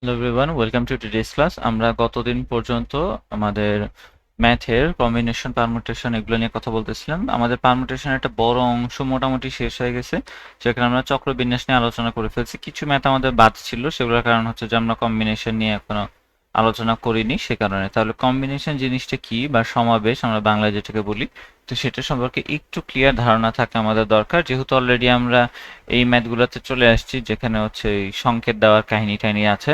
Hello everyone, welcome to today's class. আমরা গতদিন পর্যন্ত আমাদের ম্যাথের কম্বিনেশন, পারমুটেশন এগুলো নিয়ে কথা বলতেছিলাম। আমাদের পারমুটেশনের একটা বড় অংশ মোটামুটি শেষ হয়ে গেছে, সেখানে আমরা চক্রবিন্যাস নিয়ে আলোচনা করে ফেলছি। কিছু ম্যাথ আমাদের বাদ ছিল, সেগুলোর কারণ হচ্ছে যে আমরা কম্বিনেশন নিয়ে এখনো আলোচনা করিনি, সে কারণে। তাহলে কম্বিনেশন জিনিসটা কি বা সমাবেশ আমরা বাংলায় যেটাকে বলি, তো সেটা সম্পর্কে একটু ক্লিয়ার ধারণা থাকা আমাদের দরকার, যেহেতু অলরেডি আমরা এই ম্যাথগুলোতে চলে আসছি যেখানে হচ্ছে এই সংকেত দেওয়ার কাহিনী টাহিনী আছে।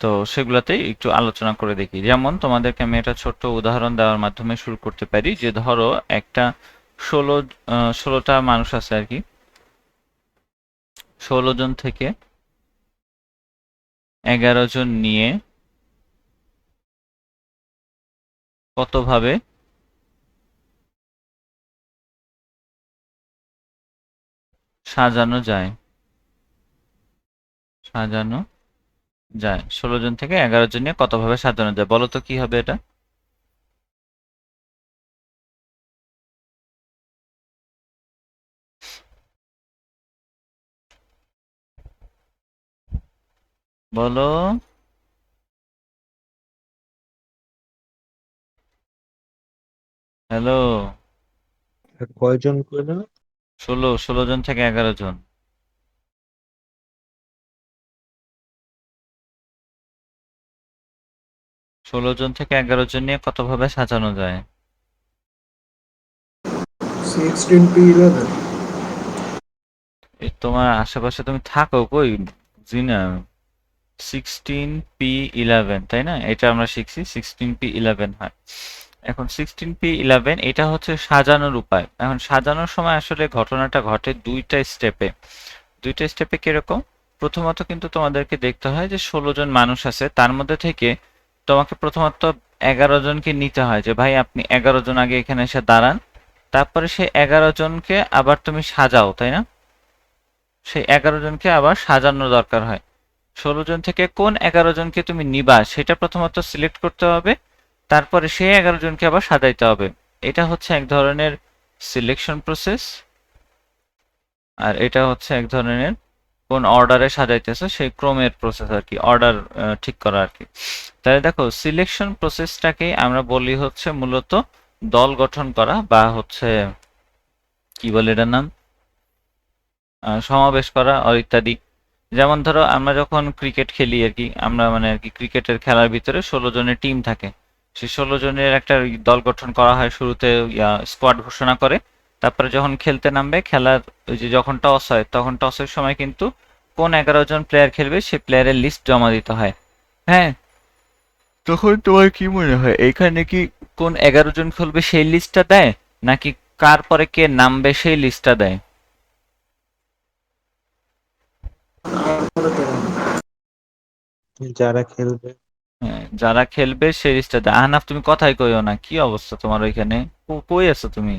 তো সেগুলাতেই একটু আলোচনা করে দেখি। যেমন তোমাদেরকে আমি একটা ছোট্ট উদাহরণ দেওয়ার মাধ্যমে শুরু করতে পারি, যে ধরো একটা 16টা মানুষ আছে আর কি। 16 জন থেকে 11 জন নিয়ে কতভাবে সাজানো যায়। সাজানো যায় 16 জন থেকে 11 জন নিয়ে কতভাবে সাজানো যায়, বলো তো কি হবে এটা? বলো। হ্যালো। আর কয়জন করে? 16 জন থেকে 11 জন। 16 জন থেকে 11 জন নিয়ে কতভাবে সাজানো যায়? 16p11। এই তোমার আশেপাশে তুমি থাকো কই? বুঝি না। 16p11, তাই না? এটা আমরা শিখছি 16p11 হয়। এখন 16p11 এটা হচ্ছে সাজানোর উপায়। এখন সাজানোর সময় আসলে ঘটনাটা ঘটে দুইটা স্টেপে কিরকম? প্রথমত কিন্তু তোমাদেরকে দেখতে হয় যে 16 জন মানুষ আছে, তার মধ্যে থেকে তোমাকে প্রথমত 11 জনকে নিতে হয়, যে ভাই আপনি 11 জন আগে এখানে এসে দাঁড়ান। তারপরে সেই 11 জনকে আবার তুমি সাজাও, তাই না? সেই 11 জনকে আবার সাজানো দরকার হয়। 16 জন থেকে কোন 11 জনকে তুমি নিবা সেটা প্রথমত সিলেক্ট করতে হবে, তারপরে সেই 11 জনকে আবার সাজাইতে হবে। এটা হচ্ছে এক ধরনের সিলেকশন প্রসেস, আর এটা হচ্ছে এক ধরনের কোন অর্ডারে সাজাইতেছে সেই ক্রমের প্রসেস আর কি, অর্ডার ঠিক করা আর কি। তাহলে দেখো, সিলেকশন প্রসেসটাকে আমরা বলি হচ্ছে মূলত দল গঠন করা, বা হচ্ছে কি বলে এটার নাম, সমাবেশ করা ইত্যাদি। যেমন ধরো আমরা যখন ক্রিকেট খেলি আর কি, আমরা মানে আর কি ক্রিকেটের খেলার ভিতরে 16 জনের টিম থাকে। সেই 16 জনের একটা দল গঠন করা হয় শুরুতে, স্কোয়াড ঘোষণা করে। তারপরে যখন খেলতে নামবে, খেলার ওই যে যখন টস হয়, তখন টসের সময় কিন্তু কোন 11 জন প্লেয়ার খেলবে সেই প্লেয়ারের লিস্ট জমা দিতে হয়। হ্যাঁ, তখন তোমার কি মনে হয় এখানে কি কোন 11 জন খেলবে সেই লিস্টটা দেয়, নাকি কার পরে কে নামবে সেই লিস্টটা দেয়? যারা খেলবে। হ্যাঁ, যারা খেলবে সেই লিস্টটা দেয়। আহনাফ, তুমি কথাই কইও না, কি অবস্থা তোমার ওইখানে? কই আছো তুমি?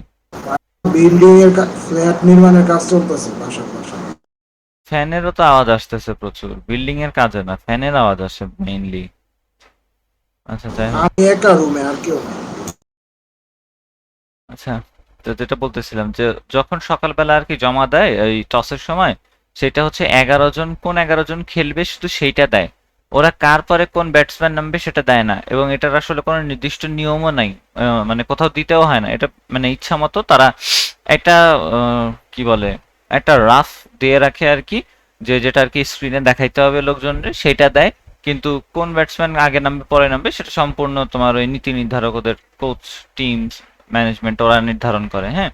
বিল্ডিং এর ফ্ল্যাট নির্মাণের কাজ চলতেছে পাশাপাশি। ফ্যানেরও তো আওয়াজ আসতেছে প্রচুর, বিল্ডিং এর কাজে না, ফ্যানের আওয়াজ আসে মেইনলি। আচ্ছা, যাই হোক। আমি একা রুমে, আর কেউ নেই। আচ্ছা, তো যেটা বলতেছিলাম যে যখন সকালবেলা আর কি জমা দেয় এই টসের সময়, সেটা হচ্ছে 11 জন, কোন 11 জন খেলবে শুধু সেইটা দেয়। ওরা কার পরে কোন ব্যাটসম্যান নামবে সেটা দেয় না, এবং এটার আসলে কোনো নির্দিষ্ট নিয়মও নাই। মানে কোথাও দিতেও হয় না এটা, মানে ইচ্ছা মতো তারা একটা কি বলে, একটা রাফ দিয়ে রাখে আর কি, যে যেটা আর কি স্ক্রিনে দেখাইতে হবে লোকজনের সেটা দেয়। কিন্তু কোন ব্যাটসম্যান আগে নামবে পরে নামবে সেটা সম্পূর্ণ তোমার ওই নীতি নির্ধারক, ওদের কোচ, টিম ম্যানেজমেন্ট ওরা নির্ধারণ করে। হ্যাঁ,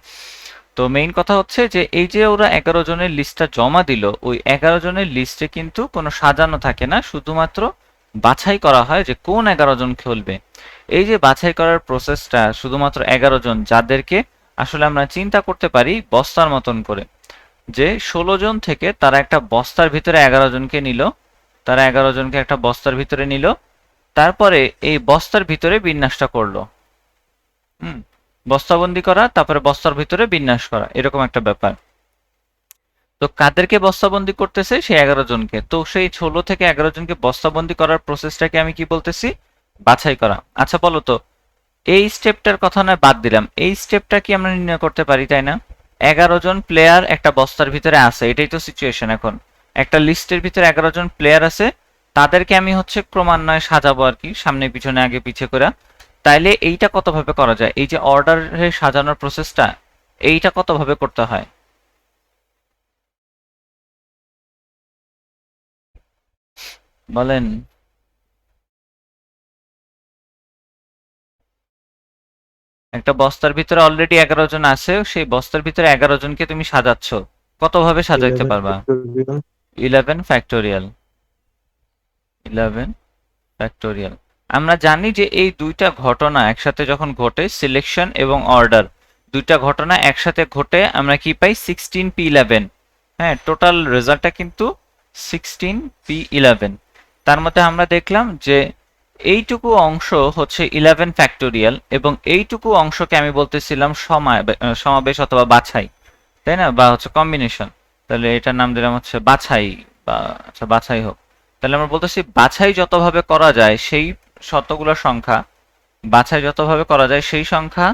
তো মেইন কথা হচ্ছে যে এই যে ওরা 11 জনের লিস্টটা জমা দিল, ওই 11 জনের লিস্টে কিন্তু কোনো সাজানো থাকে না, শুধুমাত্র বাছাই করা হয় যে কোন 11 জন খেলবে। এই যে বাছাই করার প্রসেসটা শুধুমাত্র 11 জন, যাদেরকে আসলে আমরা চিন্তা করতে পারি বস্তার মতন করে, যে 16 জন থেকে তারা একটা বস্তার ভিতরে 11 জনকে নিল, তারা 11 জনকে একটা বস্তার ভিতরে নিল, তারপরে এই বস্তার ভিতরে বিন্যাসটা করলো। হুম, বস্তাবন্দি করা, তারপরে বস্তার ভিতরে বিন্যাস করা, এরকম একটা ব্যাপার। তো কাদেরকে বস্তাবন্দি করতেছে? সেই 11 জনকে। তো সেই 16 থেকে 11 জনকে বস্তাবন্দি করার প্রসেসটাকে আমি কি বলতেছি? বাছাই করা। আচ্ছা বলো তো, এই স্টেপটার কথা নয় বাদ দিলাম, এই স্টেপটা কি আমরা নির্ণয় করতে পারি, তাই না? 11 জন প্লেয়ার একটা বস্তার ভিতরে আছে, এটাই তো সিচুয়েশন এখন। একটা লিস্টের ভিতরে 11 জন প্লেয়ার আছে, তাদেরকে আমি হচ্ছে ক্রমান্বয়ে সাজাবো আর কি, সামনে পিছনে আগে পিছে করে। তাইলে এইটা কতভাবে করা যায়, এই যে অর্ডারে সাজানোর প্রসেসটা, এইটা কতভাবে করতে হয় বলেন? একটা বস্তার ভিতরে অলরেডি 11 জন আছে, সেই বস্তার ভিতরে 11 জনকে তুমি সাজাচ্ছ, কতভাবে সাজাইতে 11 পারবা? factorial 11 factorial. 11 ফ্যাক্টোরিয়াল। আমরা জানি যে এই দুইটা ঘটনা একসাথে যখন ঘটে, সিলেকশন এবং অর্ডার, দুইটা ঘটনা একসাথে ঘটে আমরা কি পাই? 16p11। হ্যাঁ, টোটাল রেজাল্টটা কিন্তু 16p11। তার মধ্যে আমরা দেখলাম যে এইটুকু অংশ হচ্ছে 11 ফ্যাক্টোরিয়াল, এবং এইটুকু অংশকে আমি বলতেছিলাম সমাবেশ অথবা বাছাই, তাই না? বা হচ্ছে কম্বিনেশন। তাহলে এটার নাম দিলাম হচ্ছে বাছাই, বা আচ্ছা বাছাই হোক। তাহলে আমরা বলতেছি বাছাই যতভাবে করা যায় সেই শতগুলো সংখ্যা, বাছাই যতভাবে করা যায় সেই সংখ্যা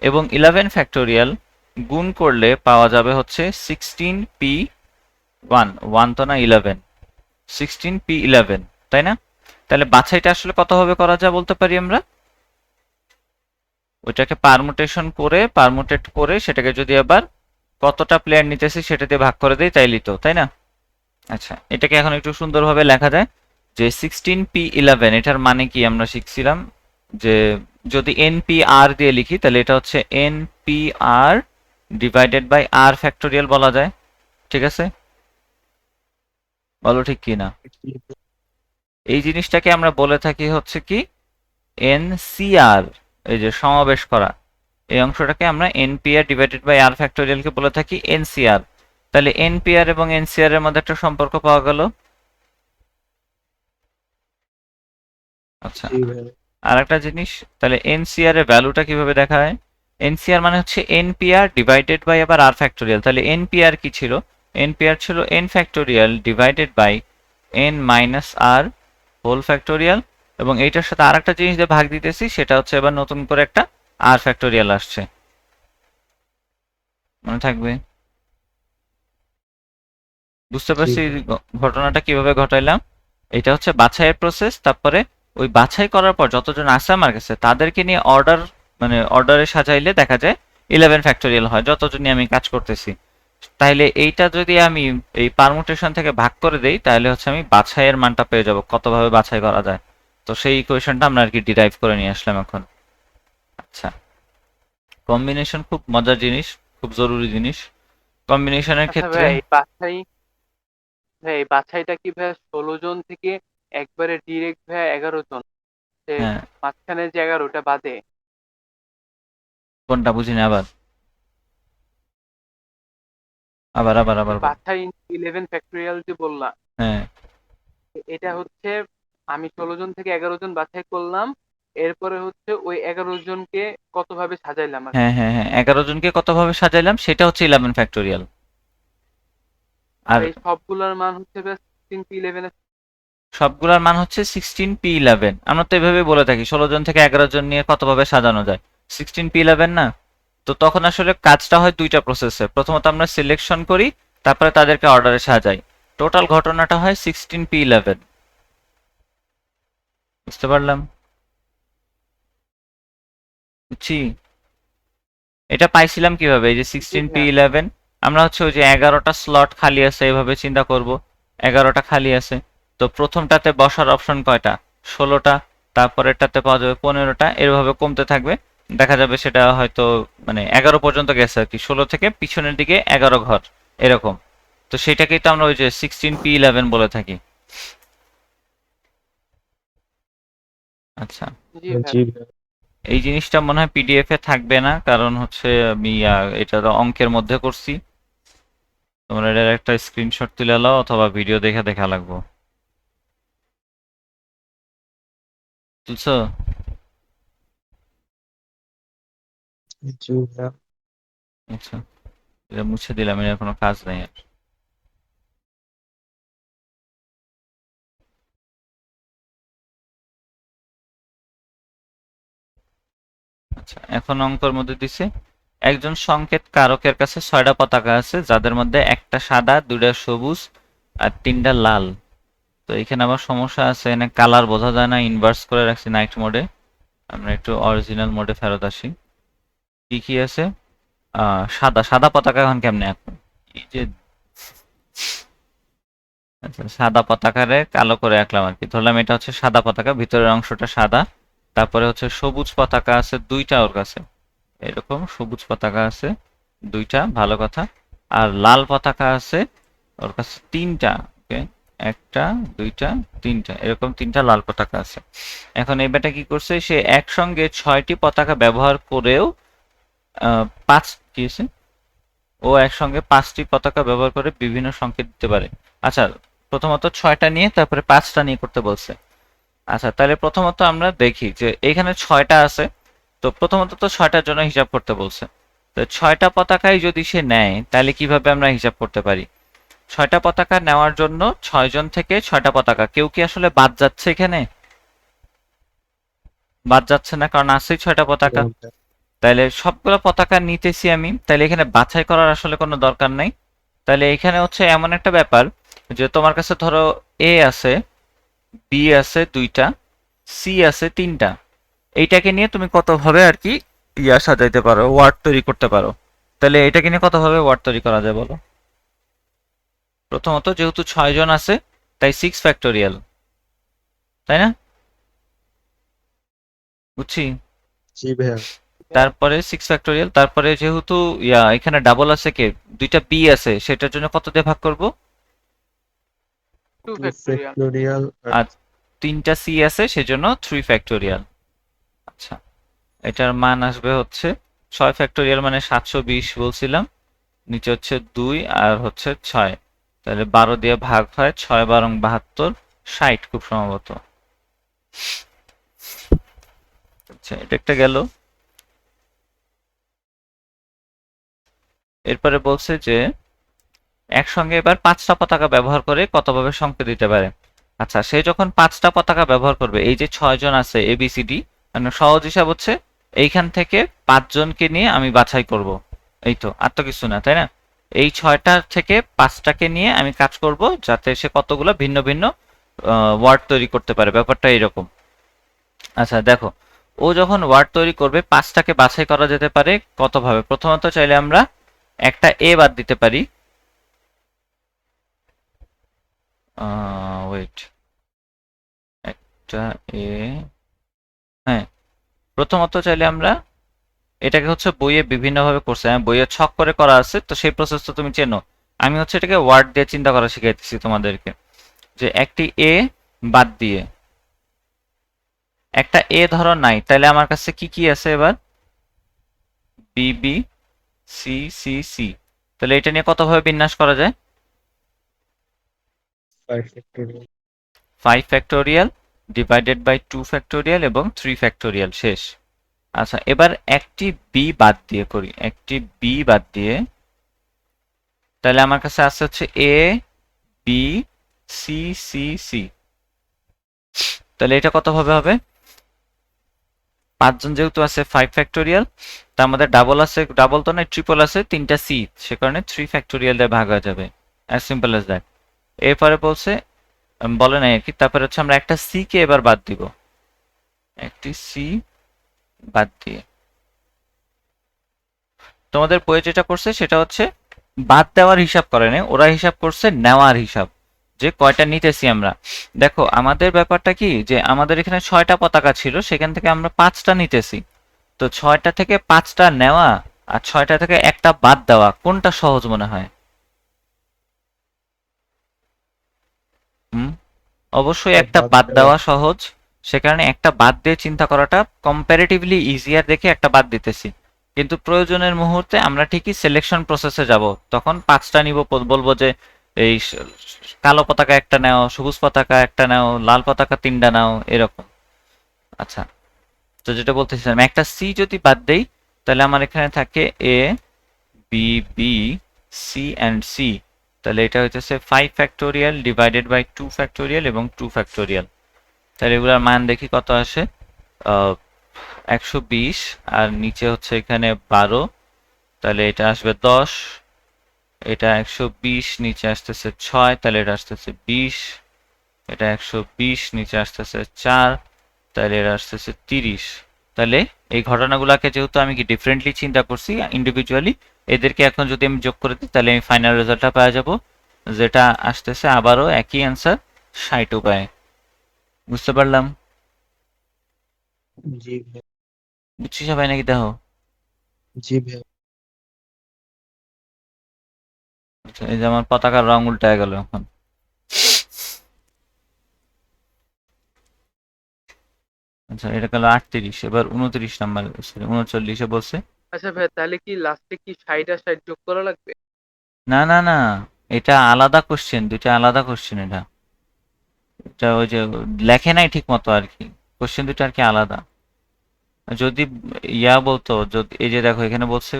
এবং 11 ফ্যাক্টোরিয়াল গুণ করলে পাওয়া যাবে হচ্ছে 16p1। ওয়ান তো না, 11, 16p11, তাই না? তাহলে বাছাইটা আসলে কতভাবে করা যায় বলতে পারি আমরা? ওইটাকে পারমুটেট করে সেটাকে যদি আবার কতটা প্লেয়ার নিতেছি সেটা দিয়ে ভাগ করে দেই, তাইলেই তো, তাই না? আচ্ছা, এটাকে এখন একটু সুন্দরভাবে লেখা যায় যে 16p11, এটার মানে কি আমরা শিখছিলাম যে যদি npr দিয়ে লিখি তাহলে এটা হচ্ছে npr divided by r factorial বলা যায়। ঠিক আছে, বলো ঠিক কি না? এই জিনিসটাকে আমরা বলে থাকি হচ্ছে কি এনসিআর, এই যে সমাবেশ করা, এই অংশটাকে আমরা npr ডিভাইডেড বাই r ফ্যাক্টোরিয়ালকে বলে থাকি এনসিআর। তাহলে npr এবং এনসিআর এর মধ্যে একটা সম্পর্ক পাওয়া গেল। আচ্ছা, জি ভাই। আর একটা জিনিস, তাহলে এনসিআর এর ভ্যালুটা কিভাবে দেখা হয়? এনসিআর মানে হচ্ছে এনপিআর ডিভাইডেড বাই আবার আর ফ্যাক্টোরিয়াল। তাহলে এনপিআর কি ছিল? এনপিআর ছিল N factorial divided by N minus R whole factorial, এবং এইটার সাথে আর একটা জিনিস দিয়ে ভাগ দিতেছি, সেটা হচ্ছে এবার নতুন করে একটা আর ফ্যাক্টোরিয়াল আসছে, মনে থাকবে? বুঝতে জি পারছি ভাই। ঘটনাটা কিভাবে ঘটাইলাম? এটা হচ্ছে বাছাইয়ের প্রসেস। তারপরে ওই বাছাই করার পর যতজন আছে আমার কাছে তাদেরকে নিয়ে অর্ডার, মানে অর্ডারে সাজাইলে দেখা যায় 11 ফ্যাক্টোরিয়াল হয়, যতজনই আমি কাজ করতেছি। তাইলে এইটা যদি আমি এই পারমুটেশন থেকে ভাগ করে দেই তাহলে হচ্ছে আমি বাছাইয়ের মানটা পেয়ে যাব, কতভাবে বাছাই করা যায়। তো সেই ইকুয়েশনটা আমরা আর কি ডিরাইভ করে নিয়ে আসলাম এখন। আচ্ছা, কম্বিনেশন খুব মজার জিনিস, খুব জরুরি জিনিস। কম্বিনেশনের আচ্ছা ক্ষেত্রে ভাই, এই বাছাইটা কি ভাই 16 জন থেকে একবারে ডিরেক্ট ভাই 11 জন, যে হ্যাঁ, মাঝখানে যে 11টা বাদে? কোনটা বুঝিনি, আবার আবার আবার আবার বল। বাছাই 11 ফ্যাক্টোরিয়াল যে বললাম, হ্যাঁ এটা হচ্ছে আমি 16 জন থেকে 11 জন বাছাই করলাম, এরপরে হচ্ছে ওই 11 জনকে কতভাবে সাজাইলাম আর হ্যাঁ কি। হ্যাঁ হ্যাঁ, 11 জনকে কতভাবে সাজাইলাম সেটা হচ্ছে 11 ফ্যাক্টোরিয়াল। আর আর এই সবগুলোর মান হচ্ছে ভাই 16p11 এর। সবগুলোর মান হচ্ছে 16p11। আমরা তো এভাবে বলে থাকি 16 জন থেকে 11 জন নিয়ে কতভাবে সাজানো যায়, 16p11 না? তো তখন আসলে কাজটা হয় দুইটা প্রসেসে। প্রথমত আমরা সিলেকশন করি, তারপরে তাদেরকে অর্ডারে সাজাই। টোটাল ঘটনাটা হয় 16p11। বুঝতে পারলাম? বুঝছি। এটা পাইছিলাম কিভাবে? এই যে জি সিক্সটিন পি ভাইয়া। ইলেভেন, আমরা হচ্ছে ওই যে 11টা স্লট খালি আছে এভাবে চিন্তা করব। 11টা খালি আছে, তো প্রথমটাতে বসার অপশন কয়টা? 16টা। তারপরেরটাতে পাওয়া যাবে 15টা, এভাবে কমতে থাকবে। দেখা যাবে সেটা হয়তো মানে 11 পর্যন্ত গেছে আর কি, 16 থেকে পিছনের দিকে 11 ঘর এরকম। তো সেটাকেই তো আমরা ওই যে 16p11 বলে থাকি। আচ্ছা, জি ভাই। জি ভাই। এই জিনিসটা মনে হয় পিডিএফ এ থাকবে না, কারণ হচ্ছে আমি এটা তো অঙ্কের মধ্যে করছি। তোমরা এটার একটা স্ক্রিনশট তুলে নাও অথবা ভিডিও দেখে দেখা লাগবো। বুঝছো? জি ভাই। আচ্ছা, এটা মুছে দিলাম, এর কোনো কাজ নেই আর। আচ্ছা, এখন অঙ্কের মধ্যে দিছে একজন সংকেত কারকের কাছে 6টা পতাকা আছে, যাদের মধ্যে একটা সাদা, দুইটা সবুজ আর তিনটা লাল। তো এখানে আবার সমস্যা আছে, এখানে কালার বোঝা যায় না, ইনভার্স করে রাখছি নাইট মোডে। আমরা একটু অরিজিনাল মোডে ফেরত আসি। কি কি আছে? সাদা সাদা পতাকা এখন কেমনে এখন? এই যে আচ্ছা, সাদা পতাকারে কালো করে রাখলাম আর কি। ধরলাম এটা হচ্ছে সাদা পতাকা, ভিতরের অংশটা সাদা। তারপরে হচ্ছে সবুজ পতাকা আছে দুইটা ওর কাছে, এরকম সবুজ পতাকা আছে দুইটা, ভালো কথা। আর লাল পতাকা আছে ওর কাছে তিনটা। ওকে, একটা, দুইটা, তিনটা, এরকম তিনটা লাল পতাকা আছে। এখন এই বেটা কি করছে, সে একসঙ্গে 6টি পতাকা ব্যবহার করেও পাঁচ কি আছে, ও একসঙ্গে 5টি পতাকা ব্যবহার করে বিভিন্ন সংকেত দিতে পারে। আচ্ছা, প্রথমত 6টা নিয়ে তারপরে 5টা নিয়ে করতে বলছে। আচ্ছা, তাহলে প্রথমত আমরা দেখি যে এখানে 6টা আছে, তো প্রথমত তো 6টার জন্য হিসাব করতে বলছে। তো 6টা পতাকাই যদি সে নেয় তাহলে কিভাবে আমরা হিসাব করতে পারি? 6টা পতাকা নেওয়ার জন্য 6 জন থেকে 6টা পতাকা, কেউ কি আসলে বাদ যাচ্ছে এখানে? বাদ যাচ্ছে না, কারণ আছেই 6টা পতাকা। তাহলে সবগুলো পতাকা নিতেছি আমি, তাহলে এখানে বাছাই করার আসলে কোনো দরকার নাই। তাহলে এখানে হচ্ছে এমন একটা ব্যাপার যে তোমার কাছে ধরো এ আছে, বি আছে দুইটা, সি আছে তিনটা, এইটাকে নিয়ে তুমি কতভাবে আর কি সাজাইতে পারো, ওয়ার্ড তৈরি করতে পারো। তাহলে এটাকে নিয়ে কতভাবে ওয়ার্ড তৈরি করা যায় বলো? প্রথমত যেহেতু 6 জন আছে তাই 6 ফ্যাক্টোরিয়াল, তাই না? বুঝছি। জি ভাইয়া। তারপরে 6 ফ্যাক্টোরিয়াল, তারপরে যেহেতু এখানে ডাবল আছে, কে দুইটা বি আছে, সেটার জন্য কত দিয়ে ভাগ করব? 2 2 ফ্যাক্টোরিয়াল। ফ্যাক্টোরিয়াল আর তিনটা সি আছে সেজন্য 3 ফ্যাক্টোরিয়াল। আচ্ছা, এটার মান আসবে হচ্ছে 6 ফ্যাক্টোরিয়াল মানে 720 বলছিলাম, নিচে হচ্ছে 2 আর হচ্ছে 6, তাহলে 12 দিয়ে ভাগ হয়, 6 12 72, 60 খুব সম্ভবত। আচ্ছা, এটা একটা গেল। এরপরে বলছে যে একসঙ্গে এবার 5টা পতাকা ব্যবহার করে কতভাবে সংকেত দিতে পারে। আচ্ছা, সে যখন 5টা পতাকা ব্যবহার করবে, এই যে 6 জন আছে এবিসিডি, মানে সহজ হিসাব হচ্ছে এইখান থেকে 5 জনকে নিয়ে আমি বাছাই করব। এই তো, আর তো কিছু না, তাই না? এই 6টা থেকে 5টাকে নিয়ে আমি কাজ করব যাতে সে কতগুলো ভিন্ন ভিন্ন ওয়ার্ড তৈরি করতে পারে, ব্যাপারটা এরকম। আচ্ছা দেখো, ও যখন ওয়ার্ড তৈরি করবে 5টাকে বাছাই করা যেতে পারে কতভাবে? প্রথমত চাইলে আমরা একটা এ বাদ দিতে পারি। ওয়েট, একটা এ, হ্যাঁ, প্রথমত চাইলে আমরা এটাকে হচ্ছে বইয়ে বিভিন্নভাবে করছে, হ্যাঁ বইয়ে ছক করে করা আছে, তো সেই প্রসেস তো তুমি চেনো। আমি হচ্ছে এটাকে ওয়ার্ড দিয়ে চিন্তা করা শিখাইতেছি তোমাদেরকে, যে একটি এ বাদ দিয়ে একটা এ ধরো নাই, তাহলে আমার কাছে কি কি আছে এবার? B B, C C C, তাহলে এটা নিয়ে কতভাবে বিন্যাস করা যায়? 5 factorial. 5 factorial divided by 2 factorial এবং 3 ফ্যাক্টোরিয়াল, শেষ। আচ্ছা, এবার একটি বি বাদ দিয়ে করি, একটি বি বাদ দিয়ে, তাহলে আমার কাছে আছে হচ্ছে A B C C C, তাহলে এটা কতভাবে হবে? 5 জন যেহেতু আছে 5 ফ্যাক্টোরিয়াল, তার মধ্যে ডাবল আছে, ডাবল তো নয় ট্রিপল আছে, তিনটা সি, সে কারণে 3 ফ্যাক্টোরিয়াল দিয়ে ভাগ হয়ে যাবে, অ্যাজ সিম্পল অ্যাজ দ্যাট। এরপরে বলছে, বলে নাই আর কি, তারপরে হচ্ছে আমরা একটা সি কে এবার বাদ দিব, একটি সি বাদ দিয়ে। তোমাদের বই যেটা করছে সেটা হচ্ছে বাদ দেওয়ার হিসাব করে না, ওরা হিসাব করছে নেওয়ার হিসাব, যে কয়টা নিতেছি আমরা। দেখো আমাদের ব্যাপারটা কি, যে আমাদের এখানে 6টা পতাকা ছিল, সেখান থেকে আমরা 5টা নিতেছি। তো 6টা থেকে 5টা নেওয়া আর 6টা থেকে একটা বাদ দেওয়া, কোনটা সহজ মনে হয়? হুম, অবশ্যই একটা বাদ বাদ দেওয়া। দেওয়া সহজ, সে কারণে একটা বাদ দিয়ে চিন্তা করাটা কম্পারেটিভলি ইজিয়ার দেখে একটা বাদ দিতেছি। কিন্তু প্রয়োজনের মুহূর্তে আমরা ঠিকই সিলেকশন প্রসেসে যাব, তখন 5টা নিব, বলবো যে এই কালো পতাকা একটা নাও, সবুজ পতাকা একটা নাও, লাল পতাকা 3টা নাও, এরকম। আচ্ছা, তো যেটা বলতেছিলাম, একটা সি যদি বাদ দেই তাহলে আমার এখানে থাকে A B B C and C, তাহলে এটা হইতেছে 5 ফ্যাক্টোরিয়াল ডিভাইডেড বাই 2 ফ্যাক্টোরিয়াল এবং 2 ফ্যাক্টোরিয়াল। তাহলে এগুলোর মান দেখি কত আসে। 120 আর নিচে হচ্ছে এখানে 12, তাহলে এটা আসবে 10, এটা 120 নিচে আসতেছে 6, তাহলে এটা আসতেছে 20, এটা 120, নিচে আসতেছে 4, তাহলে এটা আসতেছে 30। তাহলে এই ঘটনাগুলোকে যেহেতু আমি কি ডিফারেন্টলি চিন্তা করছি ইন্ডিভিজুয়ালি, এদেরকে এখন যদি আমি যোগ করে দিই তাহলে আমি ফাইনাল রেজাল্টটা পাওয়া যাব, যেটা আসতেছে আবারও একই অ্যান্সার 60 উপায়ে। বুঝতে পারলাম? জি ভাইয়া। বুঝছি সবাই নাকি দেখো? জি ভাইয়া। আচ্ছা, এই যে আমার পতাকার রং উল্টায় গেল এখন। আচ্ছা, এটা গেল 38, এবার 29 নাম্বার, সরি 39-এ বলছে। আচ্ছা ভাইয়া, তাহলে কি লাস্টে কি 60 আর 60 যোগ করা লাগবে? না না না, এটা আলাদা কোশ্চেন, দুইটা আলাদা কোশ্চেন। এটা এটা ওই যে লেখে নাই ঠিক মতো আর কি, কোশ্চেন দুটো আর কি আলাদা। যদি বলতো, যদি এই যে দেখো এখানে বলছে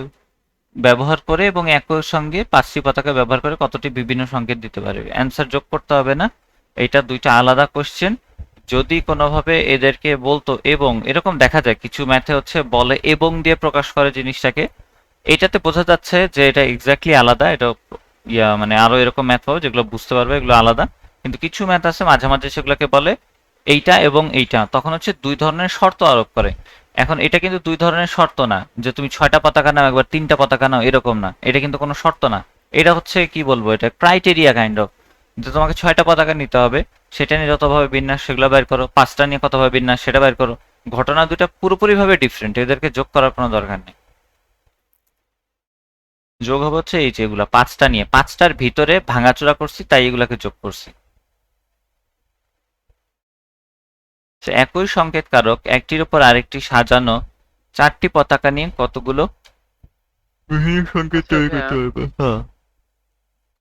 ব্যবহার করে এবং একই সঙ্গে 5টি পতাকা ব্যবহার করে কতটি বিভিন্ন সংকেত দিতে পারে, অ্যান্সার যোগ করতে হবে না। এটা দুইটা আলাদা কোশ্চেন। যদি কোনোভাবে এদেরকে বলতো এবং, এরকম দেখা যায় কিছু ম্যাথে হচ্ছে বলে এবং দিয়ে প্রকাশ করে জিনিসটাকে, এটাতে বোঝা যাচ্ছে যে এটা এক্স্যাক্টলি আলাদা। এটা মানে আরো এরকম ম্যাথ পাবো যেগুলো বুঝতে পারবে এগুলো আলাদা। কিন্তু কিছু ম্যাথ আছে মাঝে মাঝে সেগুলোকে বলে এইটা এবং এইটা, তখন হচ্ছে দুই ধরনের শর্ত আরোপ করে। এখন এটা কিন্তু দুই ধরনের শর্ত না যে তুমি 6টা পতাকা নাও একবার 3টা পতাকা নাও, এরকম না। এটা কিন্তু কোনো শর্ত না, এটা হচ্ছে কি বলবো, এটা ক্রাইটেরিয়া কাইন্ড অফ। যে তোমাকে 6টা পতাকা নিতে হবে, সেটা নিয়ে যতভাবে বিন্যাস সেগুলো বের করো, 5টা নিয়ে কতভাবে বিন্যাস সেটা বের করো। ঘটনা দুটা পুরোপুরিভাবে ডিফারেন্ট, এদেরকে যোগ করার কোনো দরকার নেই। যোগ হবে হচ্ছে এই যে এগুলা 5টা নিয়ে, 5টার ভিতরে ভাঙাচোরা করছি তাই এগুলাকে যোগ করছি। তো একই সংকেত কারক একটির উপর আরেকটি সাজানো 4টি পতাকা নিয়ে কতগুলো বিভিন্ন সংকেত আচ্ছা তৈরি ভাইয়া, করতে পারবে? হ্যাঁ।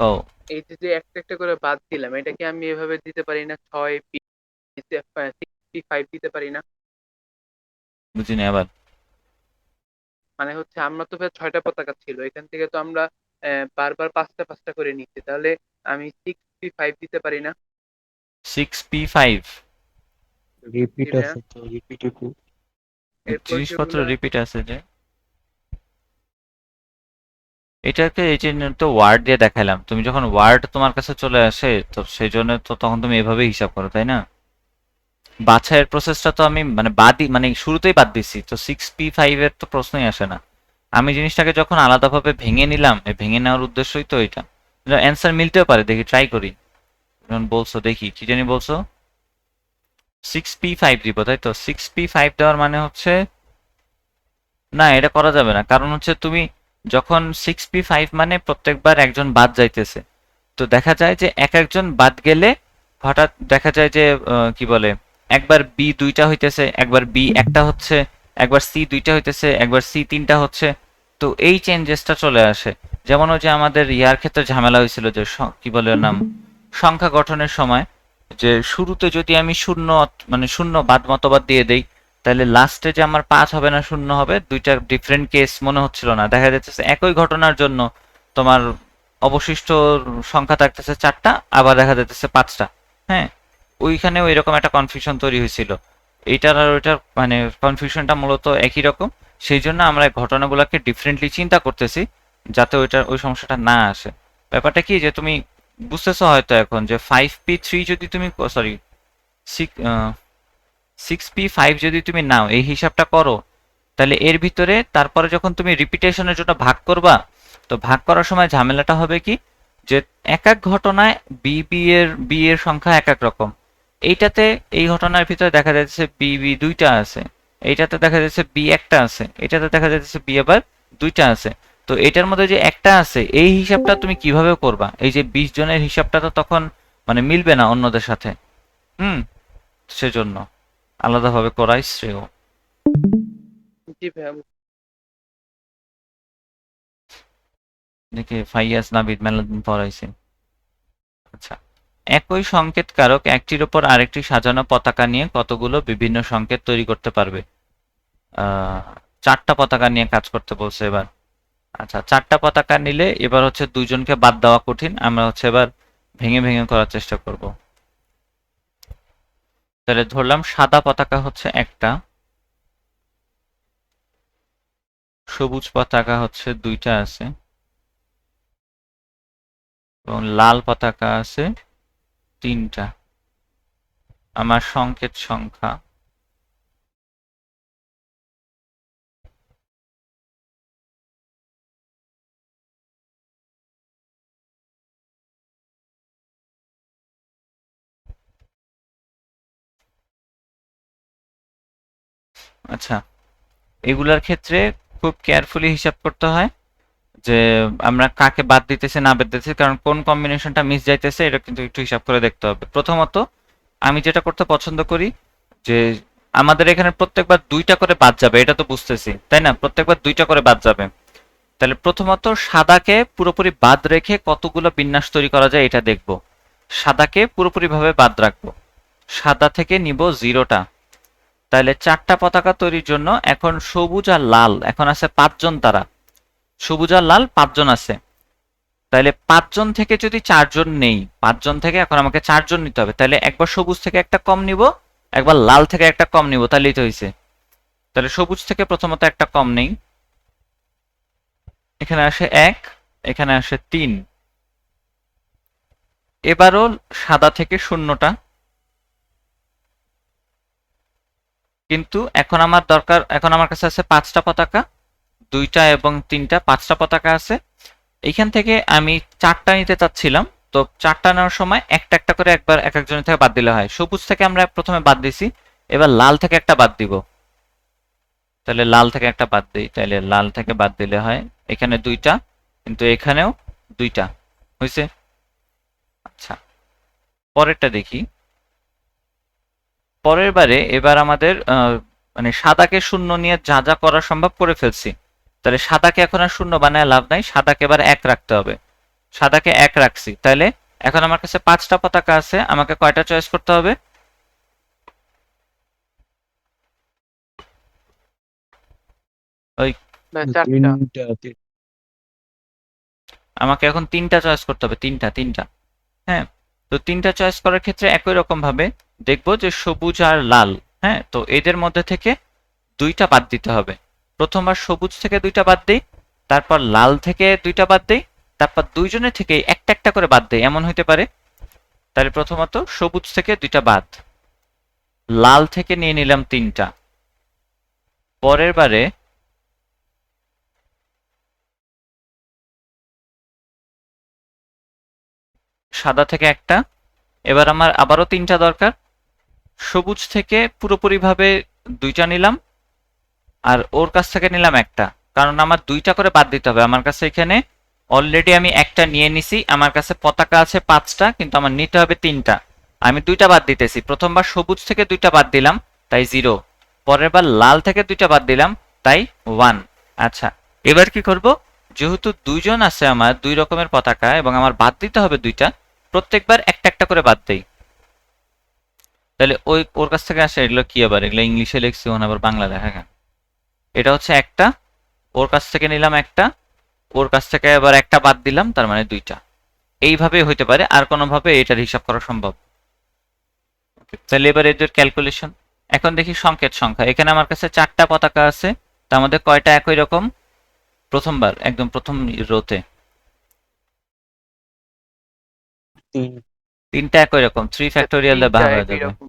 ও, এই যে যে একটা একটা করে বাদ দিলাম, এটা কি আমি এভাবে দিতে পারি না? 6 P5 দিতে পারি না? বুঝিনি আবার। মানে হচ্ছে আমরা তো ভাই 6টা পতাকা ছিল, এখান থেকে তো আমরা বারবার 5টা 5টা করে নিচ্ছি, তাহলে আমি 6P5 দিতে পারি না? 6P5? জি রিপিট ভাইয়া। আছে তো, রিপিটেবল। এরপর জিনিসপত্র যেগুলা, রিপিট আছে যে, এটাকে এই যে তো ওয়ার্ড দিয়ে দেখালাম, তুমি যখন ওয়ার্ড তোমার কাছে চলে আসে তো সেই জন্য তো তখন তুমি এভাবে হিসাব করো, তাই না? বাছাইয়ের প্রসেসটা তো আমি মানে বাদই, মানে শুরুতেই বাদ দিছি, তো 6P5 এর তো প্রশ্নই আসে না। আমি জিনিসটাকে যখন আলাদাভাবে ভেঙে নিলাম, এই ভেঙে নেওয়ার উদ্দেশ্যই তো এটা। অ্যান্সার মিলতেও পারে, দেখি ট্রাই করি। যখন বলছো দেখি কি জানি বলছো 6P5 দিব, তাই তো? 6P5 দেওয়ার মানে হচ্ছে, না এটা করা যাবে না, কারণ হচ্ছে তুমি যখন 6P5 মানে প্রত্যেকবার একজন বাদ যাইতেছে, তো দেখা যায় যে এক একজন বাদ গেলে হঠাৎ দেখা যায় যে কি বলে, একবার বি দুইটা হইতেছে, একবার বি একটা হচ্ছে, একবার সি দুইটা হইতেছে, একবার সি তিনটা হচ্ছে। তো এই চেঞ্জেসটা চলে আসে। যেমন ওই যে আমাদের ইয়ার ক্ষেত্রে ঝামেলা হয়েছিল যে কি বলে ওর নাম, সংখ্যা গঠনের সময়, যে শুরুতে যদি আমি শূন্য মানে শূন্য বাদ মতবাদ দিয়ে দেই, তাহলে লাস্টে যে আমার 5 হবে না 0 হবে, দুইটা ডিফারেন্ট কেস মনে হচ্ছিল না। দেখা যাচ্ছে একই ঘটনার জন্য তোমার অবশিষ্ট সংখ্যা থাকতেছে 4টা, আবার দেখা যাচ্ছে 5টা। হ্যাঁ, ওইখানেও এরকম একটা কনফিউশন তৈরি হয়েছিল। এইটার আর ওইটার মানে কনফিউশনটা মূলত একই রকম। সেই জন্য আমরা ঘটনাগুলোকে ডিফারেন্টলি চিন্তা করতেছি, যাতে ওই সমস্যাটা না আসে। ব্যাপারটা কি যে তুমি বুঝতেছো হয়তো এখন যে 5P3 যদি তুমি, সরি, 6P5 যদি তুমি নাও, এই হিসাবটা করো, তাহলে এর ভিতরে তারপরে যখন তুমি রিপিটেশনের জন্য ভাগ করবা, তো ভাগ করার সময় ঝামেলাটা হবে কি, যে এক এক ঘটনায় বি এর সংখ্যা এক এক রকম। এইটাতে এই ঘটনার ভিতরে দেখা যাচ্ছে বি দুইটা আছে, এইটাতে দেখা যাচ্ছে বি একটা আছে, এটাতে দেখা যাচ্ছে বি আবার দুইটা আছে। তো এটার মধ্যে যে একটা আছে এই হিসাবটা তুমি কিভাবে করবা? এই যে 20 জনের হিসাবটা তো তখন মানে মিলবে না অন্যদের সাথে। হুম, সেজন্য আলাদাভাবে করাই শ্রেয়। জি ভাইয়া। দেখে ফাইয়াজ নাবিদ মেলাদিন পড়াইছে। আচ্ছা, একই সংকেত কারক একটির উপর আরেকটি সাজানো পতাকা নিয়ে কতগুলো বিভিন্ন সংকেত তৈরি করতে পারবে? 4টা পতাকা নিয়ে কাজ করতে বলছে এবার। আচ্ছা, 4টা পতাকা নিলে এবার হচ্ছে দুইজনকে বাদ দেওয়া কঠিন, আমরা হচ্ছে এবার ভেঙে ভেঙে করার চেষ্টা করব। তাহলে ধরলাম সাদা পতাকা হচ্ছে একটা, সবুজ পতাকা হচ্ছে দুইটা আছে, এবং লাল পতাকা আছে 3টা। আমার সংকেত সংখ্যা আচ্ছা, এগুলার ক্ষেত্রে খুব কেয়ারফুলি হিসাব করতে হয় যে আমরা কাকে বাদ দিতেছি না বাদ দিতেছি, কারণ কোন কম্বিনেশনটা মিস যাইতেছে এটা কিন্তু একটু হিসাব করে দেখতে হবে। প্রথমত আমি যেটা করতে পছন্দ করি যে আমাদের এখানে প্রত্যেকবার দুইটা করে বাদ যাবে, এটা তো বুঝতেছি তাই না, প্রত্যেকবার দুইটা করে বাদ যাবে। তাহলে প্রথমত সাদাকে পুরোপুরি বাদ রেখে কতগুলো বিন্যাস তৈরি করা যায় এটা দেখব। সাদাকে পুরোপুরি ভাবে বাদ রাখবো, সাদা থেকে নিব 0টা। তাহলে 4টা পতাকা তৈরির জন্য এখন সবুজ আর লাল এখন আছে 5জন, তারা সবুজ আর লাল 5জন আছে। তাহলে 5জন থেকে যদি 4জন নেই, 5জন থেকে এখন আমাকে 4জন নিতে হবে, তাহলে একবার সবুজ থেকে একটা কম নিব, একবার লাল থেকে একটা কম নিব, তাহলেই তো হয়েছে। তাহলে সবুজ থেকে প্রথমত একটা কম নেই, এখানে আসে 1, এখানে আসে 3। এবারও সাদা থেকে 0টা, কিন্তু এখন আমার দরকার, এখন আমার কাছে আছে 5টা পতাকা, 2টা এবং 3টা, 5টা পতাকা আছে। এইখান থেকে আমি 4টা নিতে চাচ্ছিলাম, তো 4টা নেওয়ার সময় একটা একটা করে একবার এক একজনের থেকে বাদ দিলে হয়। সবুজ থেকে আমরা প্রথমে বাদ দিছি, এবার লাল থেকে একটা বাদ দিব। তাহলে লাল থেকে একটা বাদ দিই, তাহলে লাল থেকে বাদ দিলে হয় এখানে 2টা, কিন্তু এখানেও 2টা হয়েছে। আচ্ছা, পরেরটা দেখি। পরের বারে এবার আমাদের মানে সাদাকে শূন্য নিয়ে যা যা করা সম্ভব করে ফেলছি। তাহলে সাদাকে এখন আর শূন্য বানায় লাভ নাই, সাদাকে এবার 1 রাখতে হবে। সাদাকে 1 রাখছি, তাহলে এখন আমার কাছে 5টা পতাকা আছে, আমাকে কয়টা চয়েস করতে হবে? ওই ভাই 4টা। তিনটা আমাকে এখন 3টা চয়েস করতে হবে, 3টা। হ্যাঁ, তো 3টা চয়েস করার ক্ষেত্রে একই রকম ভাবে দেখবো যে সবুজ আর লাল, হ্যাঁ, তো এদের মধ্যে থেকে 2টা বাদ দিতে হবে। প্রথমবার সবুজ থেকে 2টা বাদ দেই, তারপর লাল থেকে 2টা বাদ দেই, তারপর দুইজনের থেকে একটা একটা করে বাদ দেই, এমন হইতে পারে। তাহলে প্রথমত সবুজ থেকে 2টা বাদ, লাল থেকে নিয়ে নিলাম 3টা। পরের বারে সাদা থেকে একটা, এবার আমার আবারও 3টা দরকার। সবুজ থেকে পুরোপুরি ভাবে 2টা নিলাম, আর ওর কাছ থেকে নিলাম একটা, কারণ আমার 2টা করে বাদ দিতে হবে। আমার কাছে এখানে অলরেডি আমি একটা নিয়ে নিছি, আমার কাছে পতাকা আছে 5টা, কিন্তু আমার নিতে হবে 3টা। আমি 2টা বাদ দিতেছি, প্রথমবার সবুজ থেকে 2টা বাদ দিলাম, তাই 0। পরের বার লাল থেকে 2টা বাদ দিলাম, তাই 1। আচ্ছা, এবার কি করব? যেহেতু 2জন আছে আমার 2 রকমের পতাকা এবং আমার বাদ দিতে হবে 2টা, প্রত্যেকবার একটা একটা করে বাদ দেই। তাহলে ওই ওর কাছ থেকে আসে, এগুলো কি আবার, এগুলো ইংলিশে লিখছি, ওখানে আবার বাংলা লেখা কেন? এটা হচ্ছে একটা, ওর কাছ থেকে নিলাম একটা, ওর কাছ থেকে আবার একটা বাদ দিলাম, তার মানে 2টা। এইভাবে হইতে পারে, আর কোনোভাবে এটার হিসাব করা সম্ভব। তাহলে এবার এদের ক্যালকুলেশন। এখন দেখি সংকেত সংখ্যা, এখানে আমার কাছে 4টা পতাকা আছে, তার মধ্যে কয়টা একই রকম? প্রথমবার একদম প্রথম রোতে তিন 3টা একই রকম, 3 ফ্যাক্টোরিয়াল দিয়ে 3টা ভাগ হয়ে একই যাবে। রকম।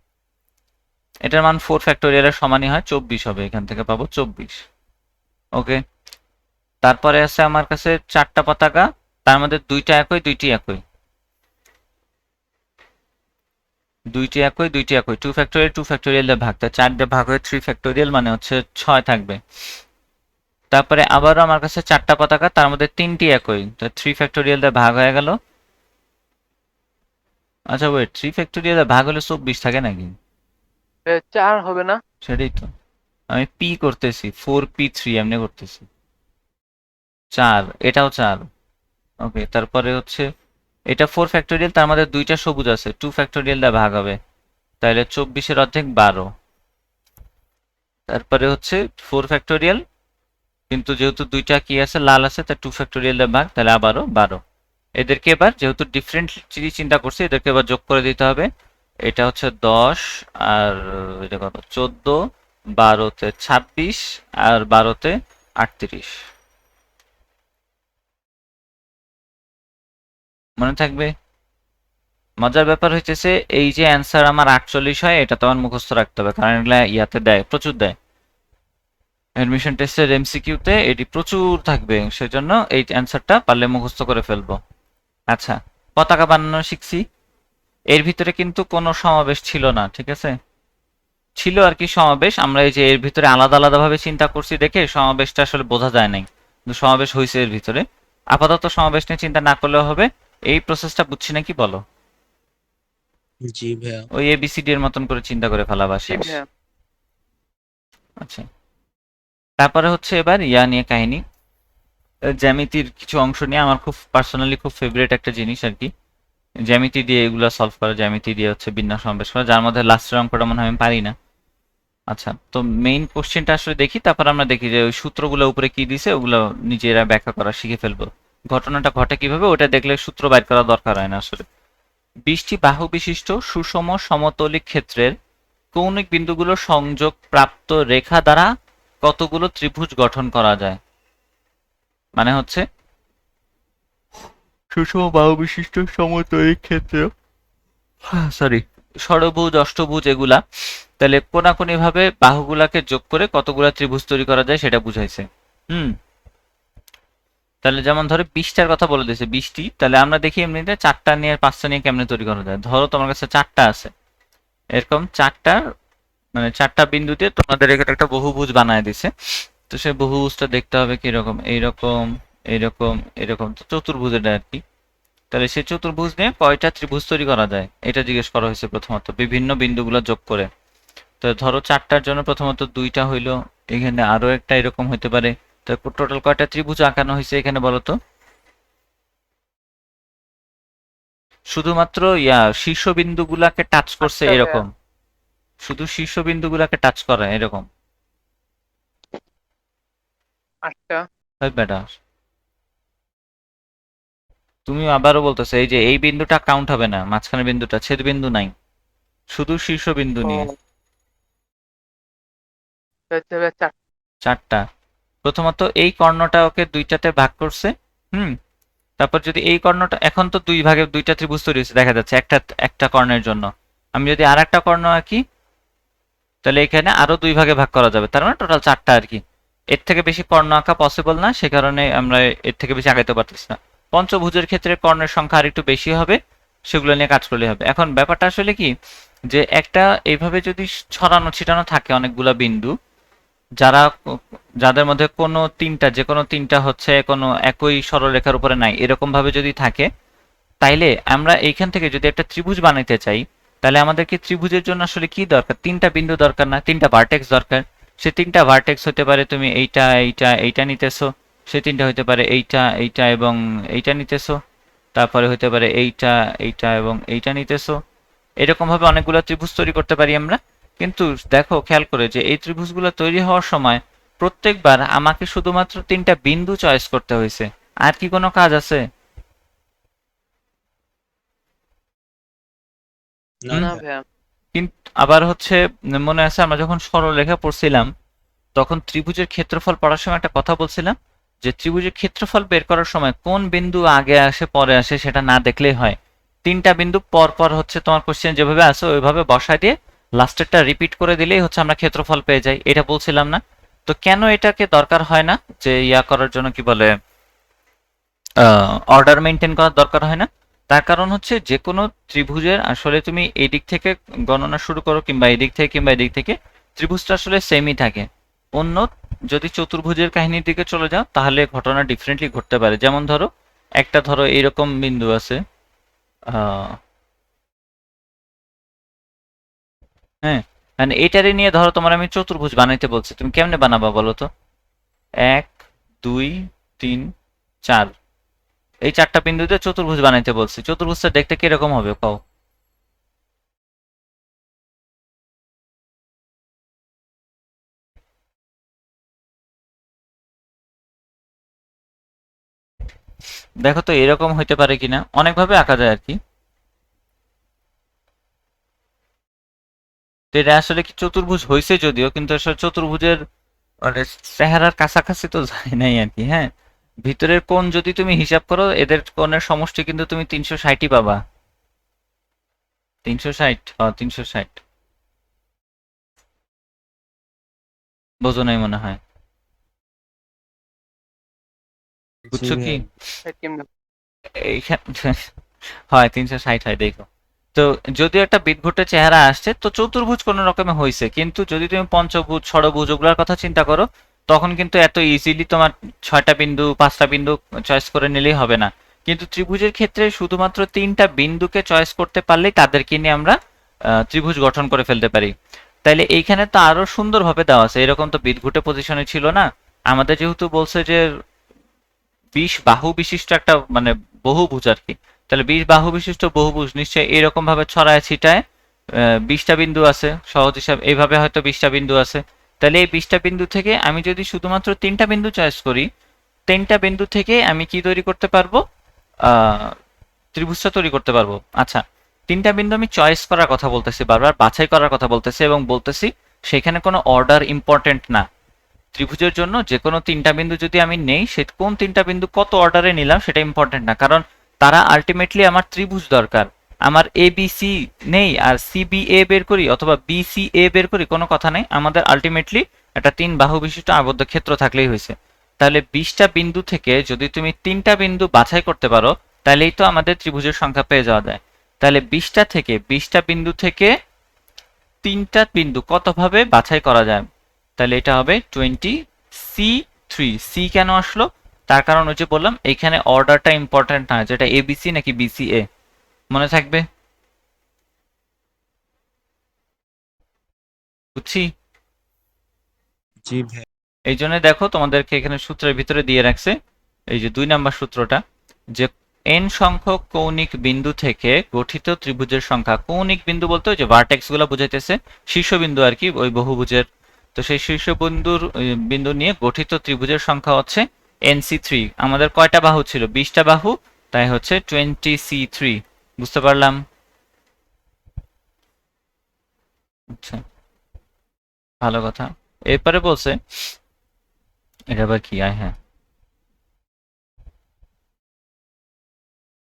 এটার মান 4 ফ্যাক্টোরিয়ালের সমানই হয়, 24 হবে, এখান থেকে পাবো 24। ওকে, তারপরে আছে আমার কাছে 4টা পতাকা, তার মধ্যে 2টা একই, 2টি একই, 2টি একই, 2 ফ্যাক্টোরিয়াল 2 ফ্যাক্টোরিয়াল দিয়ে ভাগ, তা 4 দিয়ে ভাগ হয়ে 3 ফ্যাক্টোরিয়াল মানে হচ্ছে 6 থাকবে। তারপরে আবারও আমার কাছে 4টা পতাকা, তার মধ্যে 3টি একই, তো 3 ফ্যাক্টোরিয়াল দিয়ে ভাগ হয়ে গেল। আচ্ছা ওয়েট, 3 ফ্যাক্টোরিয়াল দিয়ে ভাগ হলে 24 থাকে নাকি? 4 হবে না? সেটাই তো, আমি পি করতেছি, 4p3 এমনি করতেছি। 4, এটাও 4। ওকে, তারপরে হচ্ছে এটা 4 ফ্যাক্টোরিয়াল, তার মধ্যে 2টা সবুজ আছে, 2 ফ্যাক্টোরিয়াল দিয়ে ভাগ হবে, তাহলে 24-এর অর্ধেক 12। তারপরে হচ্ছে 4 ফ্যাক্টোরিয়াল, কিন্তু যেহেতু 2টা কি আছে, লাল আছে, তাই 2 ফ্যাক্টোরিয়াল দিয়ে ভাগ, তাহলে আবারও 12। এদেরকে এবার যেহেতু ডিফারেন্ট চিন্তা করছি, এদেরকে এবার যোগ করে দিতে হবে। এটা হচ্ছে 10, আর এটা কত, 14, 12-তে 26, আর 12-তে 38। মনে থাকবে? মজার ব্যাপার হইতেছে এই যে অ্যান্সার আমার 48 হয়, এটা তো আমার মুখস্থ রাখতে হবে, কারণ এগুলা ইয়াতে দেয়, প্রচুর দেয়। অ্যাডমিশন টেস্টের এমসিকিউতে এটি প্রচুর থাকবে, সেজন্য এই অ্যান্সারটা পারলে মুখস্থ করে ফেলবো। আচ্ছা, পতাকা বানানো শিখছি। এর ভিতরে কিন্তু কোনো সমাবেশ ছিল না, ঠিক আছে? ছিল আর কি সমাবেশ, আমরা এই যে এর ভিতরে আলাদা আলাদা ভাবে চিন্তা করছি দেখে সমাবেশটা আসলে বোঝা যায় নাই, কিন্তু সমাবেশ হয়েছে এর ভিতরে। আপাতত সমাবেশ নিয়ে চিন্তা না করলেও হবে। এই প্রসেসটা বুঝছি নাকি বলো? জি ভাইয়া। ওই এবিসিডি এর মতন করে চিন্তা করে ফেলাবা, জি শেষ। ভাইয়া। আচ্ছা, তারপরে হচ্ছে এবার ইয়া নিয়ে কাহিনী, জ্যামিতির কিছু অংশ নিয়ে আমার খুব পার্সোনালি খুব ফেভারিট একটা জিনিস আর কি, জ্যামিতি দিয়ে এগুলা সলভ করা, জ্যামিতি দিয়ে হচ্ছে বিন্যাস সমাবেশ করা, যার মধ্যে লাস্টের অঙ্কটা মনে হয় আমি পারি না। আচ্ছা, তো মেইন কোশ্চেনটা আসলে দেখি, তারপর আমরা দেখি যে ওই সূত্রগুলো উপরে কি দিছে ওগুলো নিজেরা ব্যাখ্যা করা শিখে ফেলবো। ঘটনাটা ঘটে কিভাবে ওটা দেখলে সূত্র বাইর করা দরকার হয় না আসলে। 20টি বাহু বিশিষ্ট সুষম সমতলিক ক্ষেত্রের কৌণিক বিন্দুগুলো সংযোগ প্রাপ্ত রেখা দ্বারা কতগুলো ত্রিভুজ গঠন করা যায়? মানে হচ্ছে সুষম বাহু বিশিষ্ট সমতলিক ক্ষেত্রে, সরি, ষড়ভুজ অষ্টভুজ এগুলা, তাহলে কোনাকুনি ভাবে বাহুগুলাকে যোগ করে কতগুলা ত্রিভুজ তৈরি করা যায় সেটা বুঝাইছে। হুম, তাহলে যেমন ধরো 20টার কথা বলে দিয়েছে, 20টি, তাহলে আমরা দেখি এমনিতে 4টা নিয়ে 5টা নিয়ে কেমনে তৈরি করা যায়। ধরো তোমার কাছে 4টা আছে, এরকম 4টা, মানে 4টা বিন্দুতে তোমাদের এখানে একটা বহুভুজ বানায় দিছে। তো সেই বহুভুজটা দেখতে হবে কিরকম, এইরকম এইরকম এরকম, তো চতুর্ভুজ এটা আর কি। তাহলে সেই চতুর্ভুজ নিয়ে কয়টা ত্রিভুজ তৈরি করা যায় এটা জিজ্ঞেস করা হয়েছে প্রথমত, বিভিন্ন বিন্দুগুলো যোগ করে। তো ধরো 4টার জন্য প্রথমত 2টা হইলো, এখানে আরো একটা এরকম হইতে পারে। তো টোটাল কয়টা ত্রিভুজ আঁকানো হয়েছে এখানে বলো তো? শুধুমাত্র শীর্ষবিন্দুগুলাকে টাচ করছে 8টা ভাইয়া। এরকম, শুধু শীর্ষবিন্দুগুলাকে টাচ করা এরকম 8টা। হয় বেটা। তুমি আবারও বলতেছো এই যে এই বিন্দুটা কাউন্ট হবে না, মাঝখানে বিন্দুটা, ছেদ বিন্দু নাই, শুধু শীর্ষবিন্দু ও নিয়ে। হচ্ছে ভাইয়া 4। 4টা। প্রথমত এই কর্ণটা ওকে 2টাতে ভাগ করছে। হুম, তারপর যদি এই কর্ণটা, এখন তো 2 ভাগে 2টা ত্রিভুজ তৈরি হয়েছে দেখা যাচ্ছে একটা একটা কর্ণের জন্য। আমি যদি আর একটা কর্ণ আঁকি তাহলে এখানে আরো 2 ভাগে ভাগ করা যাবে, তার মানে টোটাল 4টা আর কি। এর থেকে বেশি কর্ণ আঁকা পসিবল না, সে কারণে আমরা এর থেকে বেশি আগাইতে পারতেছি না। পঞ্চভুজের ক্ষেত্রে কর্ণের সংখ্যা আরেকটু বেশি হবে, সেগুলো নিয়ে কাজ করলে হবে। এখন ব্যাপারটা আসলে কি, যে একটা এইভাবে যদি ছড়ানো ছিটানো থাকে অনেকগুলা বিন্দু, যারা যাদের মধ্যে কোনো তিনটা, যে কোনো তিনটা হচ্ছে কোনো একই সরলরেখার উপরে নাই, এরকম ভাবে যদি থাকে, তাইলে আমরা এইখান থেকে যদি একটা ত্রিভুজ বানাইতে চাই, তাহলে আমাদেরকে ত্রিভুজের জন্য আসলে কি দরকার? 3টা বিন্দু দরকার না, 3টা ভার্টেক্স দরকার। সে 3টা ভার্টেক্স হতে পারে তুমি এইটা এইটা এইটা নিতেছো, সে 3টা হতে পারে এইটা এইটা এবং এইটা নিতেছো, তারপরে হতে পারে এইটা এইটা এবং এইটা নিতেছো। এরকম ভাবে অনেকগুলো ত্রিভুজ তৈরি করতে পারি আমরা। কিন্তু দেখো খেয়াল করে যে এই ত্রিভুজগুলো তৈরি হওয়ার সময় প্রত্যেকবার আমাকে শুধুমাত্র 3টা বিন্দু চয়েস করতে হয়েছে, আর কি কোনো কাজ আছে? না হুম, না ভাইয়া। ভাইয়া। কিন্তু আবার হচ্ছে মনে আছে আমরা যখন সরলরেখা পড়ছিলাম তখন ত্রিভুজের ক্ষেত্রফল পড়ার সময় একটা কথা বলছিলাম, যে ত্রিভুজের ক্ষেত্রফল বের করার সময় কোন বিন্দু আগে আসে পরে আসে সেটা না দেখলেই হয়। 3টা বিন্দু পর পর হচ্ছে তোমার কোশ্চেন যেভাবে আছে ওইভাবে বসায় দিয়ে লাস্টেরটা রিপিট করে দিলেই হচ্ছে আমরা ক্ষেত্রফল পেয়ে যাই, এটা বলছিলাম না? তো কেন এটাকে দরকার হয় না, যে ইয়া করার জন্য কি বলে, অর্ডার মেনটেন করার দরকার হয় না? তার কারণ হচ্ছে যে কোনো ত্রিভুজের আসলে তুমি এই দিক থেকে গণনা শুরু করো কিংবা এই দিক থেকে কিংবা এই দিক থেকে, ত্রিভুজটা আসলে সেমই থাকে। অন্য যদি চতুর্ভুজের কাহিনীর দিকে চলে যাও তাহলে ঘটনা ডিফারেন্টলি ঘটতে পারে। যেমন ধরো একটা, ধরো এইরকম বিন্দু আছে, আহ, হ্যাঁ, মানে এটারে নিয়ে ধরো তোমার আমি চতুর্ভুজ বানাইতে বলছি, তুমি কেমনে বানাবা বলো তো? 1 2 3 4, এই 4টা বিন্দুতে চতুর্ভুজ বানাইতে বলছি, চতুর্ভুজটা দেখতে কিরকম হবে কও? দেখো তো এরকম হইতে পারে কিনা, অনেকভাবে আঁকা যায় আর কি। তো এটা আসলে কি চতুর্ভুজ হয়েছে যদিও, কিন্তু আসলে চতুর্ভুজের মানে চেহারার কাছাকাছি তো যায় নাই আর কি। হ্যাঁ, ভিতরের কোণ যদি তুমি হিসাব করো এদের কোণের সমষ্টি কিন্তু তুমি 360ই পাবা। 360, 360 বোঝো নাই মনে হয়, জি বুঝছো কি? ভাইয়া। এটা কেমনে? এইখানে হয় 360 হয়, দেখো। তো যদিও একটা বিদঘুটে চেহারা আসছে, তো চতুর্ভুজ কোনো রকমে হয়েছে, কিন্তু যদি তুমি পঞ্চভুজ ষড়ভুজ ওগুলোর কথা চিন্তা করো, তখন কিন্তু এত ইজিলি তোমার 6টা বিন্দু 5টা বিন্দু চয়েস করে নিলেই হবে না। কিন্তু ত্রিভুজের ক্ষেত্রে শুধুমাত্র 3টা বিন্দুকে চয়েস করতে পারলেই তাদেরকে নিয়ে আমরা ত্রিভুজ গঠন করে ফেলতে পারি। তাইলে এইখানে তো আরো সুন্দরভাবে দেওয়া আছে, এরকম তো বিদঘুটে পজিশনে ছিল না। আমাদের যেহেতু বলছে যে 20 বাহু বিশিষ্ট একটা মানে বহুভুজ আর কি, তাহলে 20 বাহু বিশিষ্ট বহুভুজ নিশ্চয়ই এরকম ভাবে ছড়ায় ছিটায় 20টা বিন্দু আছে, সহজ হিসাব এইভাবে হয়তো 20টা বিন্দু আছে। তাহলে এই 20টা বিন্দু থেকে আমি যদি শুধুমাত্র 3টা বিন্দু চয়েস করি, 3টা বিন্দু থেকে আমি কি তৈরি করতে পারবো? আহ ত্রিভুজটা তৈরি করতে পারবো। আচ্ছা, 3টা বিন্দু আমি চয়েস করার কথা বলতেছি, বারবার বাছাই করার কথা বলতেছি, এবং বলতেছি সেখানে কোনো অর্ডার ইম্পর্টেন্ট না। ত্রিভুজের জন্য যে কোনো 3টা বিন্দু যদি আমি নেই, সে কোন 3টা বিন্দু কত অর্ডারে নিলাম সেটা ইম্পর্টেন্ট না, কারণ তারা আলটিমেটলি আমার ত্রিভুজ দরকার। আমার এ বি সি নেই আর সি বি এ বের করি অথবা বি সি এ বের করি, কোনো কথা নেই, আমাদের আলটিমেটলি একটা 3 বাহু বিশিষ্ট আবদ্ধ ক্ষেত্র থাকলেই হয়েছে। তাহলে 20টা বিন্দু থেকে যদি তুমি 3টা বিন্দু বাছাই করতে পারো, তাহলেই তো আমাদের ত্রিভুজের সংখ্যা পেয়ে যাওয়া যায়। তাহলে 20টা বিন্দু থেকে 3টা বিন্দু কতভাবে বাছাই করা যায়? তাহলে এটা হবে 20C3। সি কেন আসলো? তার কারণ ওই যে বললাম এখানে অর্ডারটা ইম্পর্টেন্ট না, যেটা এবিসি নাকি বিসিএ, মনে থাকবে? বুঝছি। জি ভাইয়া। এই জন্য দেখো তোমাদেরকে এখানে সূত্রের ভিতরে দিয়ে রাখছে এই যে 2 নাম্বার সূত্রটা, যে n সংখ্যক কৌণিক বিন্দু থেকে গঠিত ত্রিভুজের সংখ্যা। কৌণিক বিন্দু বলতে ওই যে ভার্টেক্স গুলো বুঝাইতেছে, শীর্ষবিন্দু আর কি ওই বহুভুজের। তো সেই শীর্ষবিন্দুর বিন্দু নিয়ে গঠিত ত্রিভুজের সংখ্যা হচ্ছে NC3। আমাদের কয়টা বাহু ছিল? 20টা বাহু, তাই হচ্ছে 20C3। বুঝতে পারলাম? আচ্ছা, ভালো কথা। এরপরে বলছে, এটা আবার কি? হ্যাঁ,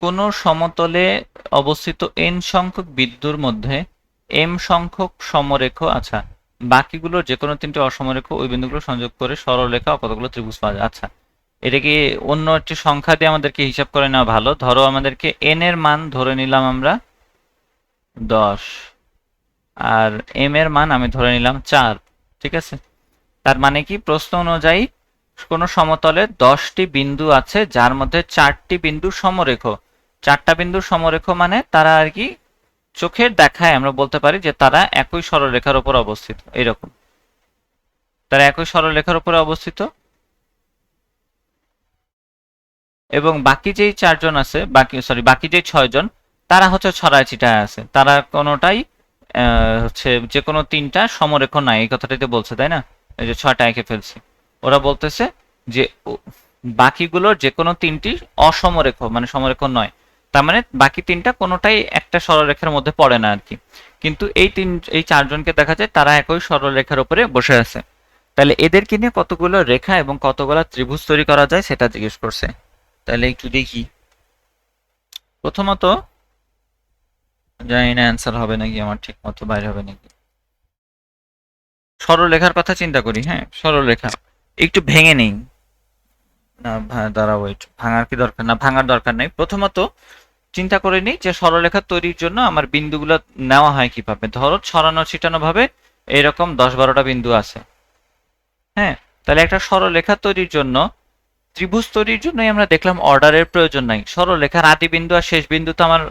কোন সমতলে অবস্থিত n সংখ্যক বিন্দুর মধ্যে m সংখ্যক সমরেখ, আচ্ছা, বাকিগুলো যে কোনো 3টে অসমরেখ ওই বিন্দুগুলো সংযোগ করে সরলরেখা ও কতগুলো ত্রিভুজ পাওয়া যায়। আচ্ছা, এটা কি অন্য একটি সংখ্যা দিয়ে আমাদেরকে হিসাব করে নেওয়া ভালো? ধরো আমাদেরকে n এর মান ধরে নিলাম আমরা 10, আর m এর মান আমি ধরে নিলাম 4। ঠিক আছে, তার মানে কি প্রশ্ন অনুযায়ী কোন সমতলে 10টি বিন্দু আছে যার মধ্যে 4টি বিন্দু সমরেখ। 4টা বিন্দু সমরেখ মানে তারা আর কি চোখের দেখায় আমরা বলতে পারি যে তারা একই সরলরেখার উপর অবস্থিত, এরকম। তারা একই সরলরেখার উপরে অবস্থিত, এবং বাকি যেই 4জন আছে, বাকি যে 6জন, তারা হচ্ছে ছড়ায় ছিটায় আছে, তারা কোনোটাই হচ্ছে যে কোনো 3টা সমরেখ নাই, এই কথাটাতে বলছে, তাই না? এই যে 6টা এঁকে ফেলছি, ওরা বলতেছে যে বাকিগুলোর যে কোনো 3টি অসমরেখ, মানে সমরেখ নয়। তার মানে বাকি 3টা কোনোটাই একটা সরলরেখার মধ্যে পড়ে না আর কি। কিন্তু এই 4জনকে দেখা যায় তারা একই সরলরেখার উপরে বসে আছে। তাহলে এদেরকে নিয়ে কতগুলো রেখা এবং কতগুলো ত্রিভুজ তৈরি করা যায় সেটা জিজ্ঞেস করছে। তাহলে একটু দেখি। প্রথমত, জানি না অ্যান্সার হবে নাকি আমার, ঠিক মতো বাইরে হবে নাকি। সরলরেখার কথা চিন্তা করি, হ্যাঁ, সরলরেখা একটু ভেঙে নেই। না দাঁড়াও, একটু ভাঙার কি দরকার? না, ভাঙার দরকার নেই। প্রথমত চিন্তা করে নিই যে সরলরেখা তৈরির জন্য আমার বিন্দুগুলো নেওয়া হয় কিভাবে। ধরো ছড়ানো ছিটানো ভাবে এরকম 10-12টা বিন্দু আছে, হ্যাঁ। তাহলে একটা সরলরেখা তৈরির জন্য, ত্রিভুজ তৈরির জন্যই আমরা দেখলাম অর্ডারের প্রয়োজন নাই। সরলরেখার আদি বিন্দু আর শেষ বিন্দু তো আমার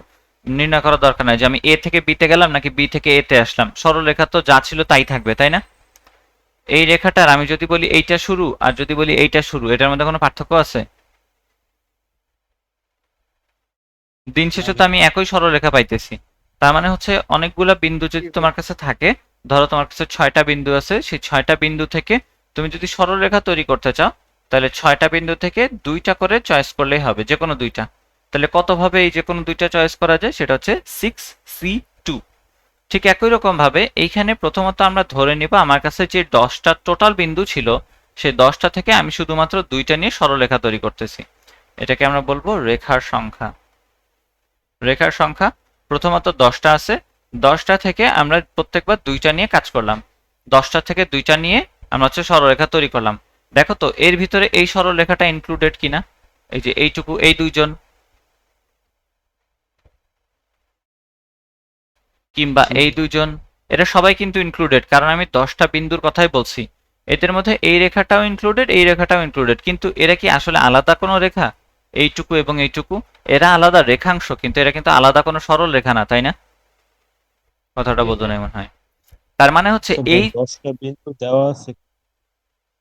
নির্ণয় করার দরকার নাই, যে আমি এ থেকে বিতে গেলাম নাকি বি থেকে এ তে আসলাম। সরলরেখা তো যা ছিল তাই থাকবে, তাই না? এই রেখাটার আমি যদি বলি এইটা শুরু আর যদি বলি এইটা শুরু, এটার মধ্যে কোনো পার্থক্য আছে? দিন শেষে তো আমি একই সরলরেখা পাইতেছি। তার মানে হচ্ছে অনেকগুলা বিন্দু যদি তোমার কাছে থাকে, ধরো তোমার কাছে 6টা বিন্দু আছে, সেই 6টা বিন্দু থেকে তুমি যদি সরলরেখা তৈরি করতে চাও, তাহলে 6টা বিন্দু থেকে 2টা করে চয়েস করলেই হবে, যে কোনো 2টা। তাহলে কতভাবে এই যে কোনো 2টা চয়েস করা যায়? সেটা হচ্ছে 6C2। ঠিক একই রকম ভাবে এইখানে প্রথমত আমরা ধরে নিব আমার কাছে যে 10টা টোটাল বিন্দু ছিল, সেই 10টা থেকে আমি শুধুমাত্র 2টা নিয়ে সরলরেখা তৈরি করতেছি। এটাকে আমরা বলবো রেখার সংখ্যা। রেখার সংখ্যা প্রথমত 10টা আছে, 10টা থেকে আমরা প্রত্যেকবার 2টা নিয়ে কাজ করলাম, 10টা থেকে 2টা নিয়ে আমরা হচ্ছে সরলরেখা তৈরি করলাম। দেখো তো এর ভিতরে এই সরলরেখাটা ইনক্লুডেড কিনা, এই যে এইটুকু, এই দুইজন, কিংবা জি এই দুইজন, এরা সবাই কিন্তু ইনক্লুডেড, কারণ আমি 10টা বিন্দুর কথাই বলছি। এদের মধ্যে এই রেখাটাও ইনক্লুডেড, এই রেখাটাও ইনক্লুডেড, কিন্তু এরা কি আসলে আলাদা কোনো রেখা? এইটুকু এবং এইটুকু এরা আলাদা রেখাংশ, কিন্তু এরা কিন্তু আলাদা কোনো সরল রেখা না, তাই না? কথাটা জি বোঝো ভাই। নাই মনে হয়। তার মানে হচ্ছে তো ভাই এই, 10টা বিন্দু দেওয়া আছে।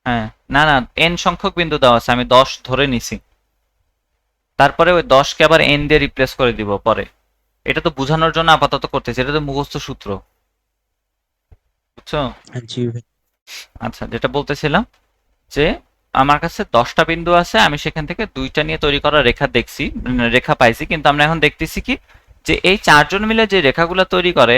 হ্যাঁ, না না, এন সংখ্যক বিন্দু দেওয়া আছে, আমি 10 ধরে নিছি, তারপরে ওই 10কে আবার এন দিয়ে রিপ্লেস করে দিব পরে। এটা তো বোঝানোর জন্য আপাতত করতেছি, এটা তো মুখস্থ সূত্র, বুঝছো? জি ভাই। আচ্ছা, যেটা বলতেছিলাম যে আমার কাছে 10টা বিন্দু আছে, আমি সেখান থেকে 2টা নিয়ে তৈরি করা রেখা দেখছি, রেখা পাইছি, কিন্তু আমরা এখন দেখতেছি কি যে এই 4জন মিলে যে রেখাগুলো তৈরি করে,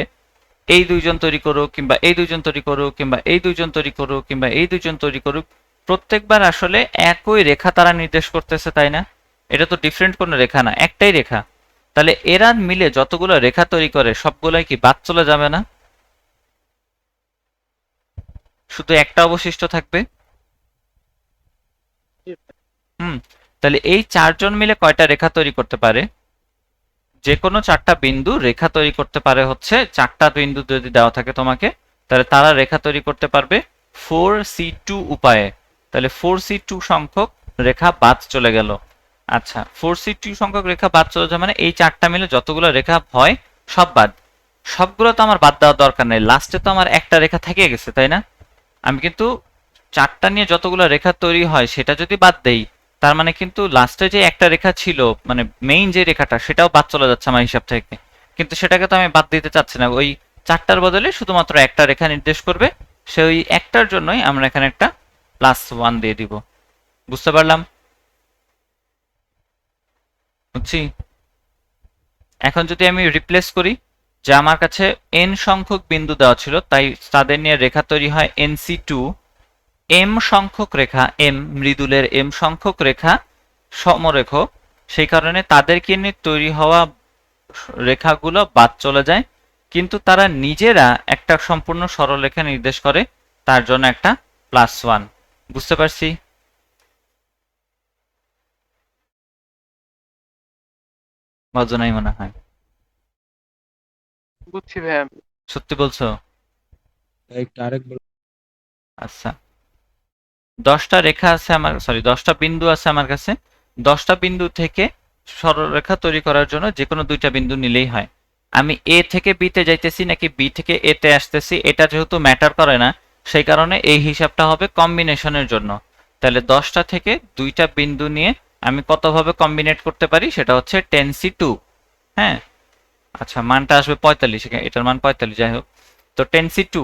এই দুইজন তৈরি করুক কিংবা এই দুইজন তৈরি করুক কিংবা এই দুইজন তৈরি করুক কিংবা এই দুইজন তৈরি করুক, প্রত্যেকবার আসলে একই রেখা তারা নির্দেশ করতেছে, তাই না? এটা তো ডিফারেন্ট কোনো রেখা না, একটাই রেখা। তাহলে এরা মিলে যতগুলো রেখা তৈরি করে সবগুলাই কি বাদ চলে যাবে না? শুধু একটা অবশিষ্ট থাকবে। জি ভাই। হুম, তাহলে এই 4জন মিলে কয়টা রেখা তৈরি করতে পারে? যে কোনো 4টা বিন্দু রেখা তৈরি করতে পারে, হচ্ছে 4টা বিন্দু যদি দেওয়া থাকে তোমাকে, তাহলে তারা রেখা তৈরি করতে পারবে 4c2 উপায়ে। তাহলে 4c2 সংখ্যক রেখা বাদ চলে গেল। আচ্ছা, 4c2 সংখ্যক রেখা বাদ চলে যাওয়া মানে এই 4টা মিলে যতগুলো রেখা হয় সব বাদ। সবগুলো তো আমার বাদ দেওয়ার দরকার নেই, লাস্টে তো আমার একটা রেখা থেকে গেছে, তাই না? আমি কিন্তু 4টা নিয়ে যতগুলো রেখা তৈরি হয় সেটা যদি বাদ দেই, তার মানে কিন্তু লাস্টে যে একটা রেখা ছিল, মানে মেইন যে রেখাটা, সেটাও বাদ চলে যাচ্ছে আমার হিসাব থেকে। কিন্তু সেটাকে তো আমি বাদ দিতে চাচ্ছি না, ওই 4টার বদলে শুধুমাত্র একটা রেখা নির্দেশ করবে, সেই একটার জন্যই আমরা এখানে একটা +1 দিয়ে দিব। বুঝতে পারলাম? বুঝছি। এখন যদি আমি রিপ্লেস করি, যে আমার কাছে n সংখ্যক বিন্দু দেওয়া ছিল, তাই তাদের নিয়ে রেখা তৈরি হয় nc2, এম সংখ্যক রেখা, এম মৃদুলের এম সংখ্যক রেখা সমরেখ, সেই কারণে তাদেরকে নিয়ে তৈরি হওয়া রেখাগুলো বাদ চলে যায়, কিন্তু তারা নিজেরা একটা সম্পূর্ণ সরলরেখা নির্দেশ করে, তার জন্য একটা +1। বুঝতে পারছি? বোঝো নাই মনে হয়। বুঝছি ভাইয়া। সত্যি বলছো? একটু আরেকবার। আচ্ছা, 10টা রেখা আছে আমার, সরি 10টা বিন্দু আছে আমার কাছে, 10টা বিন্দু থেকে সরলরেখা তৈরি করার জন্য যে কোনো 2টা বিন্দু নিলেই হয়। আমি এ থেকে বি তে যাইতেছি নাকি বি থেকে এ তে আসতেছি, এটা যেহেতু ম্যাটার করে না, সেই কারণে এই হিসাবটা হবে কম্বিনেশনের জন্য। তাহলে 10টা থেকে 2টা বিন্দু নিয়ে আমি কতভাবে কম্বিনেট করতে পারি, সেটা হচ্ছে 10c2। হ্যাঁ, আচ্ছা, মানটা আসবে 45, এটার মান 45, যাই হোক। তো 10c2,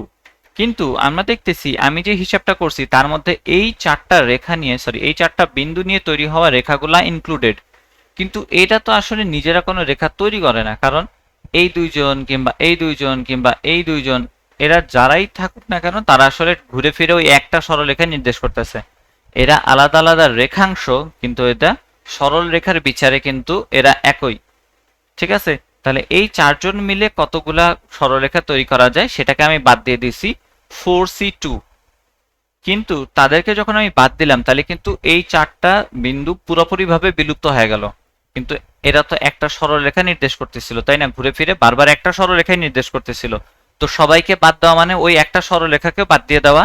কিন্তু আমরা দেখতেছি আমি যে হিসাবটা করছি তার মধ্যে এই 4টা রেখা নিয়ে, সরি এই 4টা বিন্দু নিয়ে তৈরি হওয়া রেখাগুলা ইনক্লুডেড, কিন্তু এটা তো আসলে নিজেরা কোনো রেখা তৈরি করে না, কারণ এই দুইজন কিংবা এই দুইজন কিংবা এই দুইজন, এরা যারাই থাকুক না কেন, তারা আসলে ঘুরে ফিরে ওই একটা সরলরেখা নির্দেশ করতেছে। এরা আলাদা আলাদা রেখাংশ, কিন্তু এটা সরল রেখার বিচারে কিন্তু এরা একই। ঠিক আছে, তাহলে এই 4জন মিলে কতগুলা সরলরেখা তৈরি করা যায় সেটাকে আমি বাদ দিয়ে দিছি 4c2। কিন্তু তাদেরকে যখন আমি বাদ দিলাম, তাহলে কিন্তু এই 4টা বিন্দু পুরোপুরিভাবে বিলুপ্ত হয়ে গেল। কিন্তু এরা তো একটা সরলরেখা নির্দেশ করতেছিল, তাই না? ঘুরে ফিরে বারবার একটা সরলরেখাই নির্দেশ করতেছিল। তো সবাইকে বাদ দেওয়া মানে ওই একটা সরলরেখাকে বাদ দিয়ে দেওয়া।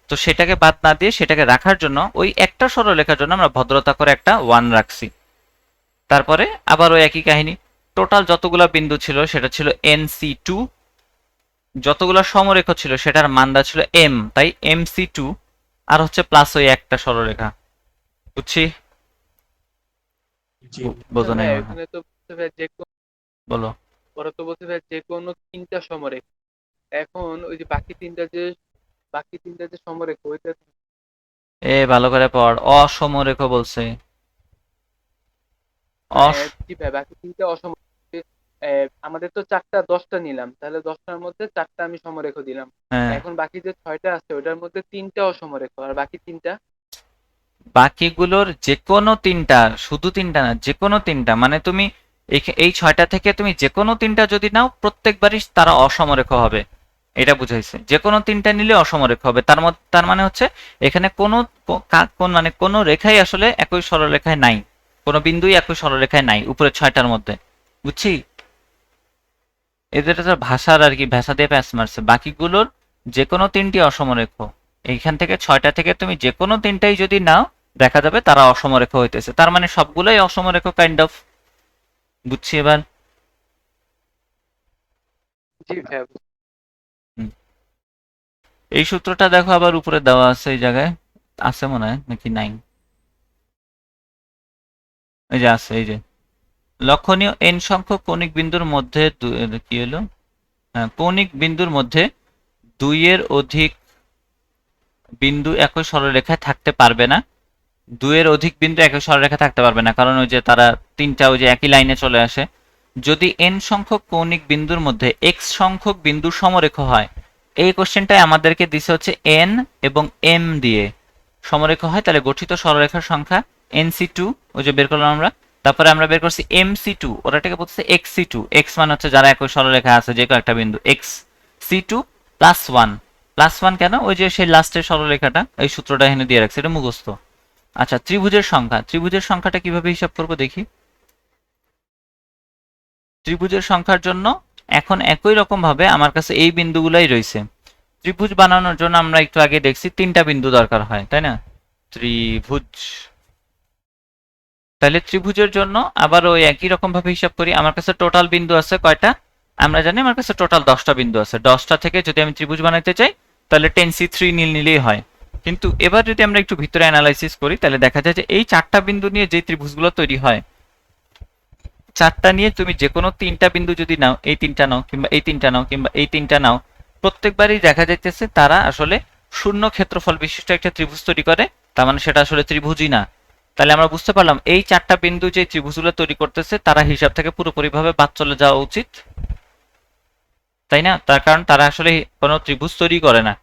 তো সেটাকে বাদ না দিয়ে সেটাকে রাখার জন্য ওই একটা সরলরেখার জন্য আমরা ভদ্রতা করে একটা 1 রাখছি। তারপরে আবার ওই একই কাহিনী, টোটাল যতগুলা বিন্দু ছিল সেটা ছিল nc2, যতগুলা সমরেখা ছিল সেটার মান দেওয়া ছিল m, তাই mc2, আর হচ্ছে প্লাস ওই একটা সরলরেখা। বুঝছি? জি বোঝো নাই ভাইয়া মনে হয়। এখানে তো বলছে ভাইয়া যে বলো। ওরা তো বলছে ভাইয়া যে কোনো তিনটা সমরেখ। এখন ওই যে বাকি তিনটা যে সমরেখ ওইটা। এ ভালো করে পড়, অসমরেখ বলছে। অস, জি ভাই, বাকি তিনটা অসমরেখ। আমাদের তো 10টা নিলাম, তাহলে 10টার মধ্যে 4টা আমি সমরেখ দিলাম। হ্যাঁ, এখন বাকি যে 6টা আছে ওটার মধ্যে 3টা অসমরেখ, আর বাকি 3টা। বাকিগুলোর যে কোনো 3টা, শুধু 3টা না, যে কোনো 3টা, মানে তুমি এই 6টা থেকে তুমি যে কোনো 3টা যদি নাও প্রত্যেকবারই তারা অসমরেখ হবে, এটা বুঝাইছে। যে কোনো 3টা নিলে অসমরেখ হবে, তার মানে হচ্ছে এখানে মানে কোনো রেখাই আসলে একই সরলরেখায় নাই, কোনো বিন্দুই একই সরলরেখায় নাই উপরে 6টার মধ্যে, বুঝছি? এদের একটা ভাষার আর কি ভাষা দিয়ে প্যাঁচ মারছে। বাকিগুলোর যে কোনো 3টি অসমরেখ, এইখান থেকে 6টা থেকে তুমি যে কোনো 3টাই যদি নাও দেখা যাবে তারা অসমরেখ হইতেছে, তার মানে সবগুলোই অসমরেখ কাইন্ড অফ, বুঝছি এবার? জি ভাইয়া। হুম। এই সূত্রটা দেখো আবার উপরে দেওয়া আছে, এই জায়গায় আছে মনে হয় নাকি নাই, এই যে আছে, এই যে লক্ষণীয় n সংখ্যক কৌণিক বিন্দুর মধ্যে কি হলো, হ্যাঁ, কৌণিক বিন্দুর মধ্যে 2 এর অধিক বিন্দু একই সরলরেখায় থাকতে পারবে না। 2 এর অধিক বিন্দু একই সরলরেখায় থাকতে পারবে না, কারণ ওই যে তারা 3টা ওই যে একই লাইনে চলে আসে। যদি n সংখ্যক কৌণিক বিন্দুর মধ্যে x সংখ্যক বিন্দু সমরেখ হয়, এই কোশ্চেনটাই আমাদেরকে দিছে হচ্ছে n এবং m দিয়ে সমরেখ হয়, তাহলে গঠিত সরলরেখার সংখ্যা nc2, ওই যে বের করলাম আমরা। তারপরে আমরা বের করছি mc2, ওটাকে বলছে xc2, x মানে হচ্ছে যারা একই সরলরেখা আছে যে কোনো একটা বিন্দু, xc2 প্লাস 1, প্লাস 1 কেন, ওই যে সেই লাস্টের সরলরেখাটা, এই সূত্রটা এখানে দিয়ে রাখছে, এটা মুখস্থ। আচ্ছা, ত্রিভুজের সংখ্যা, ত্রিভুজের সংখ্যাটা কিভাবে হিসাব করব দেখি। ত্রিভুজের সংখ্যার জন্য এখন একই রকম ভাবে আমার কাছে এই বিন্দুগুলাই রয়েছে। ত্রিভুজ বানানোর জন্য আমরা একটু আগে দেখছি 3টা বিন্দু দরকার হয়, তাই না? ত্রিভুজ, তাহলে ত্রিভুজের জন্য আবার ওই একই রকম ভাবে হিসাব করি। আমার কাছে টোটাল বিন্দু আছে কয়টা আমরা জানি, আমার কাছে টোটাল 10টা বিন্দু আছে। 10টা থেকে যদি আমি ত্রিভুজ বানাইতে চাই তাহলে 10c3 নিলেই হয়। কিন্তু এবার যদি আমরা একটু ভিতরে অ্যানালাইসিস করি তাহলে দেখা যায় যে এই 4টা বিন্দু নিয়ে যে ত্রিভুজগুলো তৈরি হয়, 4টা নিয়ে তুমি যে কোনো 3টা বিন্দু যদি নাও, এই 3টা নাও কিংবা এই 3টা নাও কিংবা এই 3টা নাও, প্রত্যেকবারই দেখা যাইতেছে তারা আসলে শূন্য ক্ষেত্রফল বিশিষ্ট একটা ত্রিভুজ তৈরি করে, তার মানে সেটা আসলে ত্রিভুজই না। তাহলে আমরা বুঝতে পারলাম এই 4টা বিন্দু যে ত্রিভুজগুলো তৈরি করতেছে তারা হিসাব থেকে পুরোপুরিভাবে বাদ চলে যাওয়া উচিত, তাই না? তার কারণ তারা আসলে কোনো ত্রিভুজ তৈরি করে না।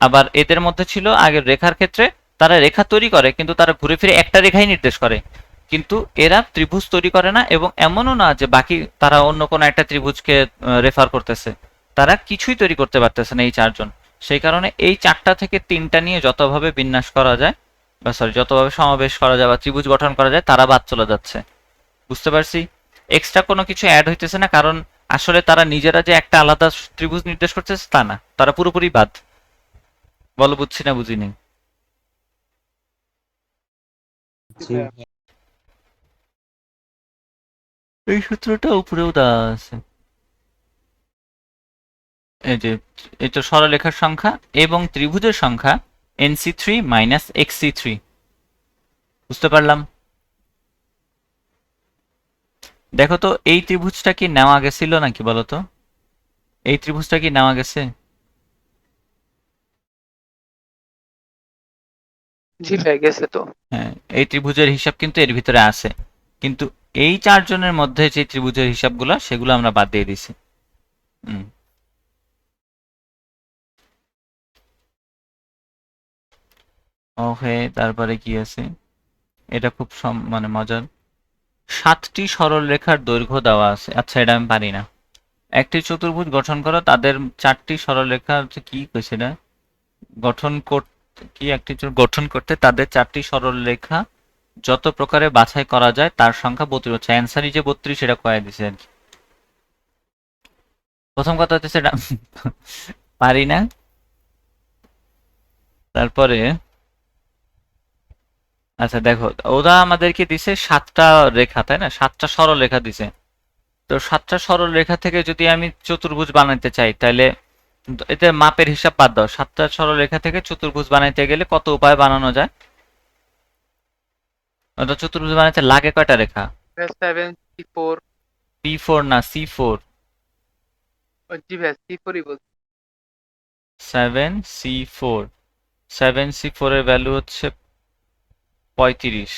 আবার এদের মধ্যে ছিল আগের রেখার ক্ষেত্রে, তারা রেখা তৈরি করে কিন্তু তারা ঘুরে ফিরে একটা রেখাই নির্দেশ করে, কিন্তু এরা ত্রিভুজ তৈরি করে না। এবং এমনও না যে বাকি তারা অন্য কোনো একটা ত্রিভুজকে রেফার করতেছে, তারা কিছুই তৈরি করতে পারতেছে না এই 4জন। সেই কারণে এই 4টা থেকে 3টা নিয়ে যতভাবে বিন্যাস করা যায় বা যতভাবে সমাবেশ করা যায় বা ত্রিভুজ গঠন করা যায় তারা বাদ চলে যাচ্ছে, বুঝতে পারছি? এক্সট্রা কোনো কিছু অ্যাড হইতেছে না, কারণ আসলে তারা নিজেরা যে একটা আলাদা ত্রিভুজ নির্দেশ করতেছে তা না, তারা পুরোপুরি বাদ। বলো বুঝছি না বুঝিনি? জি ভাইয়া। ভাই। এই সূত্রটা উপরেও দেওয়া আছে, এই যে এটা সরলরেখার সংখ্যা এবং ত্রিভুজের সংখ্যা nc3 মাইনাস xc3, বুঝতে পারলাম? দেখো তো এই ত্রিভুজটা কি নেওয়া গেছিল নাকি বলো তো, এই ত্রিভুজটা কি নেওয়া গেছে? জি ভাই, গেছে তো। হ্যাঁ, এই ত্রিভুজের হিসাব কিন্তু এর ভিতরে আছে, কিন্তু এই 4জনের মধ্যে যে ত্রিভুজের হিসাবগুলো সেগুলো আমরা বাদ দিয়ে দিছি। ওকে, তারপরে কি আছে, এটা খুব মানে মজার। 7টি সরল রেখার দৈর্ঘ্য দেওয়া আছে, আচ্ছা এটা আমি পারি না। একটি চতুর্ভুজ গঠন করো, তাদের 4টি সরল রেখা হচ্ছে কি কইছে না, গঠন করতে কি একটি গঠন করতে তাদের 4টি সরল রেখা যত প্রকারে বাছাই করা যায় তার সংখ্যা 32 হচ্ছে। অ্যান্সারই যে 32 সেটা কয়ে দিছে আর কি। প্রথম কথা হচ্ছে সেটা পারি না। তারপরে আচ্ছা দেখো, ওরা আমাদেরকে দিছে 7টা রেখা, তাই না? 7টা সরল রেখা দিছে। তো 7টা সরল রেখা থেকে যদি আমি চতুর্ভুজ বানাইতে চাই তাহলে এতে মাপের হিসাব বাদ দাও, 7টা সরল রেখা থেকে চতুর্ভুজ বানাইতে গেলে কত উপায় বানানো যায়? ওটা চতুর্ভুজ বানাইতে লাগে কয়টা রেখা? 7c4। p4 না c4? জি ভাইয়া, c4ই বলছি। 7c4, 7c4 এর ভ্যালু হচ্ছে 35,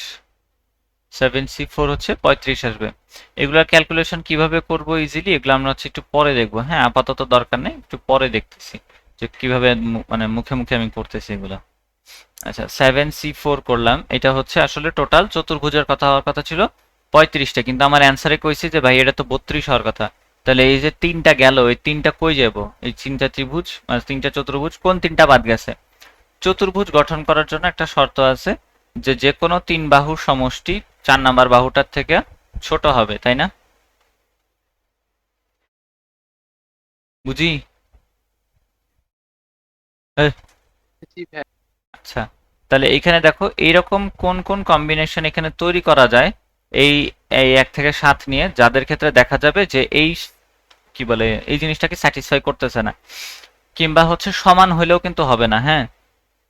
7c4 হচ্ছে 35 আসবে। এগুলার ক্যালকুলেশন কিভাবে করব ইজিলি, এগুলো আমরা হচ্ছে একটু পরে দেখবো। হ্যাঁ, আপাতত দরকার নেই, একটু পরে দেখতেছি যে কিভাবে মানে মুখে মুখে আমি করতেছি এগুলা। আচ্ছা, 7c4 করলাম, এটা হচ্ছে আসলে টোটাল চতুর্ভুজের কথা হওয়ার কথা ছিল, 35টা, কিন্তু আমার অ্যান্সারে কইছি যে ভাই এটা তো 32 হওয়ার কথা। তাহলে এই যে তিনটা গেল, এই তিনটা কই যাব? এই তিনটা ত্রিভুজ মানে তিনটা চতুর্ভুজ, কোন তিনটা বাদ গেছে? চতুর্ভুজ গঠন করার জন্য একটা শর্ত আছে যে যে কোনো তিন বাহুর সমষ্টি 4 নাম্বার বাহুটার থেকে ছোট হবে, তাই না? বুঝি? এ, জি ভাই। আচ্ছা, তাহলে এইখানে দেখো এইরকম কোন কোন কম্বিনেশন এখানে তৈরি করা যায় এই এই 1 থেকে 7 নিয়ে, যাদের ক্ষেত্রে দেখা যাবে যে এই কি বলে এই জিনিসটাকে স্যাটিসফাই করতেছে না, কিংবা হচ্ছে সমান হলেও কিন্তু হবে না। হ্যাঁ,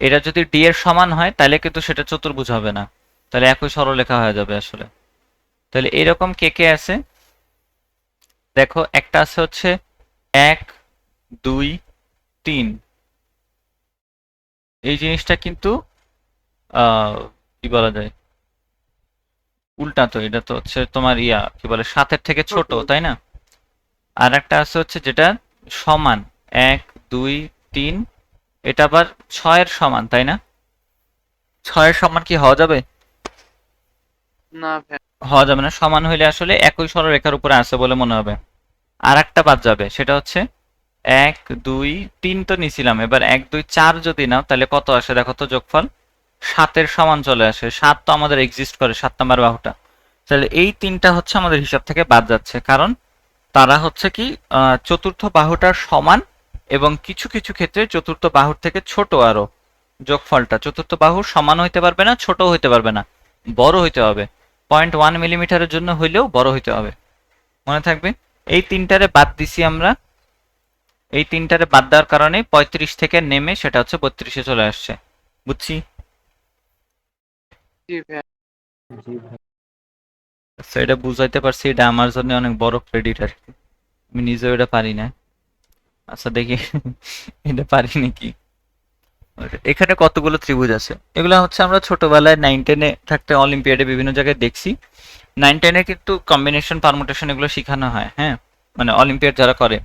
এটা যদি ডি এর সমান হয় তাহলে কিন্তু সেটা চতুর্ভুজ হবে না, তাহলে একই সরলরেখা হয়ে যাবে আসলে। তাহলে এরকম কে কে আছে দেখো, একটা আছে হচ্ছে 1 2 3। এই জিনিসটা কিন্তু কি বলা যায়, উল্টা তো, এটা তো হচ্ছে তোমার ইয়া কি বলে 7-এর থেকে ছোট, তাই না? আর একটা আছে হচ্ছে যেটা সমান 1 2 3, এটা আবার 6-এর সমান, তাই না? 6-এর সমান কি হওয়া যাবে? না ভাই। হওয়া যাবে না। সমান হইলে আসলে একই সরলরেখার উপরে আছে বলে মনে হবে। আর একটা বাদ যাবে, সেটা হচ্ছে 1 2 3 তো নিছিলাম, এবার 1 2 4 যদি নাও তাহলে কত আসে দেখো তো, যোগফল 7-এর সমান চলে আসে। 7 তো আমাদের এক্সিস্ট করে 7 নাম্বার বাহুটা। তাহলে এই তিনটা হচ্ছে আমাদের হিসাব থেকে বাদ যাচ্ছে, কারণ তারা হচ্ছে কি চতুর্থ বাহুটার সমান এবং কিছু কিছু ক্ষেত্রে চতুর্থ বাহুর থেকে ছোট আরো। যোগফলটা চতুর্থ বাহুর সমান হইতে পারবে না, ছোট হইতে পারবে না, বড় হইতে হবে। 0.1 মিলিমিটারের জন্য হইলেও বড় হইতে হবে, মনে থাকবে। এই তিনটারে বাদ দিছি আমরা, এই তিনটারে বাদ দেওয়ার কারণে 35 থেকে নেমে সেটা হচ্ছে 32-এ চলে আসছে। বুঝছি? জি ভাই। জি ভাই। আচ্ছা, এটা বুঝাইতে পারছি, এটা আমার জন্য অনেক বড় ক্রেডিট আর কি। আমি নিজেও এটা পারি না। আচ্ছা দেখি এটা পারি নাকি। এখানে কতগুলো ত্রিভুজ আছে, এগুলো হচ্ছে আমরা ছোটবেলায় 9-10-এ থাকতে অলিম্পিয়াডে বিভিন্ন জায়গায় দেখছি। 9-10-এ কিন্তু কম্বিনেশন পারমুটেশন এগুলো শেখানো হয়, হ্যাঁ, মানে অলিম্পিয়াড যারা করে।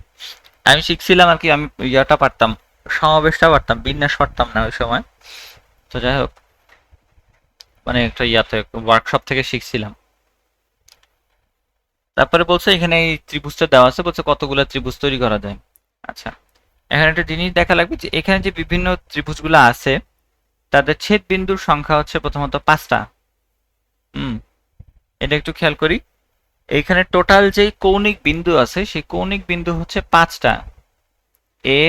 আমি শিখছিলাম আর কি, আমি ইয়াটা পারতাম, সমাবেশটা পারতাম, বিন্যাস পারতাম না ওই সময়। তো যাই হোক, মানে একটা ইয়াতে ওয়ার্কশপ থেকে শিখছিলাম। তারপরে বলছে এখানে এই ত্রিভুজটা দেওয়া আছে, বলছে কতগুলো ত্রিভুজ তৈরি করা যায়। আচ্ছা, এখানে একটা জিনিস দেখা লাগবে যে এখানে যে বিভিন্ন ত্রিভুজগুলো আছে তাদের ছেদ বিন্দুর সংখ্যা হচ্ছে প্রথমত 5টা। হুম, এটা একটু খেয়াল করি। এইখানে টোটাল যেই কৌণিক বিন্দু আছে সেই কৌণিক বিন্দু হচ্ছে 5টা, এ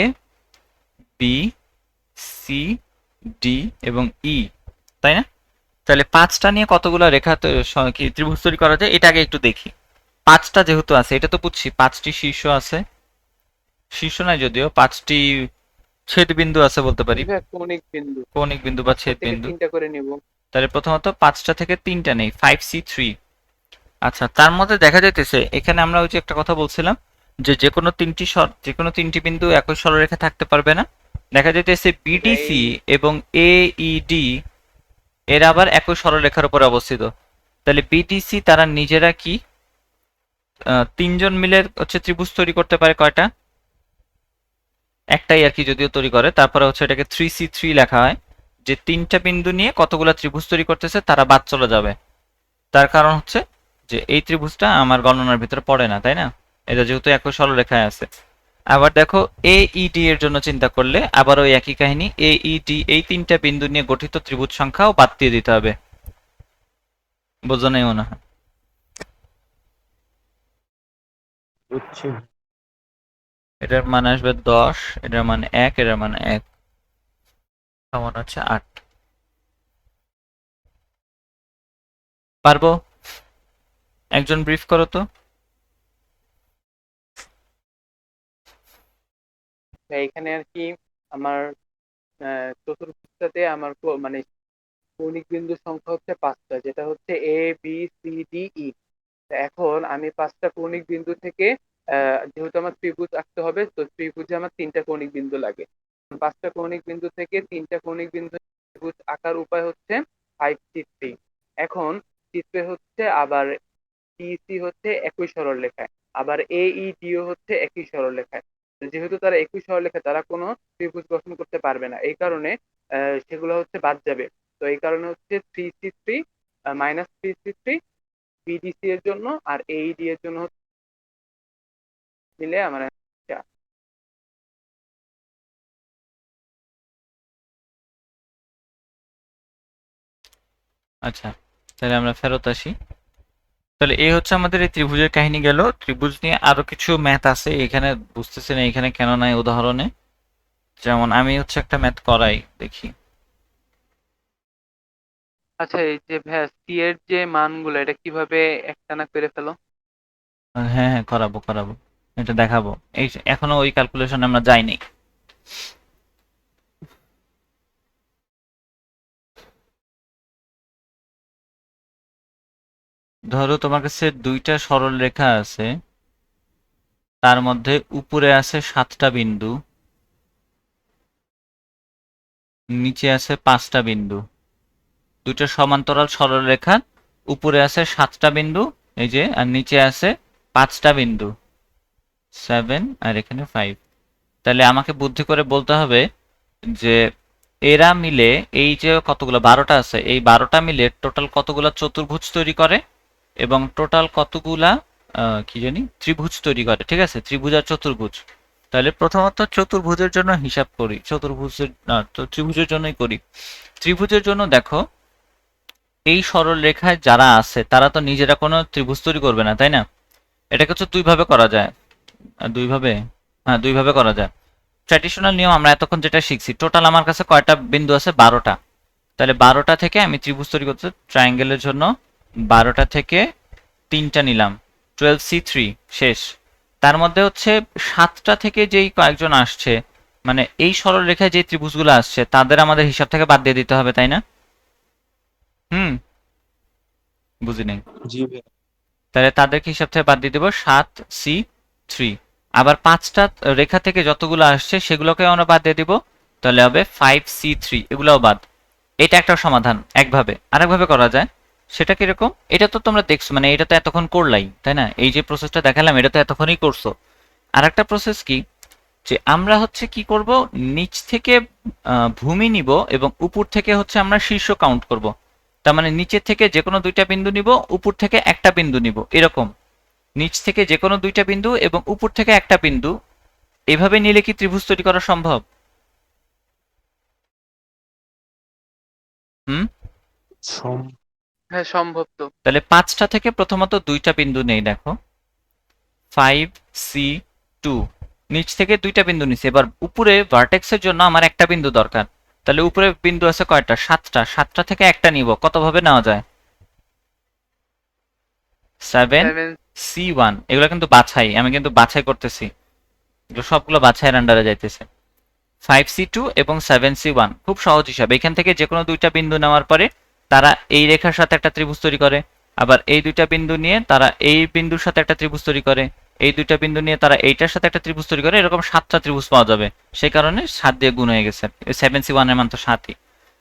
বি সি ডি এবং ই, তাই না? তাহলে 5টা নিয়ে কতগুলো রেখা কি ত্রিভুজ তৈরি করা যায় এটা আগে একটু দেখি। 5টা যেহেতু আছে এটা তো বুঝছি, 5টি শীর্ষ আছে, শীর্ষ নাই যদিও, 5টি ছেদ বিন্দু আছে বলতে জি পারি, ভাই, কৌণিক বিন্দু। কৌণিক বিন্দু বা ছেদ প্রত্যেকে বিন্দু। 3টা করে নিব। তাহলে প্রথমত 5টা থেকে 3টা নেই, 5C3। আচ্ছা, তার মধ্যে দেখা যাইতেছে এখানে আমরা ওই যে একটা কথা বলছিলাম যে যে কোনো তিনটি বিন্দু একই সরলরেখা থাকতে পারবে না। দেখা যাইতেছে জি ভাই, বিডিসি এবং এইডি এরা আবার একই সরলরেখার উপরে অবস্থিত। তাহলে বিডিসি তারা নিজেরা কি তিনজন মিলে হচ্ছে ত্রিভুজ তৈরি করতে পারে কয়টা? একটাই আর কি, যদিও তৈরি করে, তারপরে হচ্ছে এটাকে 3C3 লেখা হয়, যে তিনটা বিন্দু নিয়ে কতগুলা ত্রিভুজ তৈরি করতেছে তারা বাদ চলে যাবে। তার কারণ হচ্ছে যে এই ত্রিভুজটা আমার গণনার ভিতরে পড়ে না, তাই না? এটা যেহেতু একই সরলরেখায় আছে। আবার দেখো এইডি এর জন্য চিন্তা করলে আবার ওই একই কাহিনী, এইডি এই তিনটা বিন্দু নিয়ে গঠিত ত্রিভুজ সংখ্যাও বাদ দিয়ে দিতে হবে। বোঝো নাই মনে হয়? বুঝছি। এটার মান আসবে 10, এটার মান 1, এটার মান 1, সমান হচ্ছে 8। পারবো? একজন ব্রিফ করো তো। ভাই, এখানে আর কি আমার চতুর্ভুজটাতে আমার মানে কৌণিক বিন্দুর সংখ্যা হচ্ছে 5টা, যেটা হচ্ছে A B C D E. এখন আমি 5টা কৌণিক বিন্দু থেকে যেহেতু আমার ত্রিভুজ আঁকতে হবে, তো ত্রিভুজে আমার 3টা কৌণিক বিন্দু লাগে। 5টা কৌণিক বিন্দু থেকে 3টা কৌণিক বিন্দু ত্রিভুজ আঁকার উপায় হচ্ছে 5C3। এখন চিত্রে হচ্ছে আবার পিসি হচ্ছে একই সরলরেখায়, আবার এইডিও হচ্ছে একই সরলরেখায়। যেহেতু তারা একই সরলরেখায়, তারা কোনো ত্রিভুজ গঠন করতে পারবে না, এই কারণে সেগুলো হচ্ছে বাদ যাবে। তো এই কারণে হচ্ছে 3C3 -3C3 বিডিসি এর জন্য আর এইডি এর জন্য মিলে আমার আচ্ছা, তাহলে আমরা ফেরত আসি। তাহলে এই হচ্ছে আমাদের এই ত্রিভুজের কাহিনী গেল। ত্রিভুজ নিয়ে আরো কিছু ম্যাথ আছে, এখানে বুঝতেছি না এখানে কেন নাই উদাহরণে। যেমন আমি হচ্ছে একটা ম্যাথ করাই, দেখি। আচ্ছা, এই যে ভাইয়া সি এর যে মানগুলো এটা কিভাবে একটানা করে ফেলো? হ্যাঁ হ্যাঁ, করাবো করাবো, এটা দেখাবো। এই যে এখনো ওই ক্যালকুলেশন আমরা যাইনি। ধরো তোমার কাছে দুইটা সরল রেখা আছে, তার মধ্যে উপরে আছে 7টা বিন্দু, নিচে আছে 5টা বিন্দু। দুইটা সমান্তরাল সরল রেখা, উপরে আছে 7টা বিন্দু, এই যে, আর নিচে আছে 5টা বিন্দু, 7 আর এখানে 5। তাহলে আমাকে বুদ্ধি করে বলতে হবে যে এরা মিলে, এই যে কতগুলো 12টা আছে, এই 12টা মিলে টোটাল কতগুলা চতুর্ভুজ তৈরি করে এবং টোটাল কতগুলা কি জানি ত্রিভুজ তৈরি করে। ঠিক আছে, ত্রিভুজ আর চতুর্ভুজ। তাহলে প্রথমত চতুর্ভুজের জন্য হিসাব করি, চতুর্ভুজের না তো ত্রিভুজের জন্যই করি। ত্রিভুজের জন্য দেখো, এই সরল রেখায় যারা আছে তারা তো নিজেরা কোনো ত্রিভুজ তৈরি করবে না, তাই না? এটাকে হচ্ছে দুইভাবে করা যায়। দুইভাবে, হ্যাঁ দুইভাবে করা যায়। ট্র্যাডিশনাল নিয়ম আমরা এতক্ষণ যেটা শিখছি, টোটাল আমার কাছে কয়টা বিন্দু আছে? 12টা। তাহলে 12টা থেকে আমি ত্রিভুজ তৈরি করতে, ট্রায়াঙ্গেলের জন্য 12টা থেকে 3টা নিলাম, 12C3 শেষ। তার মধ্যে হচ্ছে 7টা থেকে যেই কয়েকজন আসছে, মানে এই সরল রেখায় যে ত্রিভুজগুলো আসছে তাদের আমাদের হিসাব থেকে বাদ দিয়ে দিতে হবে, তাই না? হুম, বুঝি নাই। জি ভাইয়া। তাহলে তাদেরকে হিসাব থেকে বাদ দিয়ে দেবো 7C3। আবার 5টা রেখা থেকে যতগুলো আসছে সেগুলোকে আমরা বাদ দিয়ে দিব, তাহলে হবে 5C3, এগুলোও বাদ। এটা একটা সমাধান একভাবে। আরেকভাবে করা যায়, সেটা কিরকম? এটা তো তোমরা দেখছো, মানে এটা তো এতক্ষণ করলাই, তাই না? এই যে প্রসেসটা দেখালাম এটা তো এতক্ষণই করছো। আর একটা প্রসেস কি, যে আমরা হচ্ছে কি করব, নিচ থেকে ভূমি নিব এবং উপর থেকে হচ্ছে আমরা শীর্ষ কাউন্ট করব। তার মানে নিচের থেকে যে কোনো দুইটা বিন্দু নিব, উপর থেকে একটা বিন্দু নিব, এরকম। নিচ থেকে যে কোনো দুইটা বিন্দু এবং উপর থেকে একটা বিন্দু, এভাবে নিলে কি ত্রিভুজ তৈরি করা সম্ভব? হুম। সম- হ্যাঁ, সম্ভব তো। তাহলে 5টা থেকে প্রথমত দুইটা বিন্দু নেই, দেখো 5C2, নিচ থেকে দুইটা বিন্দু নিছি। এবার উপরে ভার্টেক্সের জন্য আমার একটা বিন্দু দরকার। তাহলে উপরে বিন্দু আছে কয়টা? 7টা। 7টা থেকে একটা নিব, কত ভাবে নেওয়া যায়? 7 7C1। এগুলো কিন্তু বাছাই, আমি কিন্তু বাছাই করতেছি, এগুলো সবগুলো বাছাইয়ের আন্ডারে যাইতেছে। 5C2 এবং 7C1 খুব সহজ হিসাব। এখান থেকে যে কোনো দুইটা বিন্দু নেওয়ার পরে তারা এই রেখার সাথে একটা ত্রিভুজ তৈরি করে, আবার এই দুইটা বিন্দু নিয়ে তারা এই বিন্দুর সাথে একটা ত্রিভুজ তৈরি করে, এই দুইটা বিন্দু নিয়ে তারা এইটার সাথে একটা ত্রিভুজ তৈরি করে, এরকম 7টা ত্রিভুজ পাওয়া যাবে। সেই কারণে 7 দিয়ে গুণ হয়ে গেছে, 7C1 এর মান তো 7ই।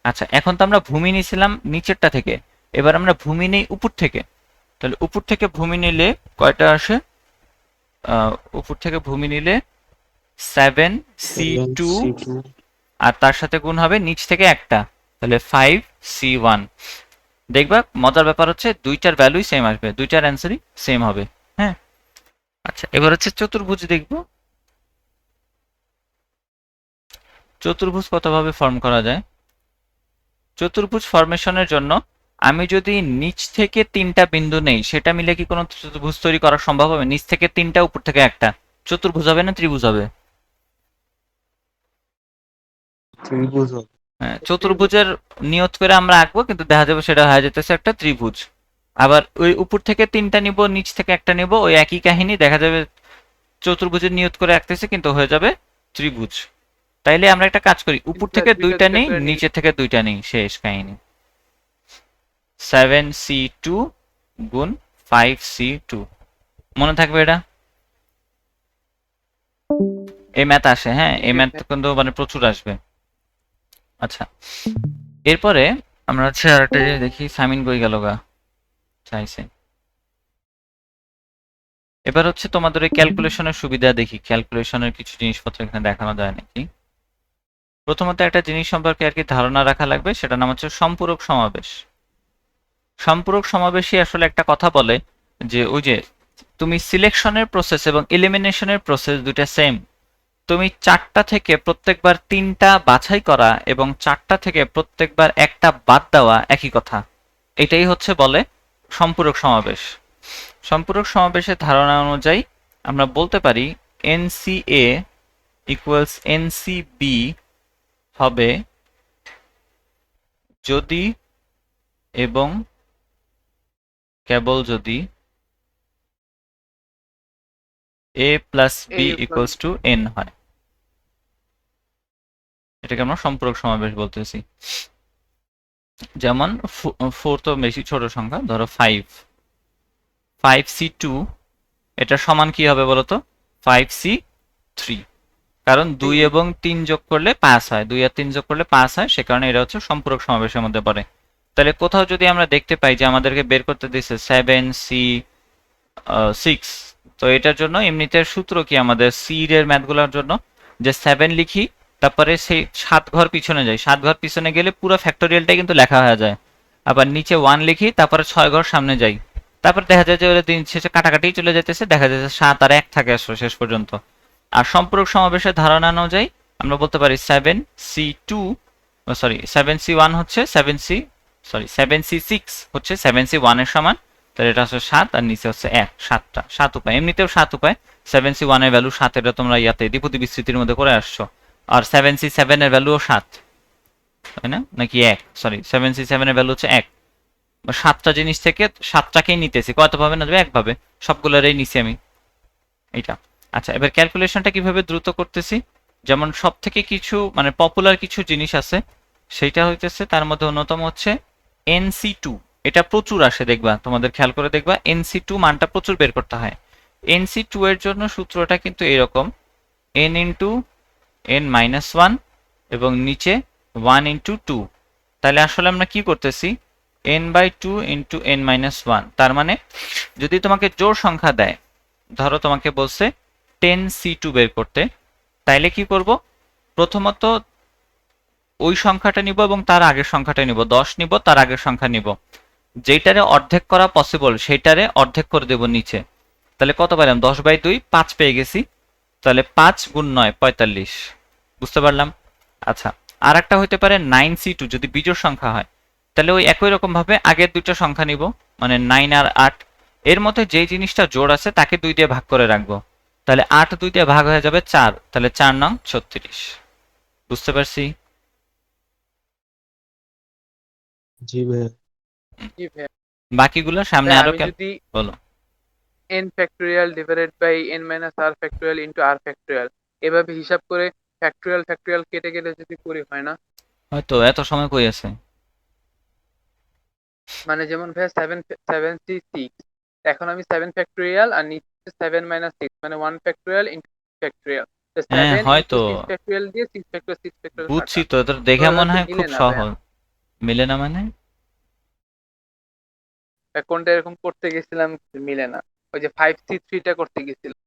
আচ্ছা, এখন তো আমরা ভূমি নিয়েছিলাম নিচেরটা থেকে, এবার আমরা ভূমি নেই উপর থেকে। তাহলে উপর থেকে ভূমি নিলে কয়টা আসে? উপর থেকে ভূমি নিলে 7C2, 7C2। আর তার সাথে গুণ হবে নিচ থেকে একটা, তাহলে 5C1। দেখবা মজার ব্যাপার হচ্ছে দুইটার ভ্যালুই সেম আসবে, দুইটার অ্যান্সারই সেম হবে। হ্যাঁ, আচ্ছা, এবার হচ্ছে চতুর্ভুজ দেখব। চতুর্ভুজ কতভাবে ফর্ম করা যায়? চতুর্ভুজ ফরমেশনের জন্য আমি যদি নিচ থেকে 3টা বিন্দু নেই, সেটা মিলে কি কোনো চতুর্ভুজ তৈরি করা সম্ভব হবে? নিচ থেকে 3টা, উপর থেকে একটা, চতুর্ভুজ হবে না ত্রিভুজ হবে? ত্রিভুজ হবে। হ্যাঁ, চতুর্ভুজের নিয়ত করে আমরা আঁকবো, কিন্তু দেখা যাবে সেটা হয়ে যেতেছে একটা ত্রিভুজ। আবার ওই উপর থেকে 3টা নিব, নিচ থেকে একটা নিব, ওই একই কাহিনী, দেখা যাবে চতুর্ভুজের নিয়ত করে আঁকতেছে কিন্তু হয়ে যাবে ত্রিভুজ। তাইলে আমরা একটা কাজ করি, উপর কিন্তু থেকে দুইটা দুইটা দুইটা নেই, করে নিই। নিচে থেকে দুইটা নেই, শেষ কাহিনী। 7C2 গুণ 5C2, মনে থাকবে এটা? এই ম্যাথ আসে, হ্যাঁ এই জি ম্যাথ ভাই। কিন্তু মানে প্রচুর আসবে। আচ্ছা, এরপরে আমরা হচ্ছে আর একটা জিনিস দেখি, সামিন কই গেল গা, চাইছে। এবার হচ্ছে তোমাদের ওই ক্যালকুলেশনের সুবিধা দেখি, ক্যালকুলেশনের কিছু জিনিসপত্র এখানে দেখানো যায় নাকি। প্রথমত একটা জিনিস সম্পর্কে আর কি ধারণা রাখা লাগবে, সেটা নাম হচ্ছে সম্পূরক সমাবেশ। সম্পূরক সমাবেশী আসলে একটা কথা বলে যে ওই যে তুমি সিলেকশনের প্রসেস এবং এলিমিনেশনের প্রসেস দুইটা সেম। তুমি 4টা থেকে প্রত্যেকবার 3টা বাছাই করা এবং 4টা থেকে প্রত্যেকবার একটা বাদ দেওয়া একই কথা। এটাই হচ্ছে বলে সম্পূরক সমাবেশ। সম্পূরক সমাবেশের ধারণা অনুযায়ী আমরা বলতে পারি NCA ইকুয়ালস NCB হবে যদি এবং কেবল যদি A plus B A equals to N হয়। এটাকে আমরা সম্পূরক সমাবেশ বলতেছি। যেমন 4 তো বেশি ছোট সংখ্যা, ধরো 5C2 এটা সমান কি হবে বলতো? 5C3, কারণ 2 এবং 3 যোগ করলে 5 হয়, 2 আর 3 যোগ করলে 5 হয়, সে কারণে এটা হচ্ছে সম্পূরক সমাবেশের মধ্যে পড়ে। তাহলে কোথাও যদি আমরা দেখতে পাই যে আমাদেরকে বের করতে দিছে 7C6, তো এটার জন্য এমনিতে সূত্র কি আমাদের সি এর ম্যাথগুলোর জন্য, যে 7 লিখি তারপরে সেই 7 ঘর পিছনে যাই, 7 ঘর পিছনে গেলে পুরো ফ্যাক্টোরিয়ালটাই কিন্তু লেখা হয়ে যায়। আবার নিচে 1 লিখি তারপরে 6 ঘর সামনে যাই, তারপর দেখা যায় যে ওরা দিন শেষে কাটাকাটি চলে যেতেছে, দেখা যাচ্ছে 7 আর 1 থাকে আসলে শেষ পর্যন্ত। আর সম্পূরক সমাবেশের ধারণা অনুযায়ী আমরা বলতে পারি 7C1 হচ্ছে 7C6 হচ্ছে 7C1 এর সমান। তাহলে এটা হচ্ছে 7 আর নিচে হচ্ছে 1, 7 উপায়। এমনিতেও 7 উপায়। 7C1 এর ভ্যালু 7, এটা তোমরা ইয়াতে দ্বিপদী বিস্তৃতির মধ্যে করে আসছো। আর 7C7 এর ভ্যালুও 7, তাই না? নাকি 1, সরি 7C7 এর ভ্যালু হচ্ছে 1। 7টা জিনিস থেকে 7টাকেই নিতেছি, কত ভাবে না যাবে? একভাবে সবগুলোরই নিছি আমি এইটা। আচ্ছা, এবার ক্যালকুলেশনটা কিভাবে দ্রুত করতেছি, যেমন সব থেকে কিছু মানে পপুলার কিছু জিনিস আছে, সেইটা হইতেছে তার মধ্যে অন্যতম হচ্ছে NC2। এটা প্রচুর আসে, দেখবা তোমাদের খেয়াল করে দেখবা NC2 মানটা প্রচুর বের করতে হয়। NC2 এর জন্য সূত্রটা কিন্তু এরকম, n ইন্টু n-1 এবং নিচে 1 ইন্টু 2। তাহলে আসলে আমরা কি করতেছি, n/2 ইন্টু n-1। তার মানে যদি তোমাকে জোড় সংখ্যা দেয়, ধরো তোমাকে বলছে 10C2 বের করতে, তাইলে কি করব, প্রথমত ওই সংখ্যাটা নিব এবং তার আগের সংখ্যাটা নিব, 10 নিব, তার আগের সংখ্যা নিব, যেটারে অর্ধেক করা পসিবল সেইটারে অর্ধেক করে দেব নিচে। তাহলে কত পেলাম? 10/2, 5 পেয়ে গেছি। তাহলে 5 গুণ 9 45, বুঝতে পারলাম। আচ্ছা, আর একটা হইতে পারে 9C2 যদি বিজোড় সংখ্যা হয়, তাহলে ওই একই রকম ভাবে আগের দুইটা সংখ্যা নিব, মানে 9 আর 8, এর মধ্যে যেই জিনিসটা জোড় আছে তাকে 2 দিয়ে ভাগ করে রাখবো। তাহলে 8 2 দিয়ে ভাগ হয়ে যাবে 4, তাহলে 4 নং 36। বুঝতে পারছি? জি ভাইয়া। জি ভাইয়া। বাকিগুলো সামনে আরো আমি যদি বলো। n factorial divided by n মাইনাস r factorial into r factorial এভাবে হিসাব করে ফ্যাক্টোরিয়াল ফ্যাক্টোরিয়াল কেটে কেটে যদি করি, হয় না? হয়তো এত সময় কই আছে। মানে যেমন ভাইয়া 7C6, এখন আমি 7 ফ্যাক্টোরিয়াল আর নিচে 7 মাইনাস 6 মানে 1 ফ্যাক্টোরিয়াল ইনটু ফ্যাক্টোরিয়াল, তো হ্যাঁ 7 ইনটু হয়তো 6 ফ্যাক্টোরিয়াল দিয়ে 6 ফ্যাক্টোরিয়াল 6 ফ্যাক্টোরিয়াল বুঝছি কাটা। তো, তোর দেখে ওভাবে মনে তো হয় মিলে খুব না ভাইয়া। সহজ। মিলে না মানে? কোনটা এরকম করতে গেছিলাম মিলে না, ওই যে 5C3টা করতে গেছিলাম।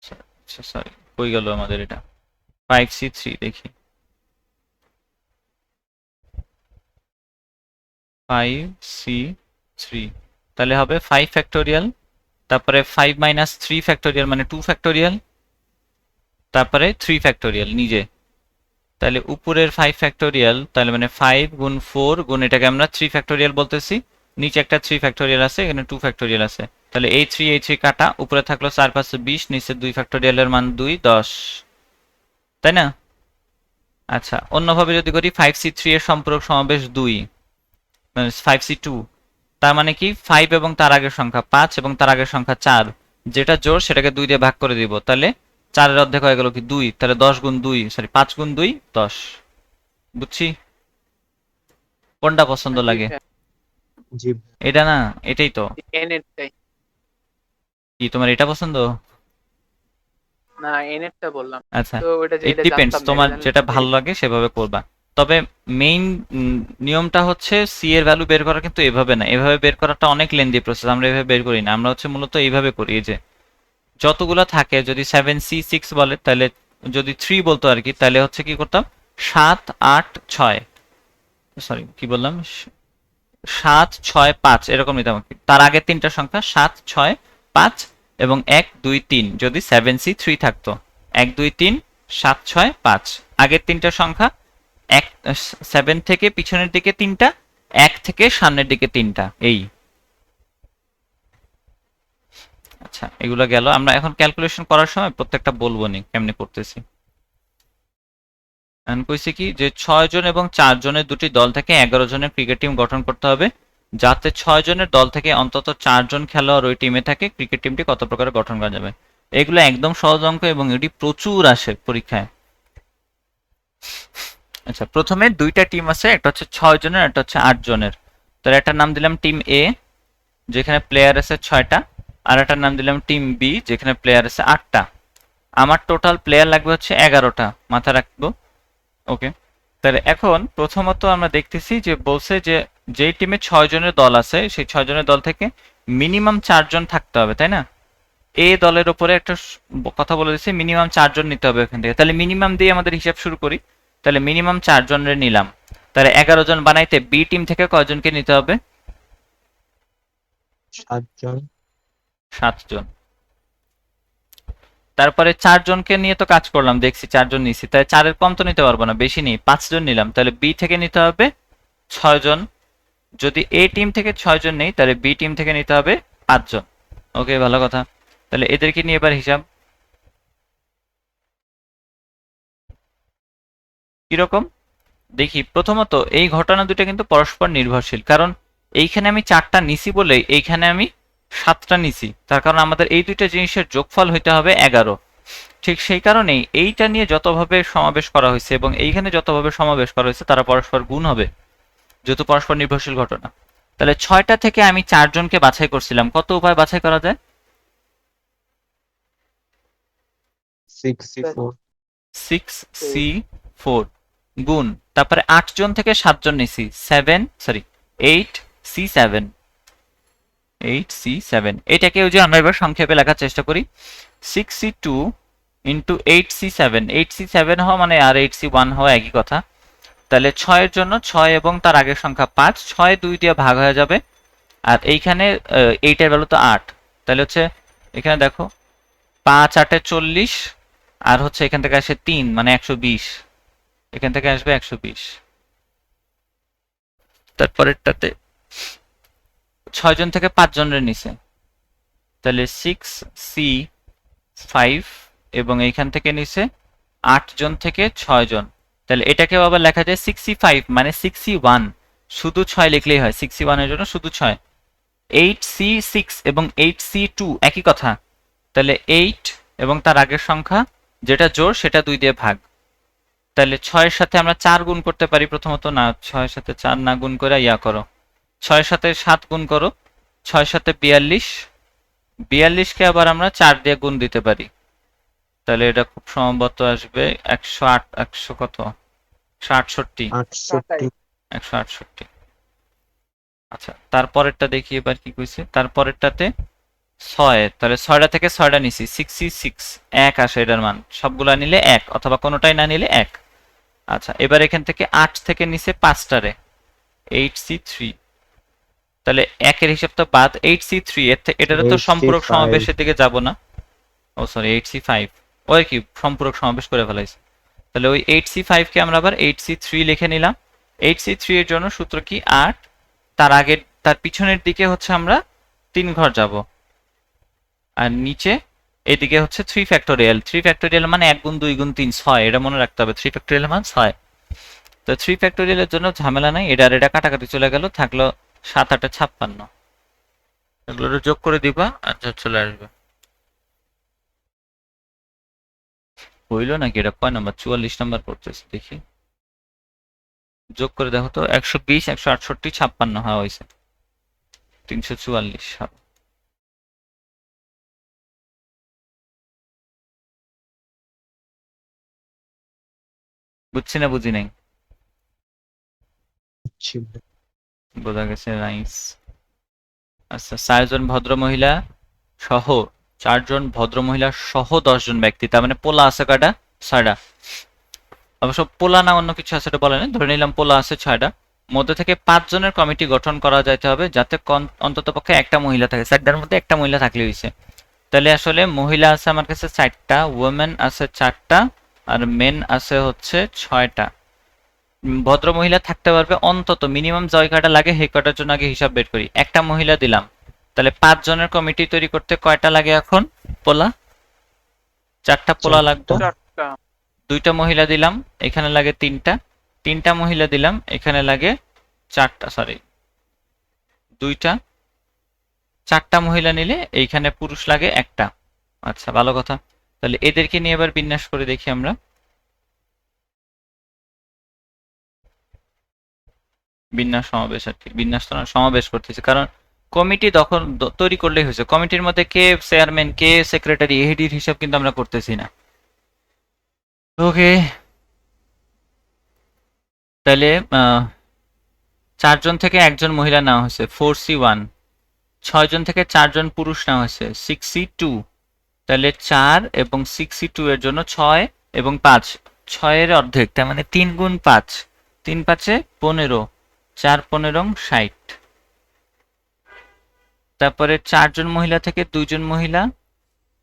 আচ্ছা সরি, কই গেল আমাদের এটা? 5C3 দেখি, 5C3 তাহলে হবে 5 ফ্যাক্টোরিয়াল, তারপরে 5 মাইনাস 3 ফ্যাক্টোরিয়াল মানে 2 ফ্যাক্টোরিয়াল, তারপরে 3 ফ্যাক্টোরিয়াল নিজে। তাহলে উপরের 5 ফ্যাক্টোরিয়াল, তাহলে মানে 5 গুণ 4 গুণ এটাকে আমরা 3 ফ্যাক্টোরিয়াল বলতেছি, নিচে একটা 3 ফ্যাক্টোরিয়াল আছে, এখানে 2 ফ্যাক্টোরিয়াল আছে। তাহলে এই 3 কাটা, উপরে থাকলো 4 5 20, নিচে 2 ফ্যাক্টোরিয়ালের মান 2 10, তাই না? আচ্ছা, অন্যভাবে যদি করি 5C3 এর সম্পূরক সমাবেশ 2 মানে 5C2, তার মানে কি 5 এবং তার আগের সংখ্যা 5 এবং তার আগের সংখ্যা 4, যেটা জোড় সেটাকে 2 দিয়ে ভাগ করে দিব, তাহলে 4 এর অর্ধেক হয়ে গেল কি 2, তাহলে 10 গুণ 2 সরি 5 গুণ 2 10। বুঝছি? কোনটা পছন্দ জি লাগে? ভাইয়া, জি এটা না, এটাই তো। n এরটাই। কি তোমার এটা পছন্দ? না, n এরটা বললাম। আচ্ছা, তো ওটা ইট যেটা ডিপেন্ডস, জানতাম না, এটা তোমার জানলে যেটা তো ভালো লাগে সেভাবে করবা। তবে মেইন নিয়মটা হচ্ছে সি এর ভ্যালু বের করা কিন্তু এভাবে না, এভাবে বের করাটা অনেক লেন্দি প্রসেস, আমরা এভাবে বের করি না, আমরা হচ্ছে মূলত এইভাবে করি। এই যে যতগুলো থাকে, যদি 7C6 বলে তাহলে, যদি 3 বলতো আর কি, তাহলে হচ্ছে কি করতাম 7 8 6, সরি কি বললাম, 7 6 5 এরকম নিতে হবে। তার আগের তিনটা সংখ্যা 7 6 5 এবং 1 2 3 যদি 7C3 থাকতো 1 2 3 7 6 5 আগের তিনটা সংখ্যা 7 থেকে পিছনের দিকে তিনটা, 1 থেকে সামনের দিকে তিনটা, এই। আচ্ছা, এগুলো গেল। আমরা এখন ক্যালকুলেশন করার সময় প্রত্যেকটা বলবো নি কেমনে করতেছি। এখন কইছি কি যে 6 জন এবং 4 জনের দুটি দল থেকে 11 জনের ক্রিকেট টিম গঠন করতে হবে, যাতে 6 জনের দল থেকে অন্তত 4 জন খেলোয়াড় ওই টিমে থাকে। ক্রিকেট টিমটি কত প্রকারে গঠন করা যাবে? এগুলো একদম সহজ অঙ্ক এবং এটি প্রচুর আসে পরীক্ষায়। আচ্ছা, প্রথমে দুইটা টিম আছে, একটা হচ্ছে 6 জনের, একটা হচ্ছে 8 জনের। তার একটা নাম দিলাম টিম এ, যেখানে প্লেয়ার আছে 6টা, আর একটা নাম দিলাম টিম বি, যেখানে প্লেয়ার আছে 8টা। আমার টোটাল প্লেয়ার লাগবে হচ্ছে 11টা, মাথা রাখবো। ওকে, তাহলে এখন প্রথমত আমরা দেখতেছি যে বলছে যে যেই টিমে 6 জনের দল আছে সেই 6 জনের দল থেকে মিনিমাম 4 জন থাকতে হবে, তাই না? এ দলের উপরে একটা কথা বলে দিচ্ছে, মিনিমাম 4 জন নিতে হবে এখান থেকে। তাহলে মিনিমাম দিয়ে আমাদের হিসাব শুরু করি। তাহলে মিনিমাম 4 জনের নিলাম, তাহলে 11 জন বানাইতে বি টিম থেকে কয়জনকে নিতে হবে? 7 জন। 7 জন। তারপরে 4 জনকে নিয়ে তো কাজ করলাম, দেখছি 4 জন নিছি, তাই 4-এর কম তো নিতে পারবো না, বেশি নেই, 5 জন নিলাম। তাহলে বি থেকে নিতে হবে 6 জন। যদি এ টিম থেকে 6 জন নেই তাহলে বি টিম থেকে নিতে হবে 5 জন। ওকে, ভালো কথা। তাহলে এদেরকে নিয়ে এবার হিসাব কিরকম দেখি। প্রথমত এই ঘটনা দুটো কিন্তু পরস্পর নির্ভরশীল, কারণ এইখানে আমি 4টা নিছি বলে এইখানে আমি 7টা নিছি, তার কারণ আমাদের এই দুইটা জিনিসের যোগফল হইতে হবে 11। ঠিক সেই কারণেই এইটা নিয়ে যতভাবে সমাবেশ করা হয়েছে এবং এইখানে যতভাবে সমাবেশ করা হয়েছে তারা পরস্পর গুণ হবে, যেহেতু পরস্পর নির্ভরশীল ঘটনা। তাহলে 6টা থেকে আমি 4 জনকে বাছাই করছিলাম, কত উপায় বাছাই করা যায়? 6C4 6C4 গুণ, তারপরে 8 জন থেকে 7 জন নিছি, 8C7, 8C7। এটাকে ওই যে আমরা এবার সংক্ষেপে লেখার চেষ্টা করি, 6C2 ইন্টু 8C7। 8C7 হওয়া মানে আর 8C1 হওয়া একই কথা। তাহলে 6 এর জন্য 6 এবং তার আগের সংখ্যা 5, 6 2 দিয়ে ভাগ হয়ে যাবে। আর এইখানে 8 এর ভ্যালু তো 8, তাহলে হচ্ছে এখানে দেখো 5 8 এ 40, আর হচ্ছে এখান থেকে আসে 3 মানে 120, এখান থেকে আসবে 120। তারপরেরটাতে 6 জন থেকে 5 জনের নিচে, তাহলে 6C5 এবং এইখান থেকে নিচে 8 জন থেকে 6 জন। তাহলে এটাকেও আবার লেখা যায় 6C5 মানে 6C1, শুধু 6 লিখলেই হয়, 6C1 এর জন্য শুধু 6। 8C6 এবং 8C2 একই কথা, তাহলে 8 এবং তার আগের সংখ্যা যেটা জোড় সেটা 2 দিয়ে ভাগ। তাহলে 6 এর সাথে আমরা 4 গুণ করতে পারি, প্রথমত না 6 এর সাথে 4 না গুণ করে ইয়া করো, 6 এর সাথে 7 গুণ করো, 6 এর সাথে 42, 42কে আবার আমরা 4 দিয়ে গুণ দিতে পারি, তাহলে এটা খুব সম্ভবত আসবে 108, 100 কত 168, 68 168। আচ্ছা, তারপরেরটা দেখি এবার কি কইছে। তারপরেরটাতে 6, তাহলে 6টা থেকে 6টা নিছি, 6C6 1 আসে এটার মান, সবগুলা নিলে 1 অথবা কোনোটাই না নিলে 1। আচ্ছা, এবার এখান থেকে 8 থেকে নিচে 5টারে 8C3, তাহলে 1 এর হিসাব তো বাদ, 8C3 এটারে তো সম্পূরক 8C5 সমাবেশের দিকে যাব না, ও সরি 8C5, ওই কি সম্পূরক সমাবেশ করে ফেলাইছে। তাহলে ওই 8C5 কে আমরা আবার 8C3 লিখে নিলাম। 8C3 এর জন্য সূত্র কি 8, তার আগে তার পিছনের দিকে হচ্ছে আমরা 3 ঘর যাব, আর নিচে এদিকে হচ্ছে 3 ফ্যাক্টোরিয়াল। 3 ফ্যাক্টোরিয়াল মানে 1 গুণ 2 গুণ 3 6, এটা মনে রাখতে হবে, 3 ফ্যাক্টোরিয়াল মান 6। তো 3 ফ্যাক্টোরিয়ালের জন্য ঝামেলা নাই, এটা আর এটা কাটাকাটি চলে গেল, থাকলো 7 8 56, এগুলো যোগ করে দিবা আচ্ছা চলে আসবে। হইল নাকি? এটা কয় নাম্বার? 44 নাম্বার পড়তেছে, দেখি যোগ করে দেখো তো, 120 168 56 হওয়া হয়েছে, 344 হবে। বুঝছি না বুঝি নাই? জি ভাই। বোঝা গেছে, নাইস। আচ্ছা, 4 জন ভদ্র মহিলা সহ 4 জন ভদ্র মহিলা সহ 10 জন ব্যক্তি, তার মানে পোলা আছে কয়টা? 6টা। অবশ্য পোলা না অন্য কিছু আছে এটা বলে না, ধরে নিলাম পোলা আছে 6টা। মধ্যে থেকে 5 জনের কমিটি গঠন করা যাইতে হবে, যাতে অন্ততপক্ষে একটা মহিলা থাকে। 4টার মধ্যে একটা মহিলা থাকলে হইছে। তাহলে আসলে মহিলা আছে আমার কাছে 4টা, ওমেন আছে 4টা, আর মেন আছে হচ্ছে 6টা। ভদ্র মহিলা থাকতে পারবে অন্তত মিনিমাম যে কয়টা লাগে সেই কয়টার জন্য আগে হিসাব বের করি। একটা মহিলা দিলাম, তাহলে 5 জনের কমিটি তৈরি করতে কয়টা লাগে এখন পোলা? 4টা পোলা লাগবে। 4টা। 2টা মহিলা দিলাম, এখানে লাগে 3টা। 3টা মহিলা দিলাম, এখানে লাগে 4টা, সরি 2টা। 4টা মহিলা নিলে এইখানে পুরুষ লাগে 1টা। আচ্ছা, ভালো কথা। তাহলে এদেরকে নিয়ে এবার বিন্যাস করে দেখি আমরা। বিন্যাস সমাবেশ আর কি, বিন্যাস তো না, সমাবেশ করতেছি, কারণ কমিটি তখন তৈরি করলেই হয়েছে। কমিটির মধ্যে কে চেয়ারম্যান, কে সেক্রেটারি, এডির হিসাব কিন্তু আমরা করতেছি না। ওকে, তাহলে 4 জন থেকে 1 জন মহিলা নেওয়া হয়েছে 4C1। 6 জন থেকে 4 জন পুরুষ নেওয়া হয়েছে 6C2। তাহলে 4 এবং 6C2 এর জন্য 6 এবং 5, 6 এর অর্ধেক, তার মানে 3 গুণ 5, 3 5 15, 4 15 60। তারপরে 4 জন মহিলা থেকে 2 জন মহিলা,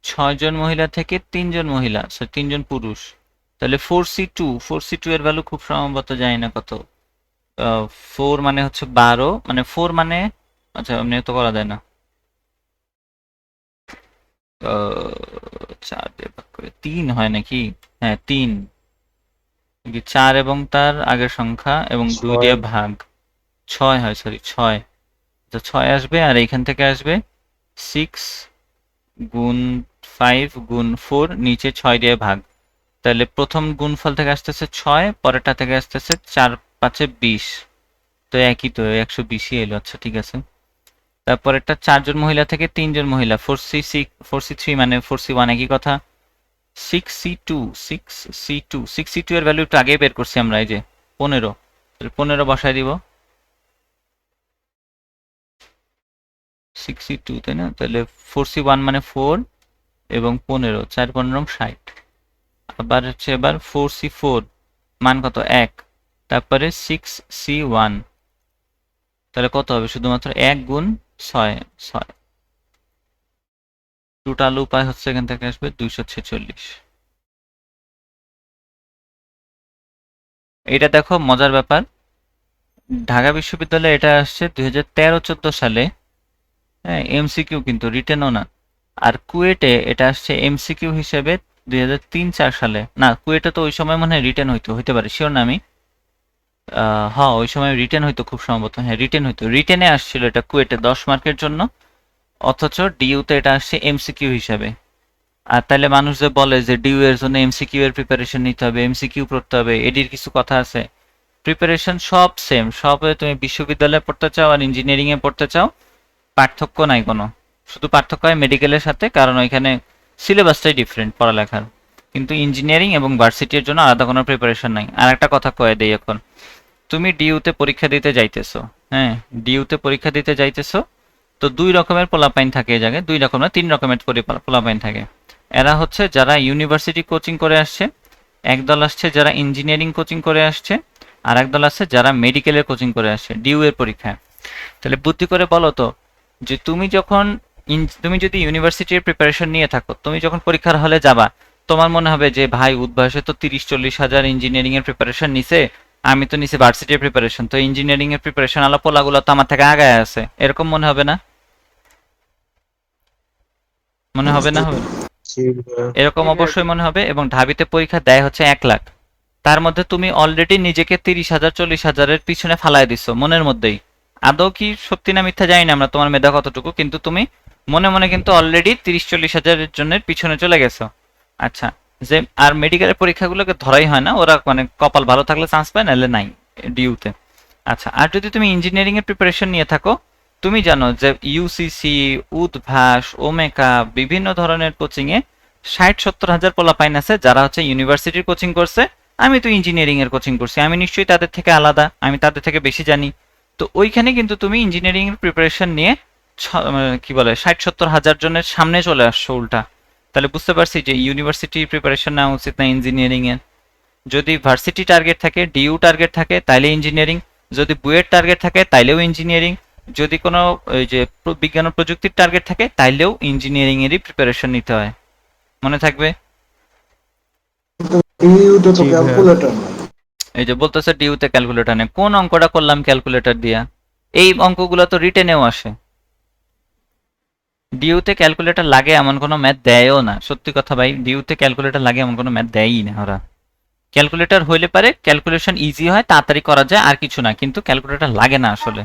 6 জন মহিলা থেকে 3 জন মহিলা, 3 জন পুরুষ। তাহলে 4C2 এর ভ্যালু খুব সম্ভবত জানি না কত। 4 মানে হচ্ছে 12, মানে 4 মানে, আচ্ছা এমনি তো করা যায় না। 4 দিয়ে ভাগ করে 3 হয় নাকি? হ্যাঁ 3, 4 এবং তার আগের সংখ্যা এবং 2 দিয়ে ভাগ 6 হয়, সরি 6। তো 6 আসবে, আর এইখান থেকে আসবে 6 গুণ 5 গুণ 4, নিচে 6 দিয়ে ভাগ। তাহলে প্রথম গুণফল থেকে আসতেছে 6, পরেরটা থেকে আসতেছে 4 5 20। তো একই তো, 120ই এলো। আচ্ছা ঠিক আছে। তারপরেরটা 4 জন মহিলা থেকে 3 জন মহিলা 4C3 মানে 4C1 একই কথা। 6C2 এর ভ্যালু একটু আগে বের করছি আমরা, এই যে 15। 15 বসাই দিব। 6C2 তাই না? তাহলে 4C1 মানে 4 এবং 15, 4 15 60। আবার হচ্ছে এবার 4C4 মান কত? 1। তারপরে 6C1, তাহলে কত হবে? শুধুমাত্র 1 গুণ 6, 6। টোটাল উপায় হচ্ছে এখান থেকে আসবে 246। এটা দেখো মজার ব্যাপার, ঢাকা বিশ্ববিদ্যালয়ে এটা আসছে 2013-14 সালে। হ্যাঁ, এমসিকিউ কিন্তু, রিটেনও না। আর কুয়েটে এটা আসছে এমসিকিউ হিসেবে 2003-4 সালে। না, কুয়েটে তো ওই সময় মনে হয় রিটেন হইতে পারে, শিওর না আমি। হ্যাঁ, ওই সময় রিটেন হইতো খুব সম্ভবত। হ্যাঁ, রিটেন হইতো, রিটেনে আসছিল এটা কুয়েটে 10 মার্কের জন্য, অথচ ডিইউতে এটা আসছে এমসিকিউ হিসাবে। আর তাহলে মানুষ যে বলে যে ডিইউ এর জন্য এমসিকিউ এর প্রিপারেশন নিতে হবে, এমসিকিউ পড়তে হবে, এডির কিছু কথা আছে। প্রিপারেশন সব সেম, সব তুমি বিশ্ববিদ্যালয়ে পড়তে চাও আর ইঞ্জিনিয়ারিং এ পড়তে চাও, পার্থক্য নাই কোনো। শুধু পার্থক্য হয় মেডিকেলের সাথে, কারণ ওইখানে সিলেবাসটাই ডিফারেন্ট পড়ালেখার। কিন্তু ইঞ্জিনিয়ারিং এবং ভার্সিটির জন্য আলাদা কোনো প্রিপারেশন নাই। আর একটা কথা কয়ে দেই, এখন তুমি ডিইউতে পরীক্ষা দিতে যাইতেছো, হ্যাঁ ডিইউতে পরীক্ষা দিতে যাইতেছো, তো 2 রকমের পোলাপাইন থাকে এই জায়গায়, 2 রকম না 3 রকমের পোলাপাইন থাকে। এরা হচ্ছে যারা ইউনিভার্সিটি কোচিং করে আসছে, একদল আসছে যারা ইঞ্জিনিয়ারিং কোচিং করে আসছে, আর একদল আছে যারা মেডিকেলের কোচিং করে আসছে ডিইউ এর পরীক্ষায়। তাহলে বুদ্ধি করে বলো তো, যে তুমি যদি ইউনিভার্সিটির প্রিপারেশন নিয়ে থাকো, তুমি যখন পরীক্ষার হলে যাবা, তোমার মনে হবে যে ভাই উদ্ভাসে তো 30-40 হাজার ইঞ্জিনিয়ারিং এর প্রিপারেশন নিছে, আমি তো নিছি ভার্সিটির প্রিপারেশন, তো ইঞ্জিনিয়ারিং এর প্রিপারেশন আলা পোলাগুলো তো আমার থেকে আগায় আছে, এরকম মনে হবে না? মনে হবে না? হবে জি ভাইয়া। এরকম অবশ্যই মনে হবে। এবং ঢাবিতে পরীক্ষা দেয় হচ্ছে 1 লাখ, তার মধ্যে তুমি অলরেডি নিজেকে 30,000 40,000-এর পিছনে ফালায় দিছো মনের মধ্যেই। আদৌ কি সত্যি না মিথ্যা জানি না আমরা, তোমার মেধা কতটুকু, কিন্তু তুমি মনে মনে কিন্তু অলরেডি 30-40 হাজারের জন্য পিছনে চলে গেছো। আচ্ছা, যে আর মেডিকেলের পরীক্ষাগুলোকে ধরাই হয় না, ওরা মানে কপাল ভালো থাকলে চান্স পায়, নাহলে নাই ডিউতে। আচ্ছা, আর যদি তুমি ইঞ্জিনিয়ারিং এর প্রিপারেশন নিয়ে থাকো, তুমি জানো যে ইউসিসি, উদ্ভাস, ওমেকা বিভিন্ন ধরনের কোচিং এ 60-70 হাজার পোলাপাইন আছে যারা হচ্ছে ইউনিভার্সিটির কোচিং করছে। আমি তো ইঞ্জিনিয়ারিং এর কোচিং করছি, আমি নিশ্চয়ই তাদের থেকে আলাদা, আমি তাদের থেকে বেশি জানি। তো ওইখানে কিন্তু তুমি ইঞ্জিনিয়ারিং এর প্রিপারেশন নিয়ে কি বলে 60-70 হাজার জনের সামনে চলে আসছো উল্টা। তাহলে বুঝতে পারছি যে ইউনিভার্সিটি প্রিপারেশন নেওয়া উচিত না ইঞ্জিনিয়ারিং এর। যদি ভার্সিটি টার্গেট থাকে, ডিইউ টার্গেট থাকে, তাহলে ইঞ্জিনিয়ারিং। যদি বুয়েট টার্গেট থাকে তাইলেও ইঞ্জিনিয়ারিং, যদি কোনো ওই যে বিজ্ঞান ও প্রযুক্তির টার্গেট থাকে তাইলেও ইঞ্জিনিয়ারিং এরই প্রিপারেশন নিতে হয়, মনে থাকবে। ডিইউতে তো জি ভাইয়া। ক্যালকুলেটর না। এই যে বলতেছে ডিউতে ক্যালকুলেটর নেই, কোন অঙ্কটা করলাম ক্যালকুলেটর দিয়া? এই অঙ্কগুলো তো রিটেনেও আসে। ডিউতে ক্যালকুলেটর লাগে এমন কোনো ম্যাথ দেয়ও না, সত্যি কথা ভাই, ডিউতে ক্যালকুলেটর লাগে এমন কোনো ম্যাথ দেয়ই না ওরা। ক্যালকুলেটর হইলে পারে ক্যালকুলেশন ইজি হয়, তাড়াতাড়ি করা যায়, আর কিছু না, কিন্তু ক্যালকুলেটর লাগে না আসলে।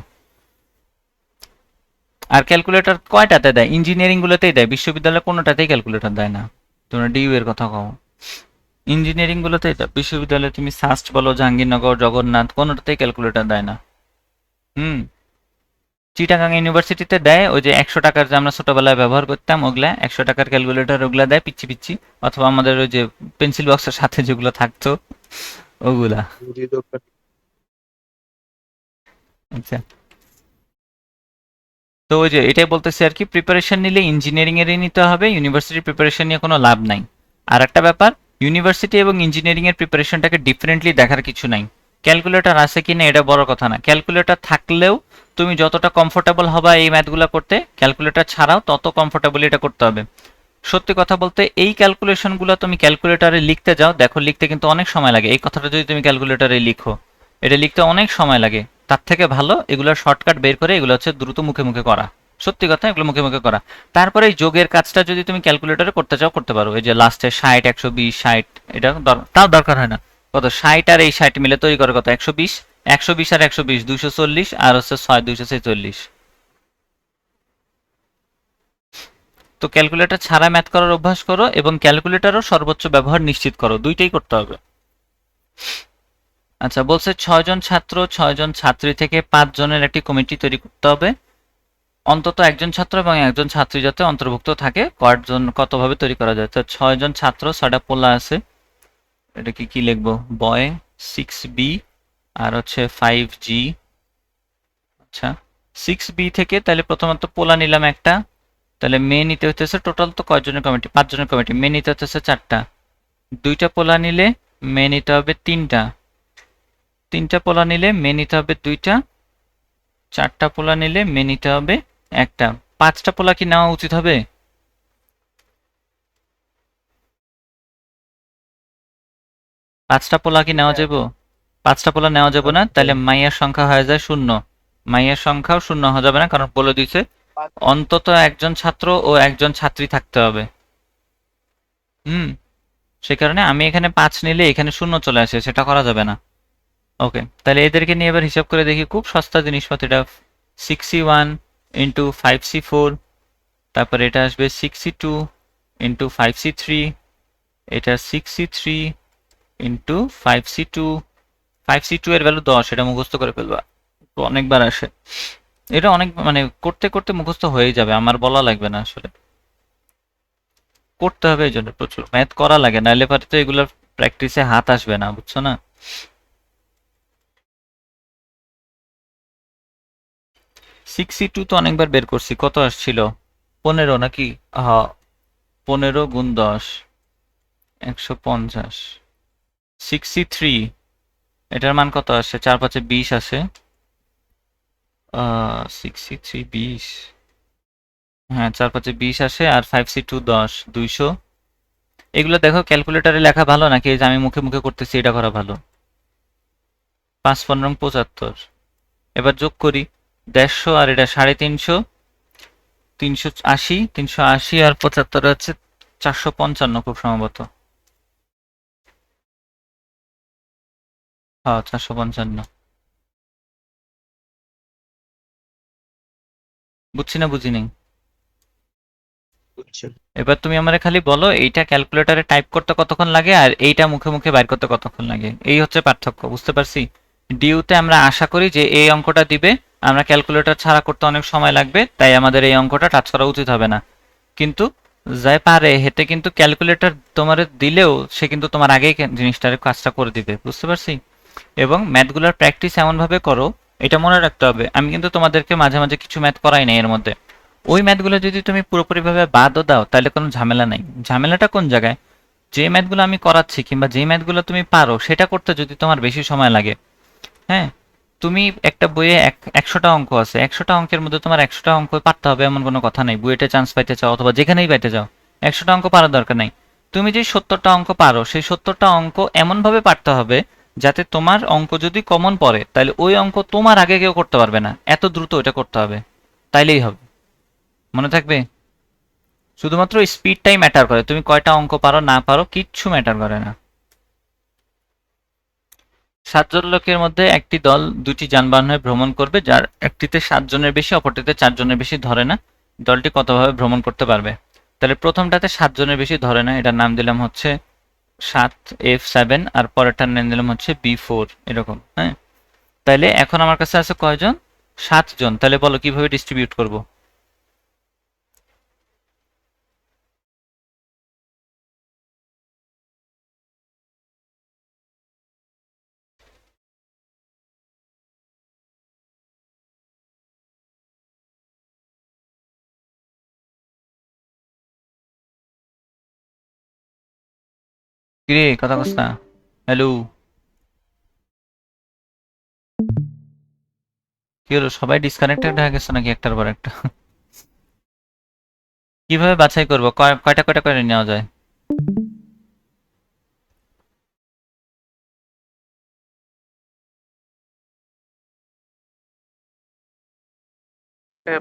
আর ক্যালকুলেটর কয়টাতে দেয়? ইঞ্জিনিয়ারিং গুলোতেই দেয়, বিশ্ববিদ্যালয়ে কোনোটাতেই ক্যালকুলেটর দেয় না। তোমরা ডিউ এর কথা কও, ইঞ্জিনিয়ারিং গুলোতেই দেয়, বিশ্ববিদ্যালয়ে তুমি সাস্ট বলো, জাহাঙ্গীরনগর, জগন্নাথ, কোনোটাতেই ক্যালকুলেটর দেয় না। হুম। চিটাগাং ইউনিভার্সিটিতে দেয়, ওই যে 100 টাকার যে আমরা ছোটবেলায় ব্যবহার করতাম ওগুলা, 100 টাকার ক্যালকুলেটর ওগুলা দেয় পিচ্ছি পিচ্ছি, অথবা আমাদের ওই যে পেন্সিল বক্সের সাথে যেগুলো থাকতো ওগুলা। জি দোকান। আচ্ছা, তো ওই যে এটাই বলতেছি আর কি, প্রিপারেশন নিলে ইঞ্জিনিয়ারিং এরই নিতে হবে, ইউনিভার্সিটি প্রিপারেশন নিয়ে কোনো লাভ নাই। আর একটা ব্যাপার, ইউনিভার্সিটি এবং ইঞ্জিনিয়ারিং এর প্রিপারেশনটাকে ডিফারেন্টলি দেখার কিছু নাই। ক্যালকুলেটর আছে কিনা এটা বড় কথা না, ক্যালকুলেটর থাকলেও তুমি যতটা কমফোর্টেবল হবা এই ম্যাথগুলো করতে, ক্যালকুলেটর ছাড়াও তত কমফোর্টেবল এটা করতে হবে। সত্যি কথা বলতে এই ক্যালকুলেশনগুলো তুমি ক্যালকুলেটরে লিখতে যাও, দেখো লিখতে কিন্তু অনেক সময় লাগে। এই কথাটা যদি তুমি ক্যালকুলেটরে লিখো, এটা লিখতে অনেক সময় লাগে। তার থেকে ভালো এগুলোর শর্টকাট বের করে এগুলো হচ্ছে দ্রুত মুখে মুখে করা। সত্যি কথা, এগুলো মুখে মুখে করা। তারপরে এই যোগের কাজটা যদি তুমি ক্যালকুলেটরে করতে চাও করতে পারো, এই যে লাস্টে 60, 120, 60, এটা তাও দরকার হয় না। কত 60 আর এই 60 মিলে তৈরি করে কত 120, 120 আর 120 240, আর হচ্ছে 6 246। তো ক্যালকুলেটর ছাড়া ম্যাথ করার অভ্যাস করো, এবং ক্যালকুলেটরও সর্বোচ্চ ব্যবহার নিশ্চিত করো, দুইটাই করতে হবে। আচ্ছা, বলছে 6 জন ছাত্র 6 জন ছাত্রী থেকে 5 জনের একটি কমিটি তৈরি করতে হবে, অন্তত একজন ছাত্র এবং একজন ছাত্রী যাতে অন্তর্ভুক্ত থাকে, কয়জন কতভাবে তৈরি করা যায়? তো 6 জন ছাত্র, 6টা পোলা আছে, এটা কি কি লিখবো? বয় 6B আর হচ্ছে 5G। আচ্ছা, 6B থেকে তাহলে প্রথমত পোলা নিলাম একটা, তাহলে মেয়ে নিতে হতেছে, টোটাল তো কয়জনের কমিটি? 5 জনের কমিটি, মেয়ে নিতে হতেছে 4টা। 2টা পোলা নিলে মেয়ে নিতে হবে 3টা, 3টা পোলা নিলে মেয়ে নিতে হবে 2টা, 4টা পোলা নিলে মেয়ে নিতে হবে 1টা। 5টা পোলা কি নেওয়া উচিত হবে? 5টা পোলা কি নেওয়া হ্যাঁ, যাবো? 5টা পোলা নেওয়া যাবে না, তাহলে মাইয়ার সংখ্যা হয়ে যায় 0। মাইয়ার সংখ্যাও 0 হওয়া যাবে না, কারণ বলে দিছে পাঁচ। অন্তত একজন ছাত্র ও একজন ছাত্রী থাকতে হবে। হুম, সে কারণে আমি এখানে 5 নিলে এখানে 0 চলে আসে, সেটা করা যাবে না। ওকে, তাহলে এদেরকে নিয়ে এবার হিসাব করে দেখি, খুব সস্তা জিনিসপত্র এটা। 6C1 ইন্টু 5C4, তারপরে এটা আসবে 6C2 ইন্টু 5C3, এটা 6C3 ইন্টু 5C2, 5C2 এর ভ্যালু 10, এটা মুখস্থ করে ফেলবা, তো অনেকবার আসে। এটা অনেক মানে করতে করতে মুখস্থ হয়ে যাবে, আমার বলা লাগবে না আসলে, করতে হবে, এই জন্য প্রচুর ম্যাথ করা লাগে, নাহলে পরে তো এগুলোর প্র্যাকটিসে হাত আসবে না, বুঝছো না? 6C2 তো অনেকবার বের করছি, কত আসছিল? 15 নাকি? হ্যাঁ, 15 গুণ 10, 150। 6C3 এটার মান কত আসে? 4 5 20 আসে। 6C3 20, হ্যাঁ 4 5 20 আসে, আর 5C2 10, 200। এগুলো দেখো ক্যালকুলেটরে লেখা ভালো নাকি এই যে আমি মুখে মুখে করতেছি এটা করা ভালো? 5 15 75। এবার যোগ করি, 150 আর এটা 350, 380, 380 আর 75 হচ্ছে 455 খুব সম্ভবত। হ্যাঁ 455। বুঝছি না বুঝি নেই। বুঝছেন। এবার তুমি আমারে খালি বলো এইটা ক্যালকুলেটরে টাইপ করতে কতক্ষণ লাগে আর এইটা মুখে মুখে বাইর করতে কতক্ষণ লাগে, এই হচ্ছে পার্থক্য, বুঝতে পারছি? ডিউতে আমরা আশা করি যে এই অঙ্কটা দিবে, আমরা ক্যালকুলেটর ছাড়া করতে অনেক সময় লাগবে, তাই আমাদের এই অঙ্কটা টাচ করা উচিত হবে না। কিন্তু যাই পারে হেতে কিন্তু ক্যালকুলেটর তোমার দিলেও সে কিন্তু তোমার আগেই জিনিসটার কাজটা করে দিবে, বুঝতে পারছি? এবং ম্যাথগুলোর প্র্যাকটিস এমনভাবে করো, এটা মনে রাখতে হবে, আমি কিন্তু তোমাদেরকে মাঝে মাঝে কিছু ম্যাথ করাই নাই এর মধ্যে। ওই ম্যাথগুলো যদি তুমি পুরোপুরিভাবে বাদও দাও তাহলে কোনো ঝামেলা নাই। ঝামেলাটা কোন জায়গায়? যে ম্যাথগুলো আমি করাচ্ছি কিংবা যে ম্যাথগুলো তুমি পারো সেটা করতে যদি তোমার বেশি সময় লাগে, হ্যাঁ, তুমি একটা বইয়ে 100টা অঙ্ক আছে, 100টা অঙ্কের মধ্যে তোমার 100টা অঙ্ক পারতে হবে এমন কোনো কথা নেই। বুয়েটে চান্স পাইতে চাও অথবা যেখানেই পাইতে চাও, 100টা অঙ্ক পারার দরকার নাই। তুমি যে 70টা অঙ্ক পারো, সেই 70টা অঙ্ক এমনভাবে পারতে হবে যাতে তোমার অঙ্ক যদি কমন পড়ে তাহলে ওই অঙ্ক তোমার আগে কেউ করতে পারবে না, এত দ্রুত ওটা করতে হবে, তাইলেই হবে। মনে থাকবে? শুধুমাত্র স্পিডটাই ম্যাটার করে, তুমি কয়টা অঙ্ক পারো না পারো কিচ্ছু ম্যাটার করে না। 7 জন লোকের মধ্যে একটি দল 2টি যানবাহনে ভ্রমণ করবে, যার একটিতে 7 জনের বেশি অপরটিতে 4 জনের বেশি ধরে না। দলটি কতভাবে ভ্রমণ করতে পারবে? তাহলে প্রথমটাতে 7 জনের বেশি ধরে না, এটার নাম দিলাম হচ্ছে 7F7, আর পরেরটার নাম দিলাম হচ্ছে B4, এরকম। হ্যাঁ, তাহলে এখন আমার কাছে আছে কয়জন? 7 জন। তাহলে বলো কিভাবে ডিস্ট্রিবিউট করব? কিরে কথা কস না? হ্যালো, কি হলো, সবাই ডিসকানেক্টেড হয়ে গেছে নাকি একটার পর একটা? কিভাবে বাছাই করবো? কয়টা কয়টা করে নেওয়া যায়?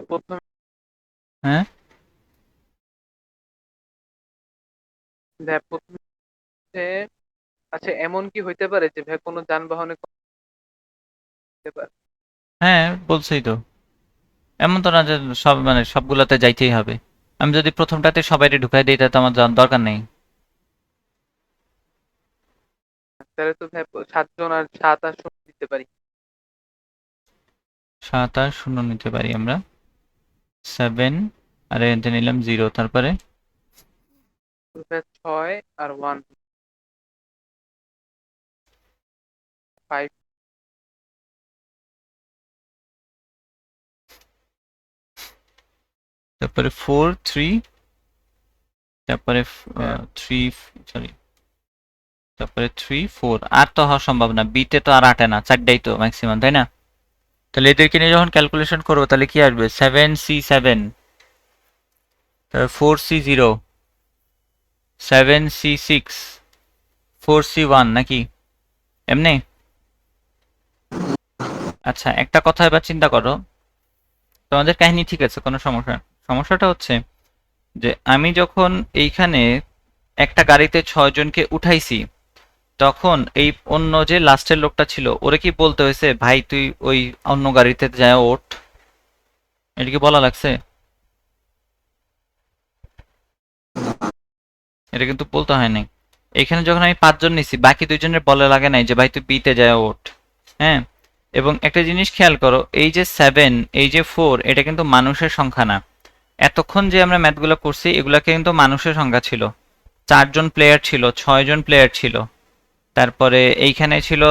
প্রথমে হ্যাঁ, প্রথমে হচ্ছে, আচ্ছা এমন কি হইতে পারে যে ভাই কোনো যানবাহনে হতে পারে? হ্যাঁ বলছেই তো। এমন তো না যে সব মানে সবগুলাতে যাইতেই হবে। আমি যদি প্রথমটাতে সবাইকে ঢুকাই দিই তাহলে তো আমার যাওয়ার দরকার নেই। তাহলে তো ভাই 7 জন আর 7 আর 0 দিতে পারি। 7 আর 0 নিতে পারি আমরা। 7 আর এতে নিলাম 0, তারপরে তো ভাই 6 আর 1 5। তারপরে 4 3, তারপরে 3, সরি, তারপরে 3 4। আর তো হওয়া সম্ভব না, বিতে তো আর 8 না, 4টাই তো ম্যাক্সিমাম, তাই না? তাহলে এদেরকে নিয়ে যখন ক্যালকুলেশন করবো তাহলে কি আসবে? 7C7, 4C0, 7C6, 4C1, নাকি এমনি? আচ্ছা একটা কথা এবার চিন্তা করো, তোমাদের কাহিনী ঠিক আছে, কোনো সমস্যা না। সমস্যাটা হচ্ছে যে আমি যখন এইখানে একটা গাড়িতে 6 জনকে উঠাইছি, তখন এই অন্য যে লাস্টের লোকটা ছিল ওরে কি বলতে হয়েছে ভাই তুই ওই অন্য গাড়িতে যায় ওঠ? এটা কি বলা লাগছে? এটা কিন্তু বলতে হয় নাই। এখানে যখন আমি 5 জন নিছি, বাকি 2 জনের বলা লাগে নাই যে ভাই তুই বিতে যায় ওঠ। হ্যাঁ, এবং একটা জিনিস খেয়াল করো, এই যে 7, এই যে 4, এটা কিন্তু মানুষের সংখ্যা না। এতক্ষণ যে আমরা ম্যাথগুলো করছি এগুলাকে কিন্তু মানুষের সংখ্যা ছিল। 4 জন প্লেয়ার ছিল, 6 জন প্লেয়ার ছিল, তারপরে এইখানে ছিল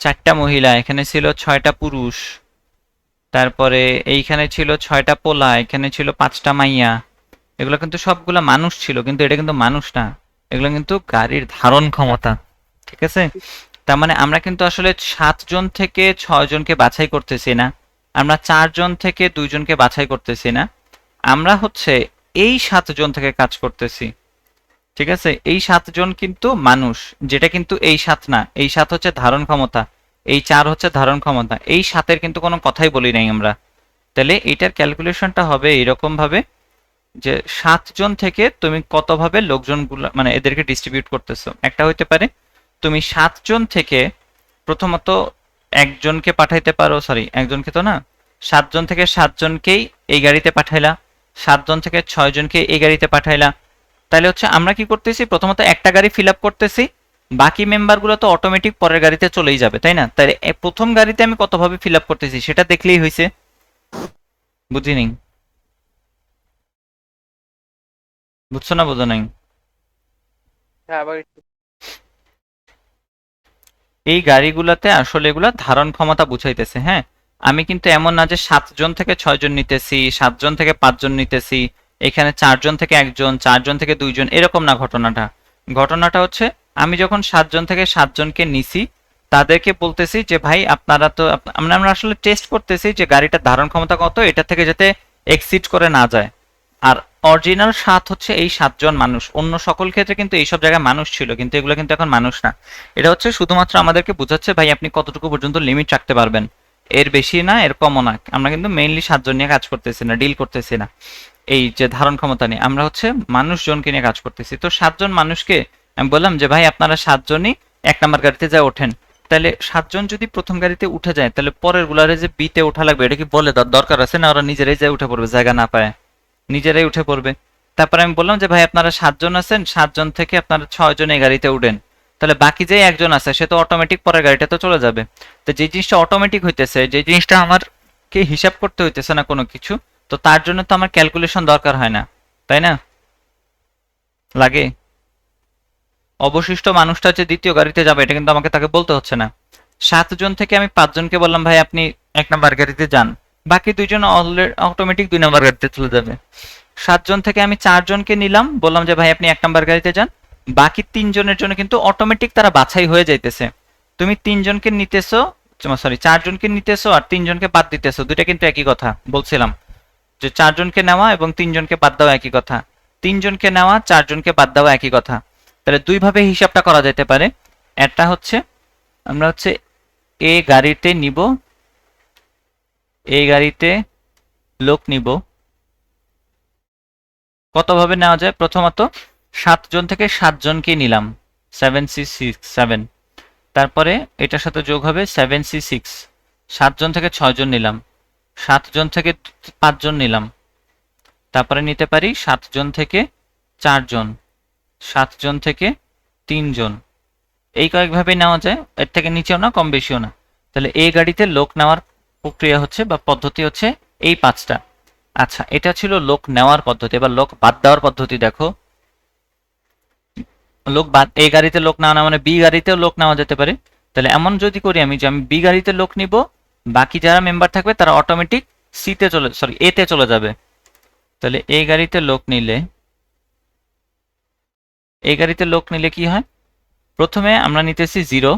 4টা মহিলা, এখানে ছিল 6টা পুরুষ, তারপরে এইখানে ছিল 6টা পোলা, এখানে ছিল 5টা মাইয়া। এগুলো কিন্তু সবগুলা মানুষ ছিল, কিন্তু এটা কিন্তু মানুষ না, এগুলো কিন্তু গাড়ির ধারণ ক্ষমতা। ঠিক আছে? তার মানে আমরা কিন্তু আসলে 7 জন থেকে 6 জনকে বাছাই করতেছি না, আমরা 4 জন থেকে 2 জনকে বাছাই করতেছি না, আমরা হচ্ছে এই 7 জন থেকে কাজ করতেছি। ঠিক আছে? এই 7 জন কিন্তু মানুষ, যেটা কিন্তু এই 7 না, এই 7 হচ্ছে ধারণ ক্ষমতা, এই 4 হচ্ছে ধারণ ক্ষমতা, এই 7-এর কিন্তু কোনো কথাই বলি নাই আমরা। তাহলে এইটার ক্যালকুলেশনটা হবে এইরকম ভাবে যে 7 জন থেকে তুমি কতভাবে লোকজনগুলো মানে এদেরকে ডিস্ট্রিবিউট করতেছো। একটা হইতে পারে তুমি 7 জন থেকে প্রথমত একজনকে পাঠাইতে পারো, সরি একজনকে তো না, 7 জন থেকে 7 জনকেই এই গাড়িতে পাঠাইলা, 7 জন থেকে 6 জনকে এই গাড়িতে পাঠাইলা। তাহলে হচ্ছে আমরা কি করতেছি, প্রথমত একটা গাড়ি ফিল আপ করতেছি, বাকি মেম্বারগুলো তো অটোমেটিক পরের গাড়িতে চলেই যাবে, তাই না? তাহলে প্রথম গাড়িতে আমি কতভাবে ফিল আপ করতেছি সেটা দেখলেই হয়েছে। বুঝি নেই? বুঝছো না বোঝো নাই? হ্যাঁ আবার একটু। এই গাড়িগুলোতে আসলে এগুলা ধারণ ক্ষমতা বুঝাইতেছে। হ্যাঁ, আমি কিন্তু এমন না যে 7 জন থেকে 6 জন নিতেছি, 7 জন থেকে 5 জন নিতেছি, এখানে 4 জন থেকে 1 জন, 4 জন থেকে 2 জন, এরকম না ঘটনাটা। ঘটনাটা হচ্ছে আমি যখন 7 জন থেকে 7 জনকে নিছি, তাদেরকে বলতেছি যে ভাই আপনারা তো আমরা আমরা আসলে টেস্ট করতেছি যে গাড়িটার ধারণ ক্ষমতা কত, এটা থেকে যাতে এক্সিড করে না যায়। আর অরিজিনাল 7 হচ্ছে এই 7 জন মানুষ, অন্য সকল ক্ষেত্রে কিন্তু এইসব জায়গায় মানুষ ছিল, কিন্তু এগুলো কিন্তু এখন মানুষ না। এটা হচ্ছে শুধুমাত্র আমাদেরকে বোঝাচ্ছে ভাই আপনি কতটুকু পর্যন্ত লিমিট রাখতে পারবেন, এর বেশি না এর কমও না। আমরা কিন্তু মেইনলি 7 জন নিয়ে কাজ করতেছি না, ডিল করতেছি না এই যে ধারণ ক্ষমতা নিয়ে, আমরা হচ্ছে মানুষজনকে নিয়ে কাজ করতেছি। তো 7 জন মানুষকে আমি বললাম যে ভাই আপনারা 7 জনই 1 নাম্বার গাড়িতে যা ওঠেন। তাহলে 7 জন যদি প্রথম গাড়িতে উঠে যায়, তাহলে পরের গুলারে যে বিতে ওঠা লাগবে এটা কি বলে দেওয়ার দরকার আছে না? ওরা নিজেরাই যায় উঠে পড়বে, জায়গা না পায় নিজেরাই উঠে পড়বে। তারপরে আমি বললাম যে ভাই আপনারা 7 জন আছেন, 7 জন থেকে আপনারা 6 জন এই গাড়িতে উঠেন, তাহলে বাকি যে একজন আছে সে তো অটোমেটিক পরের গাড়িটা তো চলে যাবে। তো যে জিনিসটা অটোমেটিক হইতেছে, যে জিনিসটা আমার কে হিসাব করতে হইতেছে না কোনো কিছু, তো তার জন্য তো আমার ক্যালকুলেশন দরকার হয় না, তাই না? লাগে? অবশিষ্ট মানুষটা যে দ্বিতীয় গাড়িতে যাবে এটা কিন্তু আমাকে তাকে বলতে হচ্ছে না। 7 জন থেকে আমি 5 জনকে বললাম ভাই আপনি 1 নাম্বার গাড়িতে যান, বাকি 2 জন অলরেডি অটোমেটিক 2 নাম্বার গাড়িতে চলে যাবে। 7 জন থেকে আমি 4 জনকে নিলাম, বললাম যে ভাই আপনি 1 নাম্বার গাড়িতে যান, বাকি 3 জনের জন্য কিন্তু অটোমেটিক তারা বাছাই হয়ে যাইতেছে। তুমি 3 জনকে নিতেছো, সরি 4 জনকে নিতেছো আর 3 জনকে বাদ দিতেছো, দুইটা কিন্তু একই কথা বলছিলাম যে 4 জনকে নেওয়া এবং 3 জনকে বাদ দেওয়া একই কথা, 3 জনকে নেওয়া 4 জনকে বাদ দেওয়া একই কথা। তাহলে দুইভাবে হিসাবটা করা যেতে পারে। একটা হচ্ছে আমরা হচ্ছে এ গাড়িতে নিব, এই গাড়িতে লোক নিব, কতভাবে নেওয়া যায়? প্রথমত 7 জন থেকে 7 জনকে নিলাম, 7C7, তারপরে এটার সাথে যোগ হবে 7C6, 7 জন থেকে 6 জন নিলাম, 7 জন থেকে 5 জন নিলাম, তারপরে নিতে পারি 7 জন থেকে 4 জন, 7 জন থেকে 3 জন। এই কয়েকভাবে নেওয়া যায়, এর থেকে নিচেও না কম বেশিও না। তাহলে এই গাড়িতে লোক নেওয়ার প্রক্রিয়া হচ্ছে বা পদ্ধতি হচ্ছে এই 5টা। আচ্ছা, এটা ছিল লোক নেওয়ার পদ্ধতি। এবার লোক বাদ দেওয়ার পদ্ধতি দেখো। লোক বাদ, এই গাড়িতে লোক নেওয়া না মানে বি গাড়িতেও লোক নেওয়া যেতে পারে। তাহলে এমন যদি করি আমি যে আমি বি গাড়িতে লোক নিব, বাকি যারা মেম্বার থাকবে তারা অটোমেটিক সিতে চলে, সরি এতে চলে যাবে। তাহলে এই গাড়িতে লোক নিলে, এই গাড়িতে লোক নিলে কি হয়? প্রথমে আমরা নিতেছি 0,